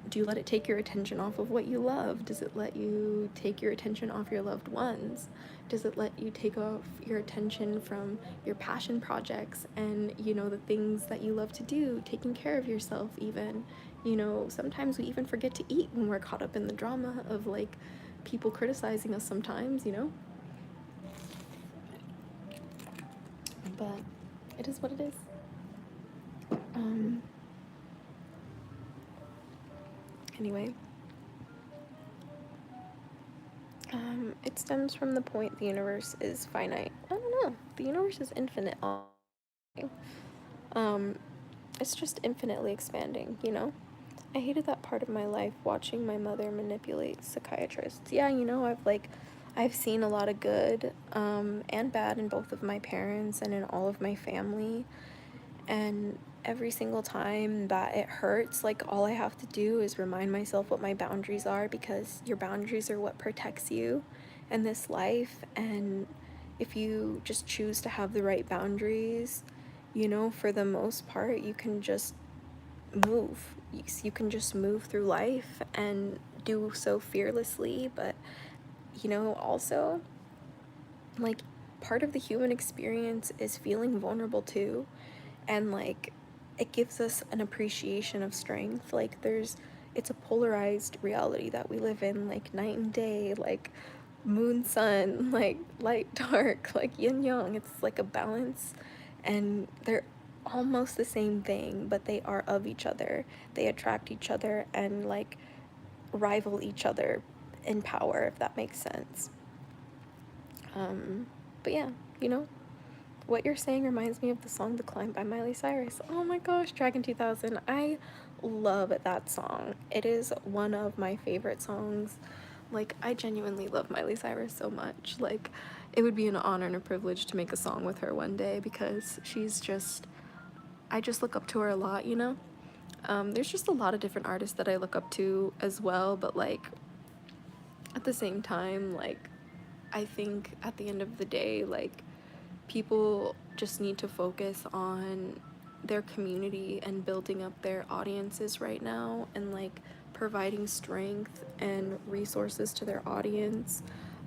Do you let it take your attention off of what you love? Does it let you take your attention off your loved ones? Does it let you take off your attention from your passion projects and, you know, the things that you love to do, taking care of yourself even? You know, sometimes we even forget to eat when we're caught up in the drama of like people criticizing us sometimes, you know? But it is what it is. Anyway, it stems from the point the universe is finite. I don't know. The universe is infinite. Um, it's just infinitely expanding, you know? I hated that part of my life, watching my mother manipulate psychiatrists. Yeah, you know, I've seen a lot of good and bad in both of my parents and in all of my family. And every single time that it hurts, like, all I have to do is remind myself what my boundaries are, because your boundaries are what protects you in this life. And if you just choose to have the right boundaries, you know, for the most part, you can just move. You can just move through life and do so fearlessly. But, you know, also, like, part of the human experience is feeling vulnerable too. And like, it gives us an appreciation of strength. Like, it's a polarized reality that we live in, like night and day, like moon sun, like light dark, like yin yang. It's like a balance, and they're almost the same thing, but they are of each other. They attract each other and like rival each other in power, if that makes sense. But yeah, you know, what you're saying reminds me of the song The Climb by Miley Cyrus. Oh my gosh, Dragon 2000. I love that song. It is one of my favorite songs. Like, I genuinely love Miley Cyrus so much. Like, it would be an honor and a privilege to make a song with her one day, because I just look up to her a lot, you know? There's just a lot of different artists that I look up to as well, but like, at the same time, like, I think at the end of the day, like, people just need to focus on their community and building up their audiences right now, and like providing strength and resources to their audience.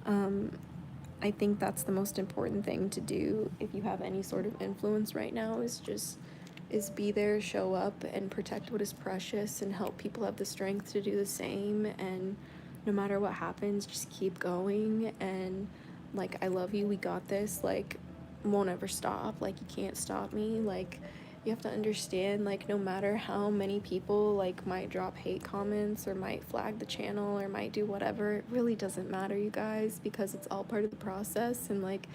I think that's the most important thing to do if you have any sort of influence right now, is be there, show up, and protect what is precious, and help people have the strength to do the same. And no matter what happens, just keep going. And like, I love you, we got this, like, won't ever stop, like, you can't stop me. Like, you have to understand, like, no matter how many people like might drop hate comments or might flag the channel or might do whatever, it really doesn't matter, you guys, because it's all part of the process. And like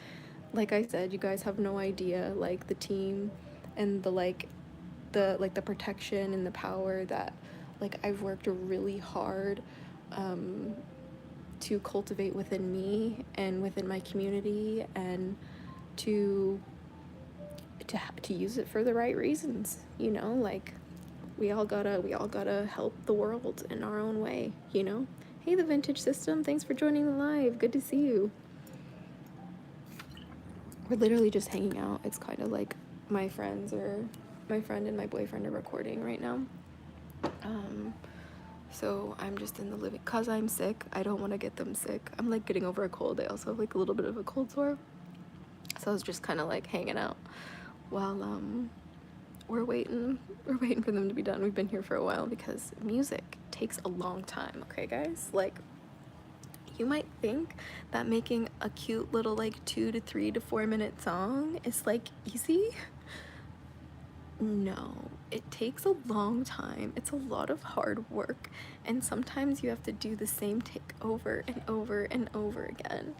I said, you guys have no idea, like, the team and the protection and the power that, like, I've worked really hard to cultivate within me and within my community, and to use it for the right reasons, you know. Like, we all gotta help the world in our own way, you know. Hey, the Vintage System, thanks for joining the live, good to see you. We're literally just hanging out. It's kind of like my friend and my boyfriend are recording right now. So I'm just in the living, cause I'm sick. I don't want to get them sick. I'm like getting over a cold. I also have like a little bit of a cold sore. So I was just kind of like hanging out while we're waiting for them to be done. We've been here for a while because music takes a long time, okay guys? Like, you might think that making a cute little like 2 to 3 to 4 minute song is like easy. No, it takes a long time. It's a lot of hard work, and sometimes you have to do the same take over and over and over again.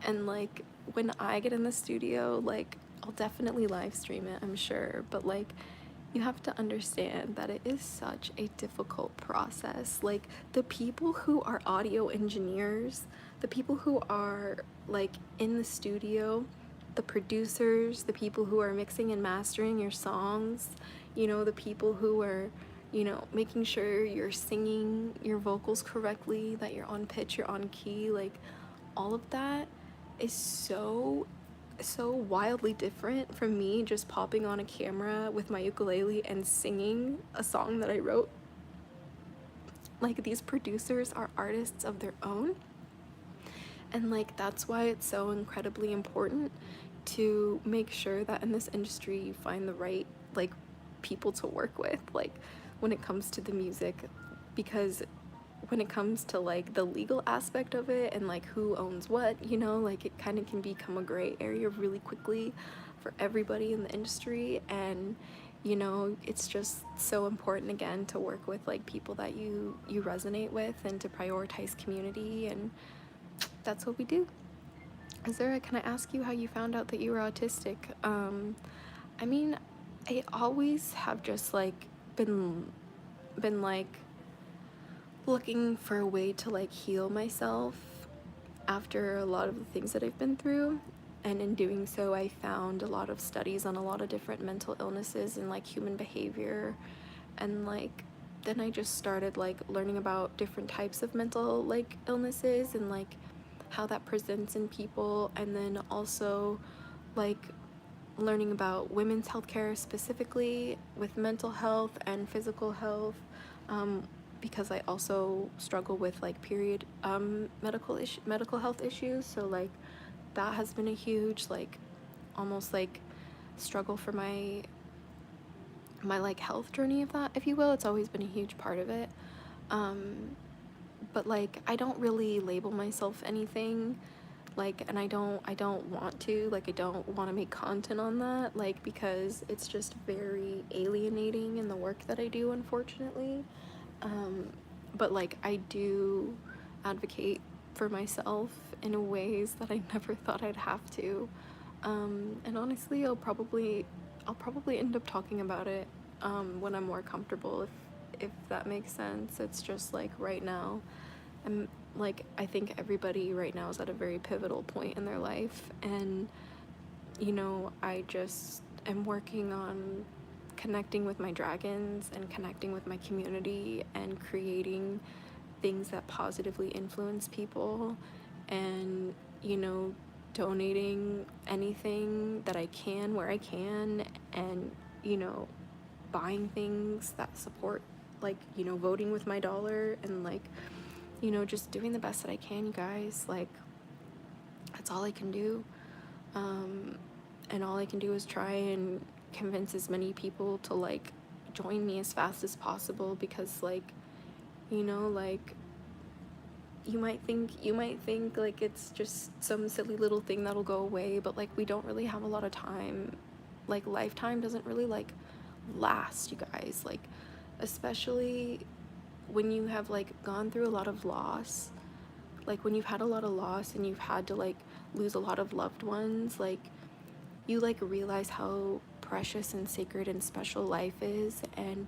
And like, when I get in the studio, like, I'll definitely live stream it, I'm sure, but like, you have to understand that it is such a difficult process. Like, the people who are audio engineers, the people who are like in the studio, the producers, the people who are mixing and mastering your songs, you know, the people who are, you know, making sure you're singing your vocals correctly, that you're on pitch, you're on key, like, all of that is so wildly different from me just popping on a camera with my ukulele and singing a song that I wrote. Like, these producers are artists of their own, and like, that's why it's so incredibly important to make sure that in this industry you find the right like people to work with, like, when it comes to the music, because when it comes to like the legal aspect of it and like who owns what, you know, like, it kind of can become a gray area really quickly for everybody in the industry. And you know, it's just so important, again, to work with like people that you resonate with, and to prioritize community, and that's what we do. Zara, can I ask you how you found out that you were autistic? I mean, I always have just like been like looking for a way to like heal myself after a lot of the things that I've been through. And in doing so, I found a lot of studies on a lot of different mental illnesses and like human behavior. And like, then I just started like learning about different types of mental like illnesses and like how that presents in people. And then also like learning about women's healthcare, specifically with mental health and physical health, because I also struggle with like period medical health issues. So like, that has been a huge like almost like struggle for my like health journey, if you will. It's always been a huge part of it. But like, I don't really label myself anything, like, and I don't want to, like, I don't want to make content on that, like, because it's just very alienating in the work that I do, unfortunately. But like, I do advocate for myself in ways that I never thought I'd have to. And honestly, I'll probably end up talking about it when I'm more comfortable, if that makes sense. It's just like, right now, I'm like, I think everybody right now is at a very pivotal point in their life, and you know, I just am working on connecting with my dragons and connecting with my community and creating things that positively influence people, and you know, donating anything that I can where I can, and you know, buying things that support, like, you know, voting with my dollar, and like, you know, just doing the best that I can, you guys. Like, That's all I can do. And all I can do is try and convince as many people to like join me as fast as possible, because like, you know, like you might think like it's just some silly little thing that'll go away, but like we don't really have a lot of time. Like lifetime doesn't really like last, you guys. Like especially when you have like gone through a lot of loss, like when you've had a lot of loss and you've had to like lose a lot of loved ones, like you like realize how precious and sacred and special life is, and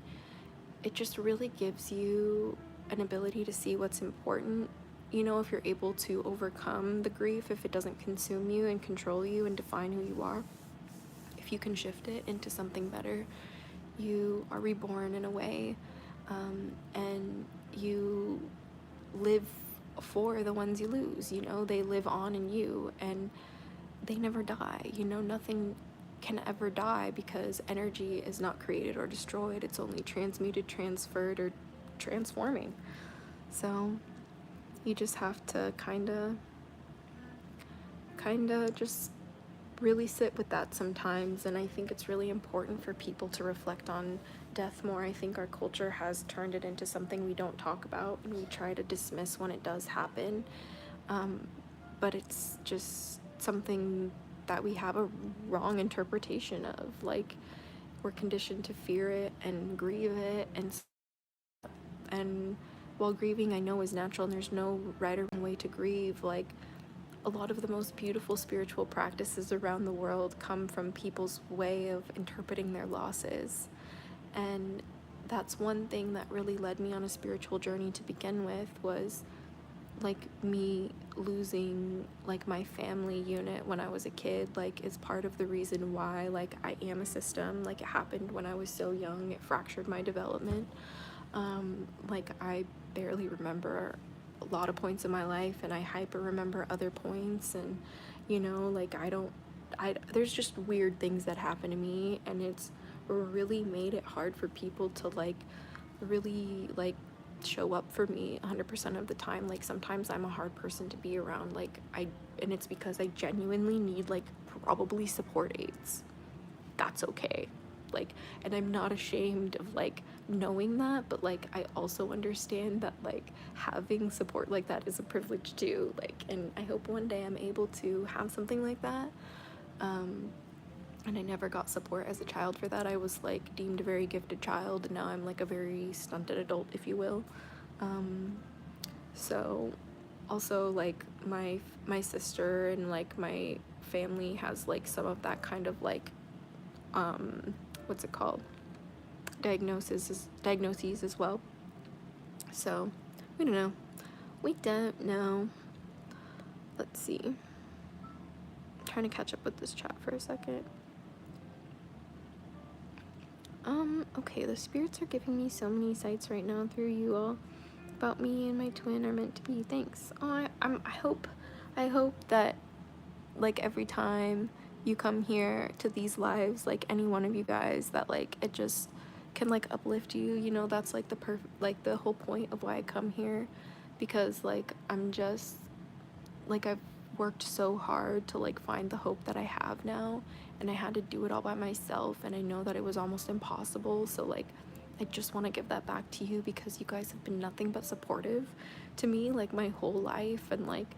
it just really gives you an ability to see what's important, you know, if you're able to overcome the grief, if it doesn't consume you and control you and define who you are. If you can shift it into something better, you are reborn in a way, and you live for the ones you lose, you know, they live on in you and they never die, you know, nothing can ever die because energy is not created or destroyed, it's only transmuted, transferred, or transforming. So you just have to kind of just really sit with that sometimes. And I think it's really important for people to reflect on death more. I think our culture has turned it into something we don't talk about and we try to dismiss when it does happen, but it's just something that we have a wrong interpretation of. Like we're conditioned to fear it and grieve it, and while grieving I know is natural and there's no right or wrong way to grieve, like a lot of the most beautiful spiritual practices around the world come from people's way of interpreting their losses. And that's one thing that really led me on a spiritual journey to begin with, was like me losing like my family unit when I was a kid, like is part of the reason why like I am a system. Like it happened when I was so young, it fractured my development. Like I barely remember a lot of points in my life and I hyper remember other points, and you know, like there's just weird things that happen to me, and it's really made it hard for people to like really like show up for me 100% of the time. Like sometimes I'm a hard person to be around, like and it's because I genuinely need like probably support aids. That's okay. Like, and I'm not ashamed of like knowing that, but like I also understand that like having support like that is a privilege too. Like, and I hope one day I'm able to have something like that. And I never got support as a child for that. I was like deemed a very gifted child, and now I'm like a very stunted adult, if you will. So also like my sister and like my family has like some of that kind of like what's it called, diagnoses as well. So we don't know. Let's see, I'm trying to catch up with this chat for a second. Okay, the spirits are giving me so many sights right now through you all about me and my twin are meant to be. Thanks. Oh, I hope that like every time you come here to these lives, like any one of you guys, that like it just can like uplift you, you know. That's like the whole point of why I come here, because like I'm just like I've worked so hard to like find the hope that I have now, and I had to do it all by myself, and I know that it was almost impossible. So like I just want to give that back to you, because you guys have been nothing but supportive to me like my whole life, and like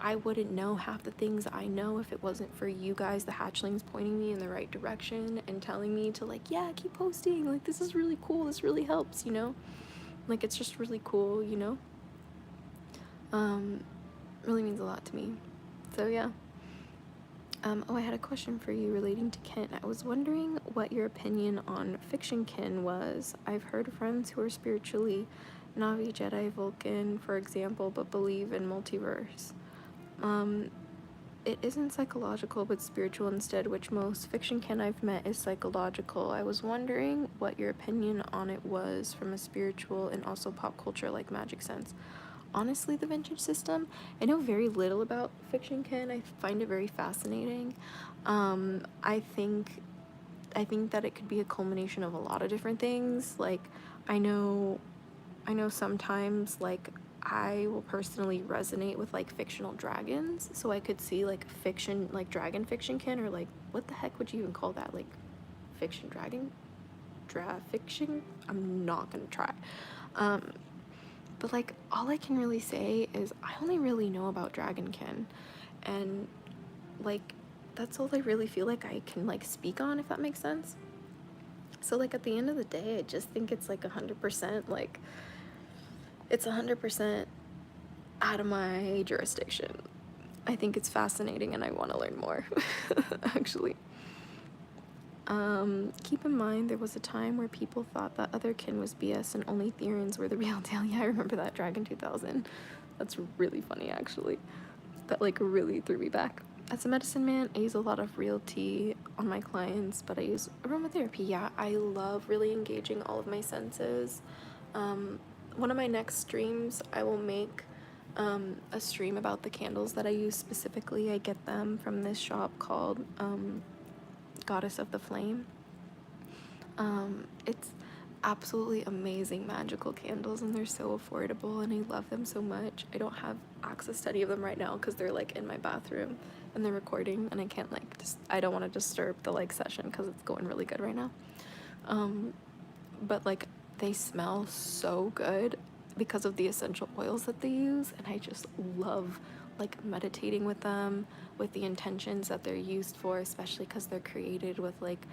I wouldn't know half the things I know if it wasn't for you guys, the hatchlings, pointing me in the right direction and telling me to like, yeah, keep posting, like this is really cool, this really helps, you know. Like it's just really cool, you know. Really means a lot to me. So yeah. Oh, I had a question for you relating to kin. I was wondering what your opinion on fiction kin was. I've heard friends who are spiritually Navi, Jedi, Vulcan, for example, but believe in multiverse. It isn't psychological but spiritual instead, which most fiction kin I've met is psychological. I was wondering what your opinion on it was from a spiritual and also pop culture like magic sense. Honestly, the vintage system, I know very little about fiction kin. I find it very fascinating. I think that it could be a culmination of a lot of different things. Like I know sometimes like I will personally resonate with like fictional dragons, so I could see like fiction, like dragon fiction kin, or like what the heck would you even call that, like fiction dragon fiction. I'm not gonna try. But like all I can really say is I only really know about dragonkin, and like that's all I really feel like I can like speak on, if that makes sense. So like at the end of the day, I just think it's like 100%, like it's 100% out of my jurisdiction. I think it's fascinating and I want to learn more. Actually, keep in mind there was a time where people thought that otherkin was BS and only Therians were the real deal. Yeah, I remember that, Dragon 2000. That's really funny, actually. That like really threw me back. As a medicine man, I use a lot of real tea on my clients, but I use aromatherapy. Yeah, I love really engaging all of my senses. One of my next streams, I will make a stream about the candles that I use specifically. I get them from this shop called Goddess of the Flame. It's absolutely amazing magical candles, and they're so affordable, and I love them so much. I don't have access to any of them right now because they're like in my bathroom and they're recording, and I can't like just, I don't want to disturb the like session because it's going really good right now. But like they smell so good because of the essential oils that they use, and I just love like meditating with them with the intentions that they're used for, especially because they're created with like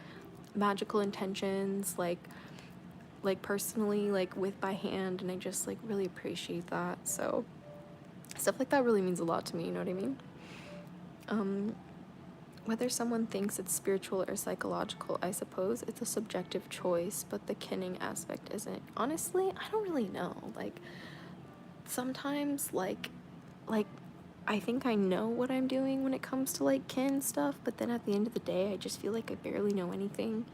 magical intentions, like personally, like with by hand, and I just like really appreciate that. So stuff like that really means a lot to me, you know what I mean? Whether someone thinks it's spiritual or psychological, I suppose it's a subjective choice, but the kinning aspect isn't. Honestly, I don't really know. Like sometimes like I think I know what I'm doing when it comes to like kin stuff, but then at the end of the day I just feel like I barely know anything,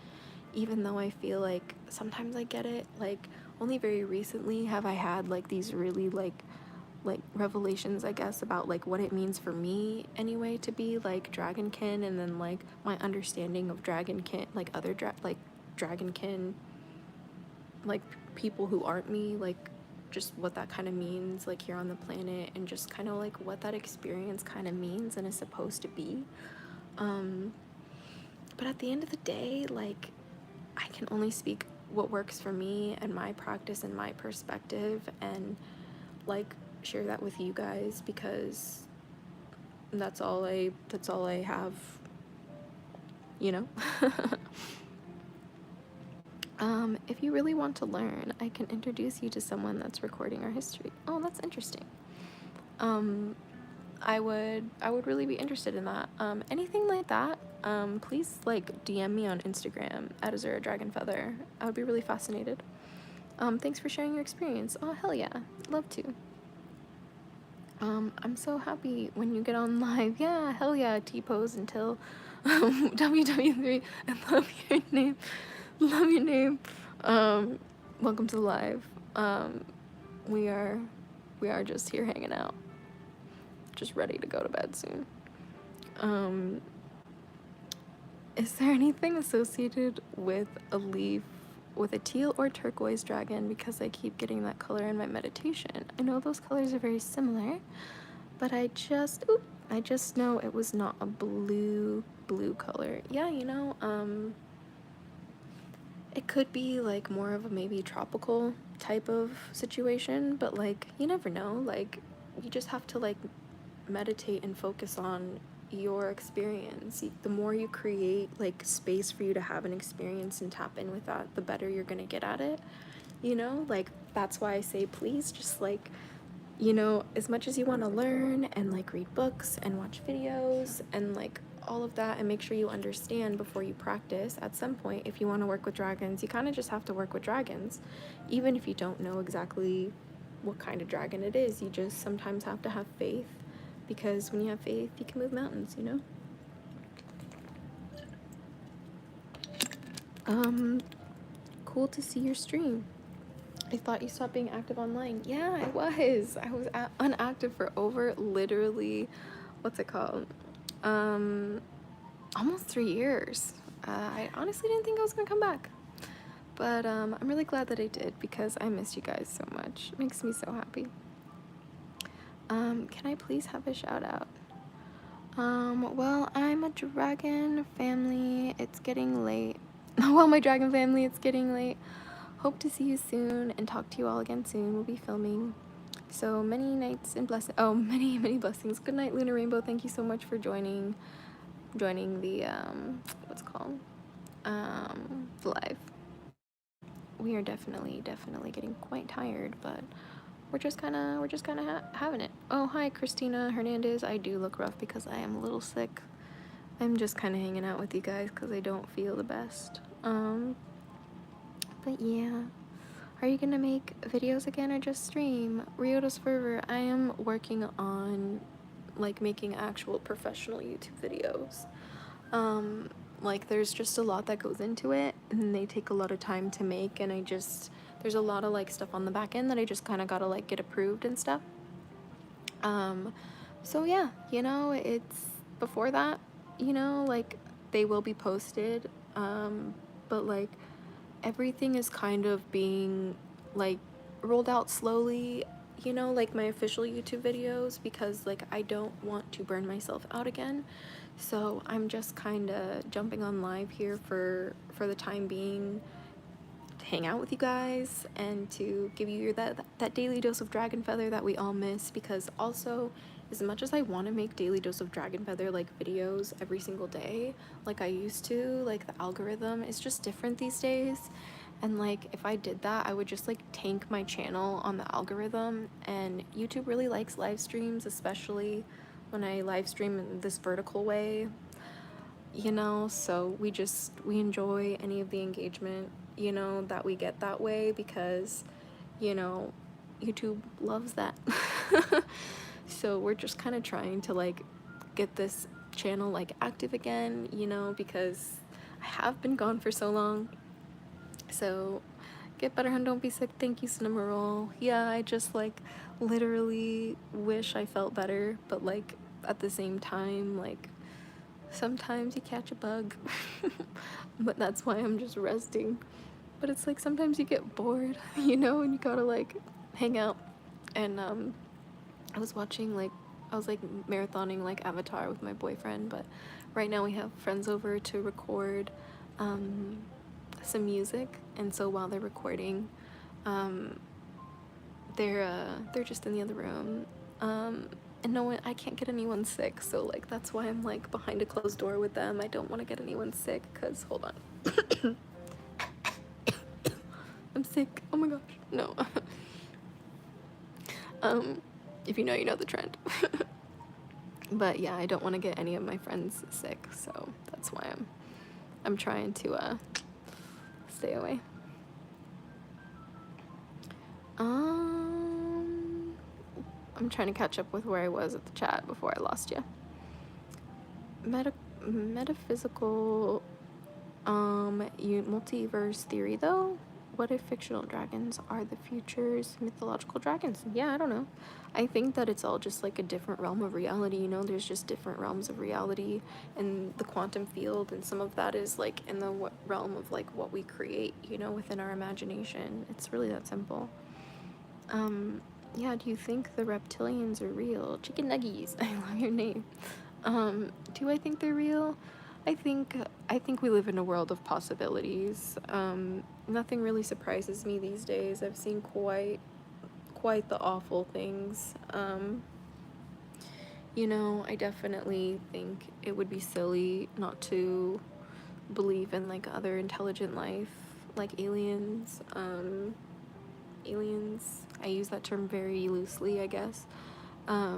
even though I feel like sometimes I get it. Like only very recently have I had like these really like revelations, I guess, about like what it means for me anyway to be like dragonkin, and then like my understanding of dragonkin, like other dragonkin, like people who aren't me, like just what that kind of means like here on the planet, and just kind of like what that experience kind of means and is supposed to be. But at the end of the day, like I can only speak what works for me and my practice and my perspective, and like share that with you guys, because that's all I have, you know. If you really want to learn, I can introduce you to someone that's recording our history. Oh, that's interesting. I would really be interested in that. Anything like that, please like DM me on Instagram at Azura Dragonfeather. I would be really fascinated. Thanks for sharing your experience. Oh, hell yeah. Love to. I'm so happy when you get on live. Yeah, hell yeah, T-pose until WW3, and love your name. Love your name. Welcome to the live. We are just here hanging out. Just ready to go to bed soon. Is there anything associated with a leaf with a teal or turquoise dragon, because I keep getting that color in my meditation? I know those colors are very similar, but I just know it was not a blue color. Yeah, you know, it could be like more of a maybe tropical type of situation, but like you never know. Like you just have to like meditate and focus on your experience. The more you create like space for you to have an experience and tap in with that, the better you're gonna get at it, you know. Like that's why I say please just like, you know, as much as you want to learn and like read books and watch videos and like all of that, and make sure you understand before you practice. At some point, if you want to work with dragons, you kind of just have to work with dragons, even if you don't know exactly what kind of dragon it is. You just sometimes have to have faith, because when you have faith, you can move mountains, you know? Cool to see your stream. I thought you stopped being active online. Yeah, I was inactive for over literally, what's it called? Almost 3 years. I honestly didn't think I was gonna come back. But I'm really glad that I did, because I miss you guys so much. It makes me so happy. Can I please have a shout out? Well, I'm a dragon family. It's getting late. Well, my dragon family, it's getting late. Hope to see you soon and talk to you all again soon. We'll be filming. So many nights and blessings. Oh, many, many blessings. Good night, Lunar Rainbow. Thank you so much for joining the, what's it called? The live. We are definitely getting quite tired, but we're just kind of having it. Oh, hi, Christina Hernandez. I do look rough because I am a little sick. I'm just kind of hanging out with you guys because I don't feel the best. But yeah. Are you gonna make videos again or just stream? Riota's Fervor, I am working on like making actual professional YouTube videos. Like there's just a lot that goes into it and they take a lot of time to make, and there's a lot of like stuff on the back end that I just kind of gotta like get approved and stuff. So yeah, you know, it's before that, you know, like they will be posted, but like everything is kind of being like rolled out slowly, you know, like my official YouTube videos, because like I don't want to burn myself out again. So I'm just kind of jumping on live here for the time being to hang out with you guys and to give you that daily dose of dragon feather that we all miss. Because also, as much as I want to make daily dose of dragon feather like videos every single day like I used to, like the algorithm is just different these days, and like if I did that I would just like tank my channel on the algorithm. And YouTube really likes live streams, especially when I live stream in this vertical way, you know, so we enjoy any of the engagement, you know, that we get that way, because, you know, YouTube loves that. So we're just kind of trying to like get this channel like active again, you know, because I have been gone for so long. So get better and don't be sick. Thank you, Cinema Roll. Yeah, I just like literally wish I felt better, but like at the same time, like sometimes you catch a bug. But that's why I'm just resting. But it's like sometimes you get bored, you know, and you gotta like hang out. And I was marathoning like Avatar with my boyfriend, but right now we have friends over to record some music, and so while they're recording, they're just in the other room, and no one, I can't get anyone sick, so like that's why I'm like behind a closed door with them. I don't want to get anyone sick, because hold on. I'm sick. Oh my gosh, no. If you know, you know the trend. But yeah, I don't want to get any of my friends sick, so that's why I'm trying to stay away. I'm trying to catch up with where I was at the chat before I lost you. Metaphysical multiverse theory though. What if fictional dragons are the future's mythological dragons? Yeah, I don't know. I think that it's all just like a different realm of reality, you know? There's just different realms of reality in the quantum field, and some of that is like in the realm of like what we create, you know, within our imagination. It's really that simple. Yeah, do you think the reptilians are real? Chicken Nuggies, I love your name. Do I think they're real? I think we live in a world of possibilities. Nothing really surprises me these days. I've seen quite the awful things. You know, I definitely think it would be silly not to believe in like other intelligent life, like aliens. I use that term very loosely, I guess. I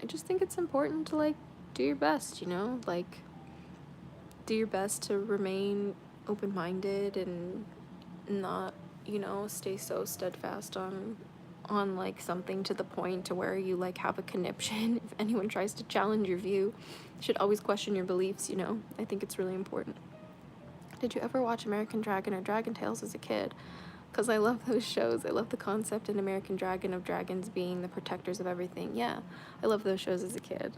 just think it's important to like do your best, you know, like do your best to remain open-minded and not, you know, stay so steadfast on like something to the point to where you like have a conniption if anyone tries to challenge your view. You should always question your beliefs, you know. I think it's really important. Did you ever watch American Dragon or Dragon Tales as a kid? Because I love those shows. I love the concept in American Dragon of dragons being the protectors of everything. Yeah, I love those shows as a kid.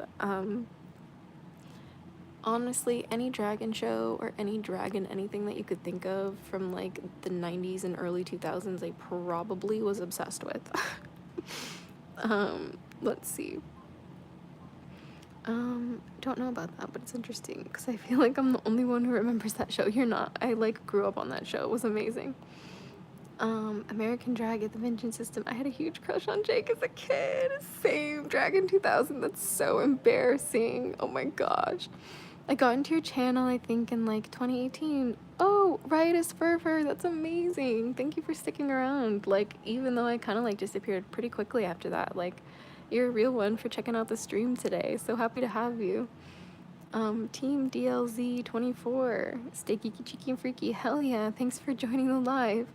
Honestly, any dragon show or any dragon anything that you could think of from like the 90s and early 2000s, I probably was obsessed with. Let's see. Don't know about that, but it's interesting because I feel like I'm the only one who remembers that show. You're not. I like grew up on that show. It was amazing. American Dragon, the Vengeance System. I had a huge crush on Jake as a kid. Same. Dragon 2000. That's so embarrassing. Oh my gosh. I got into your channel, I think, in like 2018. Oh, Riotous Fervor. That's amazing. Thank you for sticking around. Like, even though I kind of like disappeared pretty quickly after that. Like, you're a real one for checking out the stream today. So happy to have you. Team DLZ24. Stay geeky, cheeky, and freaky. Hell yeah. Thanks for joining the live.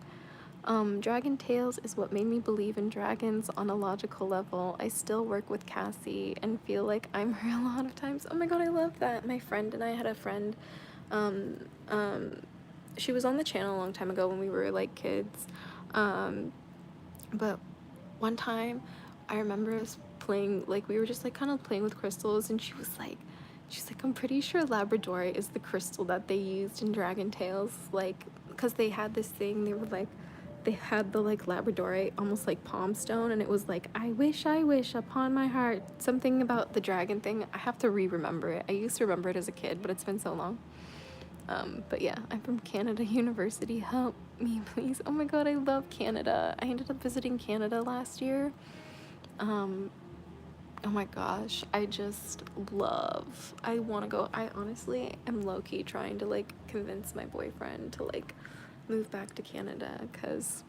Dragon Tales is what made me believe in dragons on a logical level. I still work with Cassie and feel like I'm her a lot of times. Oh my god, I love that. My friend and I had a friend, she was on the channel a long time ago when we were like kids. But one time I remember us playing, like we were just like kind of playing with crystals, and she's like, I'm pretty sure Labradorite is the crystal that they used in Dragon Tales, like, because they had this thing, they were like, they had the like Labradorite, almost like palm stone, and it was like, I wish upon my heart, something about the dragon thing. I have to re-remember it. I used to remember it as a kid, but it's been so long. But yeah, I'm from Canada University. Help me, please. Oh my god, I love Canada. I ended up visiting Canada last year. Oh my gosh, I just love, I want to go. I honestly am low-key trying to like convince my boyfriend to like move back to Canada because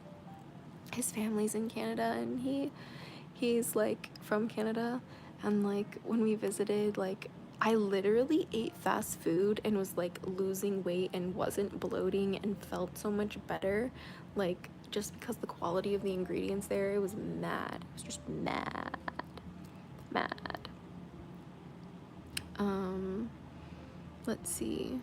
his family's in Canada, and he's like from Canada, and like when we visited, like I literally ate fast food and was like losing weight and wasn't bloating and felt so much better, like just because the quality of the ingredients there, it was mad. It was just mad. Let's see.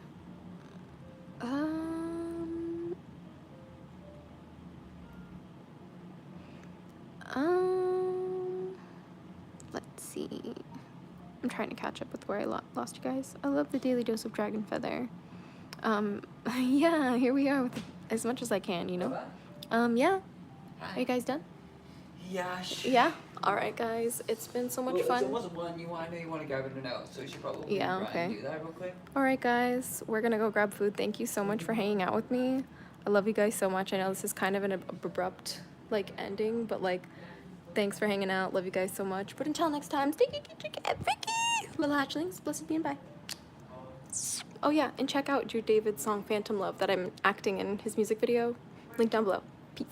Let's see. I'm trying to catch up with where I lost you guys. I love the daily dose of dragon feather. Yeah, here we are with as much as I can, you know. Yeah. Are you guys done? Yeah. Yeah. All right, guys. It's been so much fun. It's almost one. I know you want to grab it now, so you should probably run and do that real quick. All right, guys. We're gonna go grab food. Thank you so much for hanging out with me. I love you guys so much. I know this is kind of an abrupt like ending, but like, thanks for hanging out. Love you guys so much. But until next time, stay geeky, freaky, little hatchlings. Blessed be and bye. Oh yeah, and check out Jude David's song "Phantom Love" that I'm acting in his music video. Link down below. Peace.